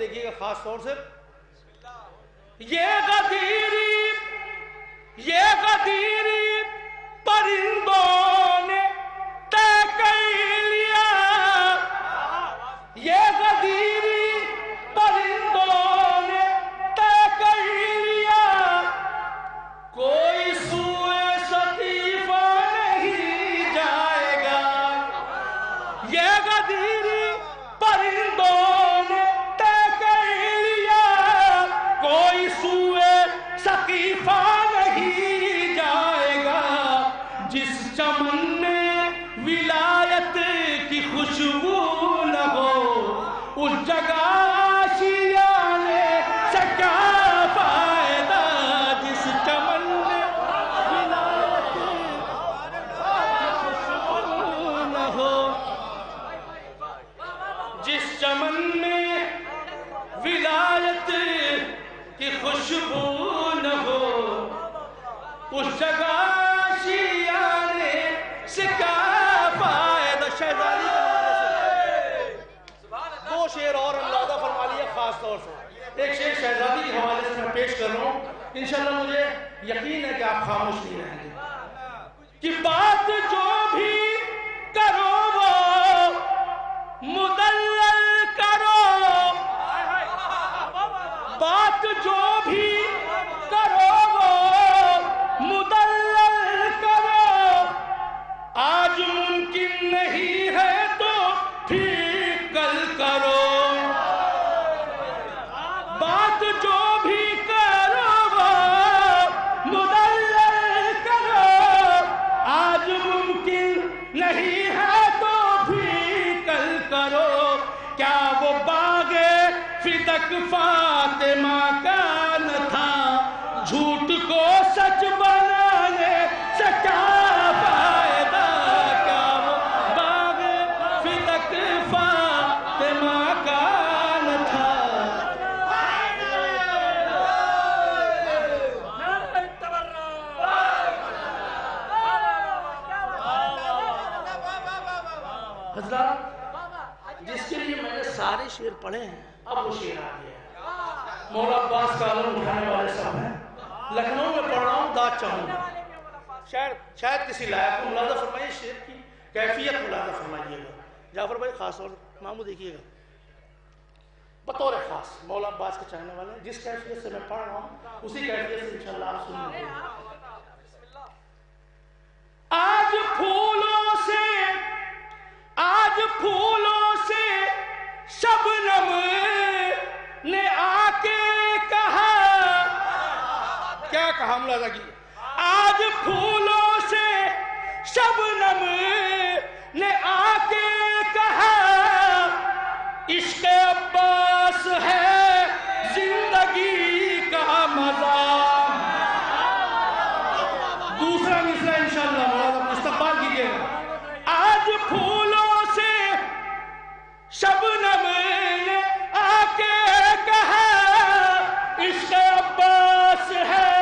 دیکھیے گا خاص طور سے یہ غدیری پرندوں نے طے کر لیا، یہ غدیری پرندوں نے طے کر لیا، کوئی سوئے سقیفہ نہیں جائے گا، یہ غدیری پرندوں نے طے کر لیا، کوئی سوئے سقیفہ نہیں جائے گا، جس چمن میں ولایت کی خوشبو نہ ہو اس جگہ آشیانے سے کیا فائدہ، جس چمن میں ولایت کی خوشبو نہ ہو، جس چمن میں ولایت کی خوشبو نہ ہو اس جگہ آشیانے سے کیا فائدہ۔ شہزادی کے حوالے سے دو شعر اور اندازہ فرما لیا خاص طور سے، ایک شعر شہزادی کے حوالے سے میں پیش کر رہا ہوں، انشاءاللہ مجھے یقین ہے کہ آپ خاموش نہیں رہیں گے، کہ بات جو بھی کرو وہ مدلل کرو، بات جو بھی کرو وہ مدلل کرو، آج ممکن نہیں ہے تو پھر کل کرو، بات جو بھی کرو وہ مدلل کرو، آج ممکن نہیں ہے تو پھر کل کرو، کیا وہ باغ فدق فاطمہ کا نہ تھا، جھوٹ کو سچ بنانے سے کیا فائدہ، کیا وہ باغ فدق فاطمہ کا نہ تھا۔ حضرات، جس کے لیے میں نے سارے شعر پڑھے ہیں، اب وہ شعر آ گیا ہے، مولا عباس کا علم اٹھانے والے صاحب ہیں، لکھنؤ میں پڑھ رہا ہوں، داد چاہوں گا، شاید کسی لائق کو ملاحظہ فرمائیے، شعر کی کیفیت ملاحظہ فرمائیے گا، جعفر بھائی خاص اور مامو دیکھیے گا، بطور خاص مولا عباس کے چاہنے والے ہیں، جس کیفیت سے میں پڑھ رہا ہوں اسی کیفیت سے انشاءاللہ آپ سنیں گے۔ آج پھولوں سے شبنم نے آ کے کہا، کیا کہا ملاحظہ کیجیے، آج پھولوں سے شبنم نے آ کے کہا، عشق عباس ہے زندگی کا مزہ۔ دوسرا مصرع انشاءاللہ مولانا استقبال کیجیے گا، آج پھولوں سے شبنم نے آ کے کہا، عشق عباس ہے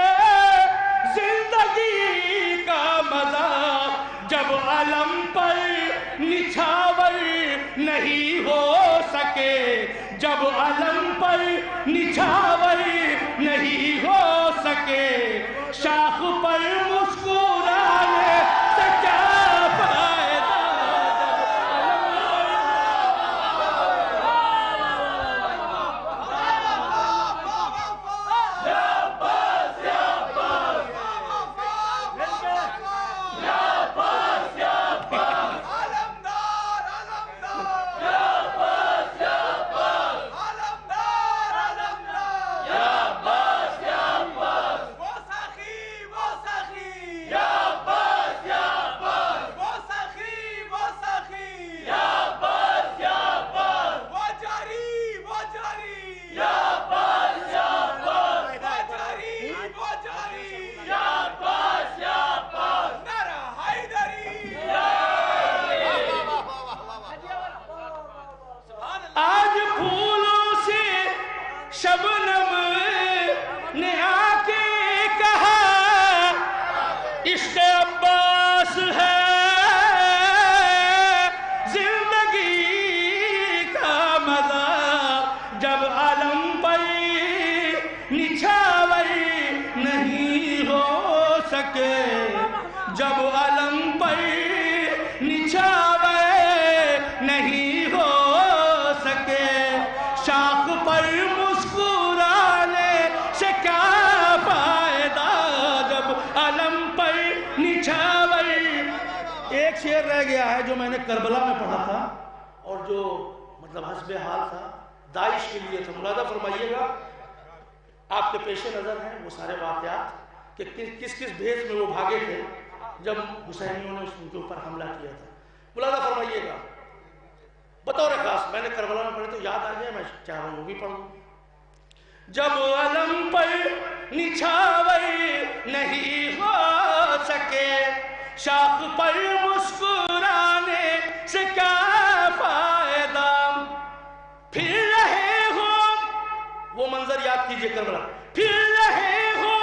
زندگی کا مزہ، جب علم پر نچھاور نہیں ہو سکے، جب علم پر نچھاور نہیں ہو سکے، شاخ پر مسکرانے سے کیا فائدہ، جب میں نے کربلا میں پڑھا تھا اور جو مطلب حسب حال تھا داعش کے لیے تھا. ملاحظہ فرمائیے گا آپ کے پیش نظر ہیں وہ سارے واقعات کہ کس کس بھیس میں وہ بھاگے تھے جب حسینیوں نے ان کے اوپر حملہ کیا تھا. ملاحظہ فرمائیے گا بطور خاص میں نے کربلا میں پڑھے تو یاد آ گیا, میں چاہ رہا ہوں وہ بھی پڑھوں. جب علم پر نچھاور نہیں ہو سکے شاخ پر مسکرانے سے کیا فائدہ, پھر رہے ہو وہ منظر یاد کیجئے کربلا, پھر رہے ہو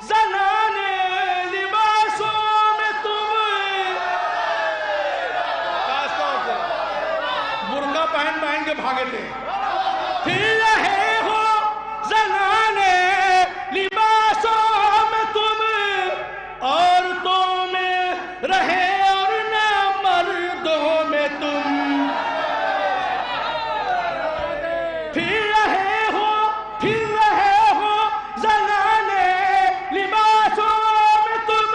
زنانے لباسوں میں تم, خاص طور سے برقع پہن کے بھاگے تھے. پھر رہے ہو زنانے لباسوں میں تم, عورتوں میں رہے اور نہ مردوں میں تم, پھر رہے ہو زنانے لباسوں میں تم,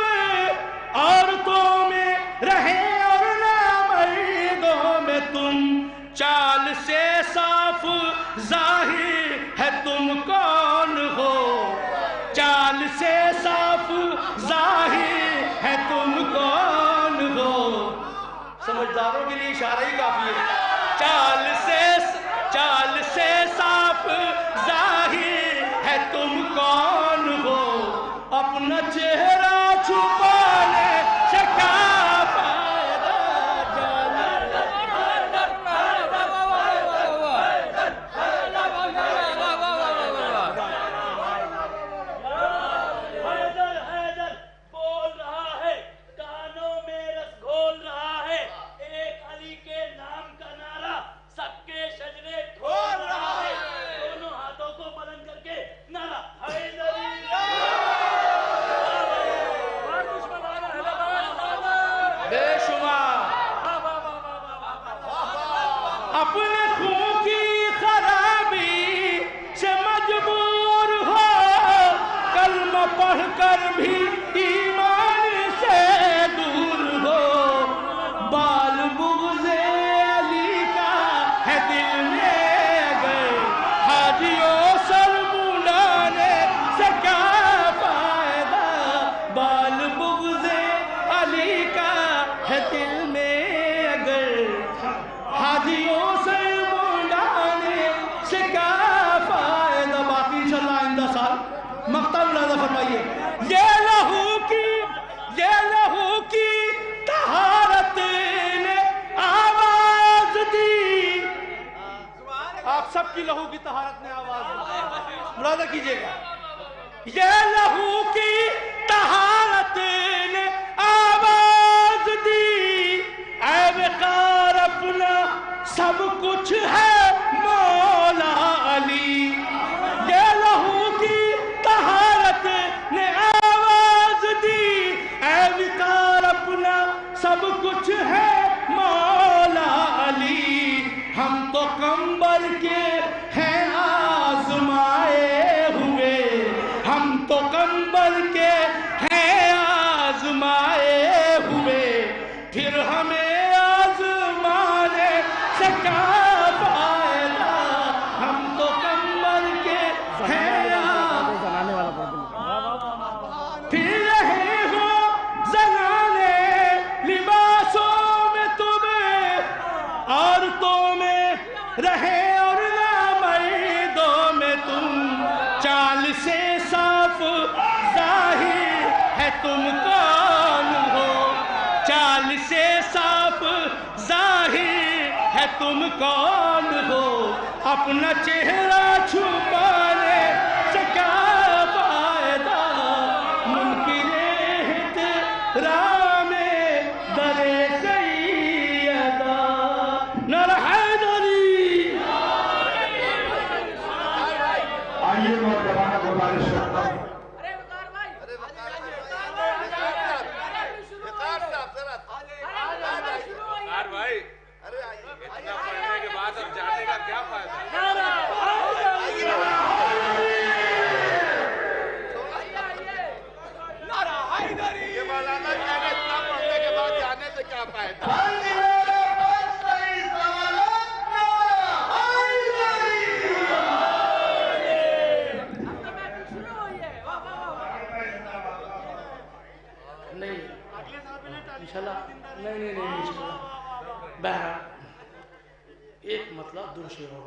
عورتوں میں رہے اور نہ مردوں میں تم, چال سے صاف ظاہر ہے تم کون ہو, چال سے صاف ظاہر ہے تم کون ہو. سمجھداروں کے لیے اشارہ ہی کافی ہے. چال سے صاف ظاہر ہے تم کون ہو, اپنا چہرہ چھپانے سے کیا فائدہ, حیدر بول رہا ہے, کانوں میں رس گھول رہا ہے, ایک علی کے نام کا نعرہ سب کے شجرے کھول رہا ہے, دونوں ہاتھوں کو بلند کر کے نعرہ حیدری. بے شمار اپنے خون کی خرابی سے مجبور ہو, کلمہ پڑھ کر بھی ایمان سے دور ہو, بال بغض علی کا ہے دل میں اگر حاجیوں سر منڈانے سے کیا فائدہ, بال بغض علی کا ہے دل میں اگر حاجیوں سے منڈانے سے کیا فائدہ. باقی انشاءاللہ آئندہ سال مقطع ملاحظہ فرمائیے. یہ لہو کی طہارت نے آواز دی, آپ سب کی لہو کی طہارت نے آواز دی. ملاحظہ کیجئے گا یہ لہو کی طہارت نے آواز دی, اے وقار اپنا سب کچھ ہے مولا علی. یہ لہو کی طہارت نے آواز دی, اے وقار اپنا سب کچھ ہے مولا علی. ہم تو کمبر کے ہیں آزمائے ہوئے, ہم تو کمبر کے ہیں آزمائے ہوئے, پھر ہمیں آزمانے سے کیا فائدہ, ہم تو کمبر کے ہیں پھر رہے ہو زنانے لباسوں میں تم, عورتوں میں رہے اور نہ مردوں میں تم, چال سے صاف ظاہر ہے تم کون ہو, چال سے صاف ظاہر ہے تم کون ہو, اپنا چہرہ چھپانے سے کیا فائدہ, منکر احترام در سیدہ نر حیدری. آئیے نوجوانوں کو گزارش کرتا ہوں بھائی اتنا پڑھنے کے بعد اب جانے کا کیا فائدہ. یہ مولانا کہہ رہے اتنا پڑھنے کے بعد جانے سے کیا فائدہ.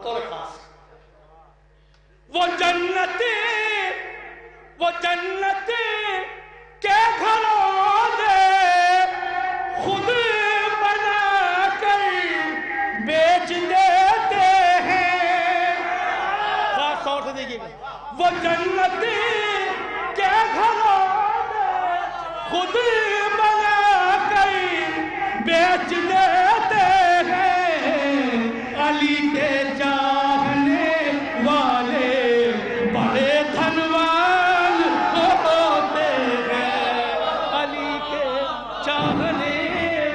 بطور خاص وہ جنت کے گھروں دے خود بنا کر بیچ دیتے ہیں. خاص طور سے دیکھیے وہ جنت کے گھروں دے خود بنا کر بیچ دیتے ہیں. علی کے چاہنے والے بڑے دھنوان ہوتے ہیں. علی کے چاہنے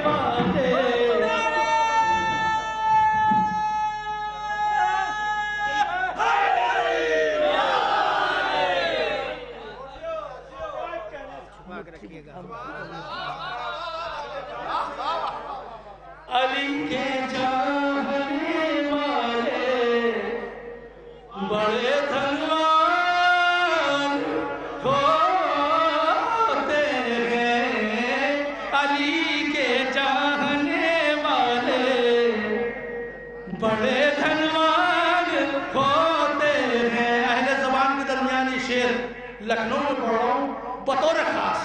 والے علی کے چاہنے والے بڑے دھنوان ہوتے ہیں. علی کے چاہنے والے بڑے دھنوان ہوتے ہیں. اہل زبان کے درمیانی شعر لکھنؤ میں پڑھ رہا ہوں بطور خاص.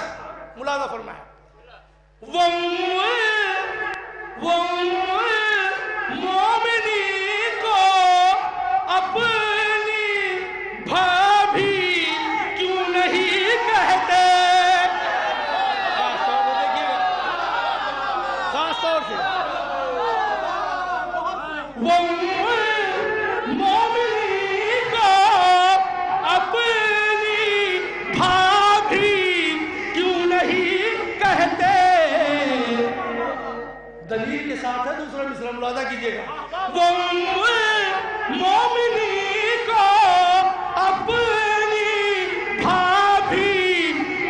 ملاحظہ فرمائیں وہ مومنی کو اپنی بھابھی کیوں نہیں کہتے. خاص طور سے وہ مومنی کو اپنی بھابھی کیوں نہیں کہتے. دلیل کے ساتھ ہے دوسرا مصرع ملاحظہ کیجیے گا. وہ مومنی کو اپنی بھابھی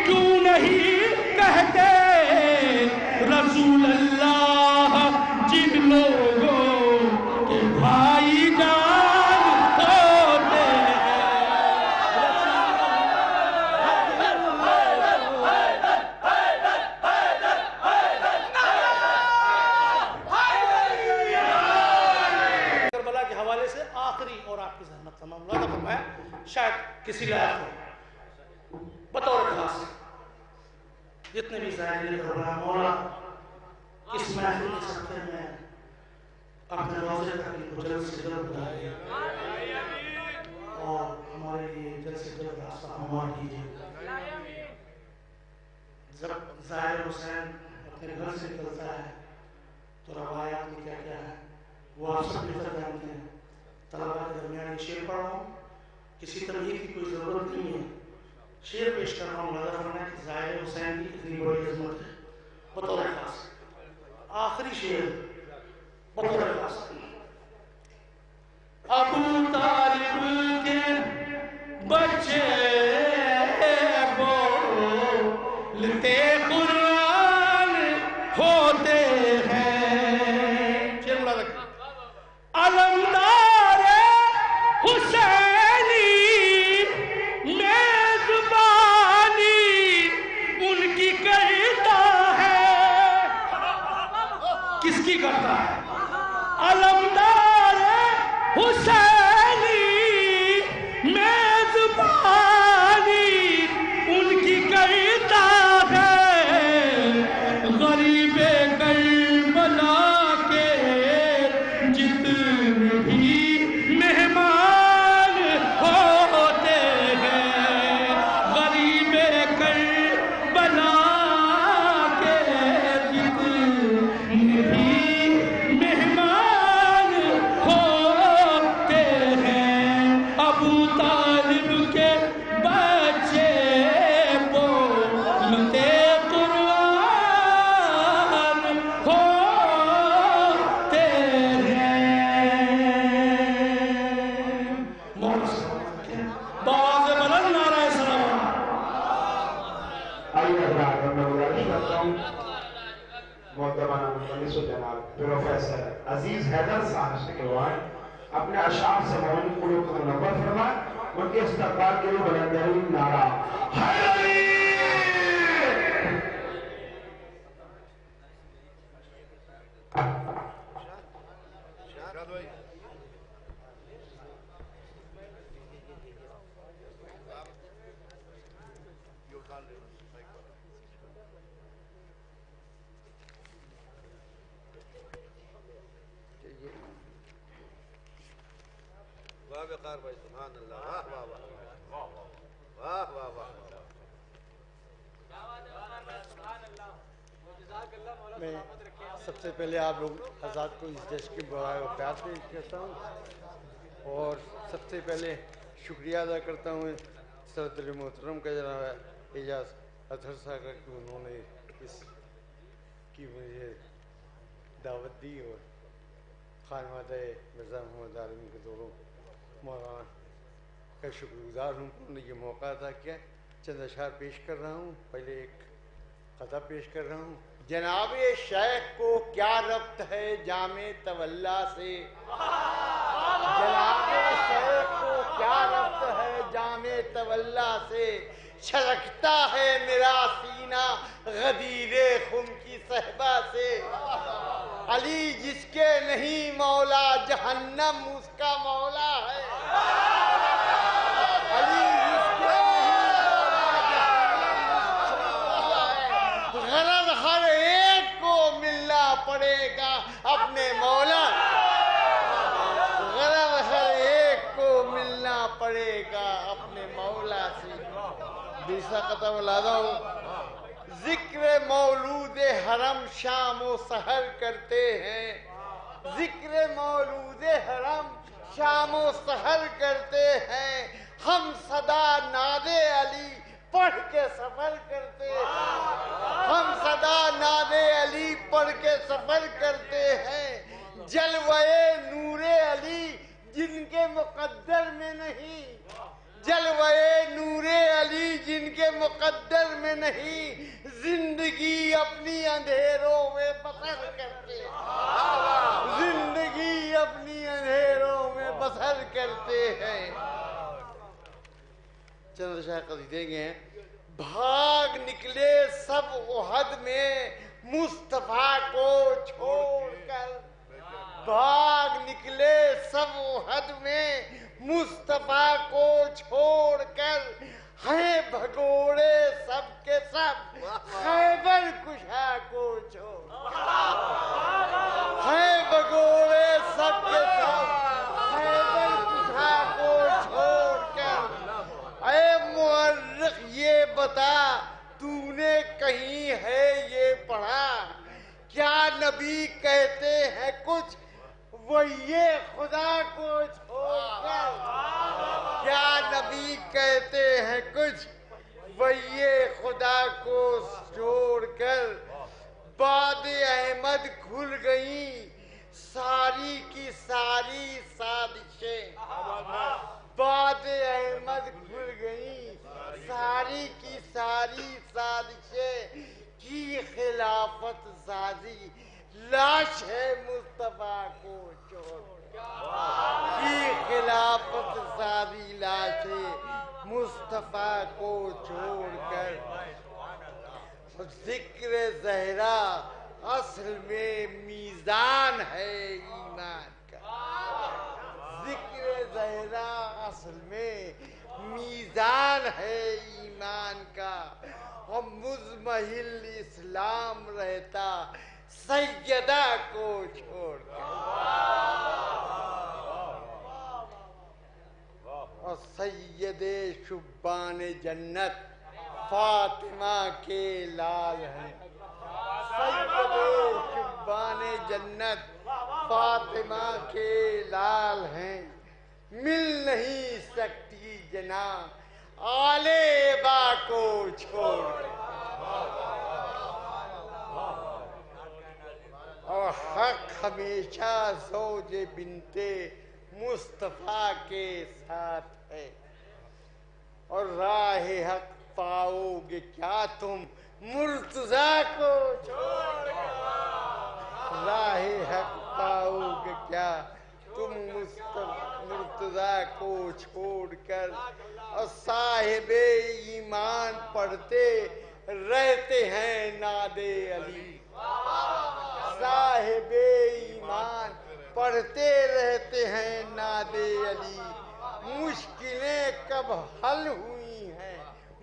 کیوں نہیں کہتے. رسول اللہ جن لوگوں کے بھائی جان ہوتے کربلا کے حوالے سے آخری اور آپ کی ذہنت تمام ملاحظہ فرمایا شاید کسی لائق ہو بطور خاص جتنے بھی ظاہرین کربلا مولا اس محفل کے صدقے میں اپنے روزے تک کو جلد سے جلد بلائیے اور ہمارے لیے جلد سے جلد راستہ ہموار کیجیے. جب ظاہر حسین اپنے گھر سے نکلتا ہے تو روایات میں کیا کیا ہے وہ آپ سب بہتر جانتے ہیں. طلباء کے درمیان یہ شعر پڑھ رہا ہوں, کسی تمہید کی کوئی ضرورت نہیں ہے, شعر پیش کر رہا ہوں. ملاحظہ فرمائیں کہ ظاہر حسین کی اتنی بڑی عظمت ہے بطور خاص. آخری شعر بطور خاص. ابو طالب کے بچے بولتے قرآن ہوتے ہیں. علمدار حسینی میزبانی ان کی کرتا ہے. کس کی کرتا ہے؟ علمدار حسینی میزبانی ان کی کرتا ہے. غریب کربلا کے جتنے بھی مہمان ہوتے ہیں. غریب کربلا کے جتنے بھی مہمان ہوتے ہیں. ابو طالب کے بچے بولتے قرآن ہوتے ہیں. باز بلند نعرہ سلام. آئیے حضرات میں گزارش کرتا ہوں محترمہ مجلس و جناب پروفیسر عزیز حیدر صاحب سے کہوائیں اپنے اشعار سے مومن قلوب کو منور فرمائیں. ان کے استقبال کے لیے بلندترین نعرہ حیدری. واہ وقار بھائی سبحان اللہ واہ واہ واہ واہ واہ واہ میں سب سے پہلے آپ لوگ حضرات کو اس دیش کی برائے و پیار پیش کرتا ہوں اور سب سے پہلے شکریہ ادا کرتا ہوں صدر محترم کا جناب اعجاز اطہر صاحب کا کہ انہوں نے اس کی مجھے دعوت دی اور خانوادہ مرزا محمد عالمی کے دوروں مولانا کا شکر گزار ہوں انہوں نے یہ موقع عطا کیا چند اشعار پیش کر رہا ہوں پہلے ایک قطعہ پیش کر رہا ہوں جناب شیخ کو کیا ربط ہے جامع تولا سے جناب شیخ کو کیا ربط ہے جامع تولا سے چھلکتا ہے میرا سینہ غدیر خم کی صحبہ سے علی جس کے نہیں مولا جہنم اس کا مولا ہے علی جس کے غرض ہر ایک کو ملنا پڑے گا اپنے مولا غرض ہر ایک کو ملنا پڑے گا اپنے مولا سے دوسرا قطعہ ملادا ہوں ذکر مولود حرم شام و سحر کرتے ہیں ذکر مولود حرم شام و سحر کرتے ہیں ہم صدا ناد علی پڑھ کے سفر کرتے ہیں ہم صدا ناد علی پڑھ کے سفر کرتے ہیں جلوہ نور علی جن کے مقدر میں نہیں جلوہ نور علی جن کے مقدر میں نہیں زندگی اپنی اندھیروں میں بسر کرتے زندگی اپنی اندھیروں میں بسر کرتے ہیں چند شاہ قصیدے گئے ہیں بھاگ نکلے سب احد میں مصطفیٰ کو چھوڑ کر بھاگ نکلے سب احد میں مصطفیٰ کو چھوڑ کر ہیں بھگوڑے سب کے سب خیبر کشا کو چھوڑ ہیں بھگوڑے سب کے سب خیبر کشا کو چھوڑ کر اے مورخ یہ بتا تو نے کہیں ہے یہ پڑھا کیا نبی کہتے ہیں کچھ وہ یہ خدا کو چھوڑ کر کیا نبی کہتے ہیں کچھ وہ یہ خدا کو چھوڑ کر باد احمد کھل گئیں ساری کی ساری سازشیں باد احمد کھل گئیں ساری کی ساری سازشیں کی خلافت سازی لاش ہے مصطفیٰ کو چھوڑ کی خلافت سازی لاش ہے مصطفیٰ کو چھوڑ کر ذکر زہرا اصل میں میزان ہے ایمان کا ذکر زہرا اصل میں میزان ہے ایمان کا اور مزمحل اسلام رہتا سیدہ کو چھوڑ کر اور سید شبان جنت فاطمہ کے لال ہیں سید شبان جنت فاطمہ کے لال ہیں مل نہیں سکتی جناب آلے با کو چھوڑ اور حق ہمیشہ زوج بنتے مصطفیٰ کے ساتھ ہے اور راہ حق پاؤ گے کیا تم مرتضیٰ کو چھوڑ کر راہ حق پاؤ گے کیا تم مرتضیٰ کو چھوڑ کر اور صاحب ایمان پڑھتے رہتے ہیں ناد علی صاحب ایمان پڑھتے رہتے ہیں ناد علی مشکلیں کب حل ہوئی ہیں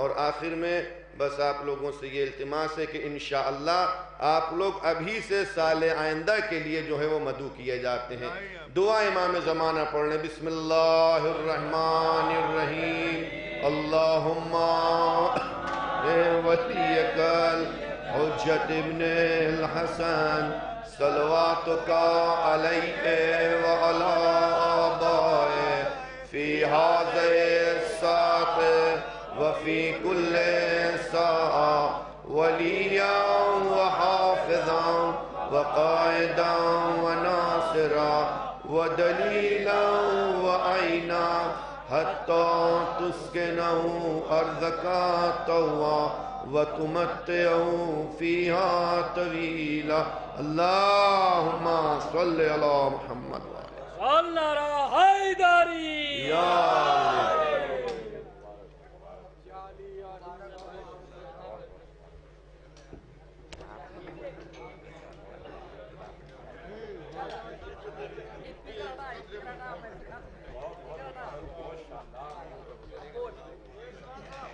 اور آخر میں بس آپ لوگوں سے یہ التماس ہے کہ انشاءاللہ آپ لوگ ابھی سے سال آئندہ کے لیے جو ہے وہ مدعو کیے جاتے ہیں. دعا امام زمانہ پڑھ لیں. بسم اللہ الرحمن الرحیم. اللہم ولیک الحجت ابن الحسن صلواتک علیہ وعلی آبائہ فی ھذہ الساعۃ وفی کل ساعۃ ولییا وحافظا وقائدا وناصرا ودلیلا وعینا حتی تسکنہ ارضک طوعا وتمتعہ فیہا طویلا. اللہم صلی علی محمد اللہ را حیداری یا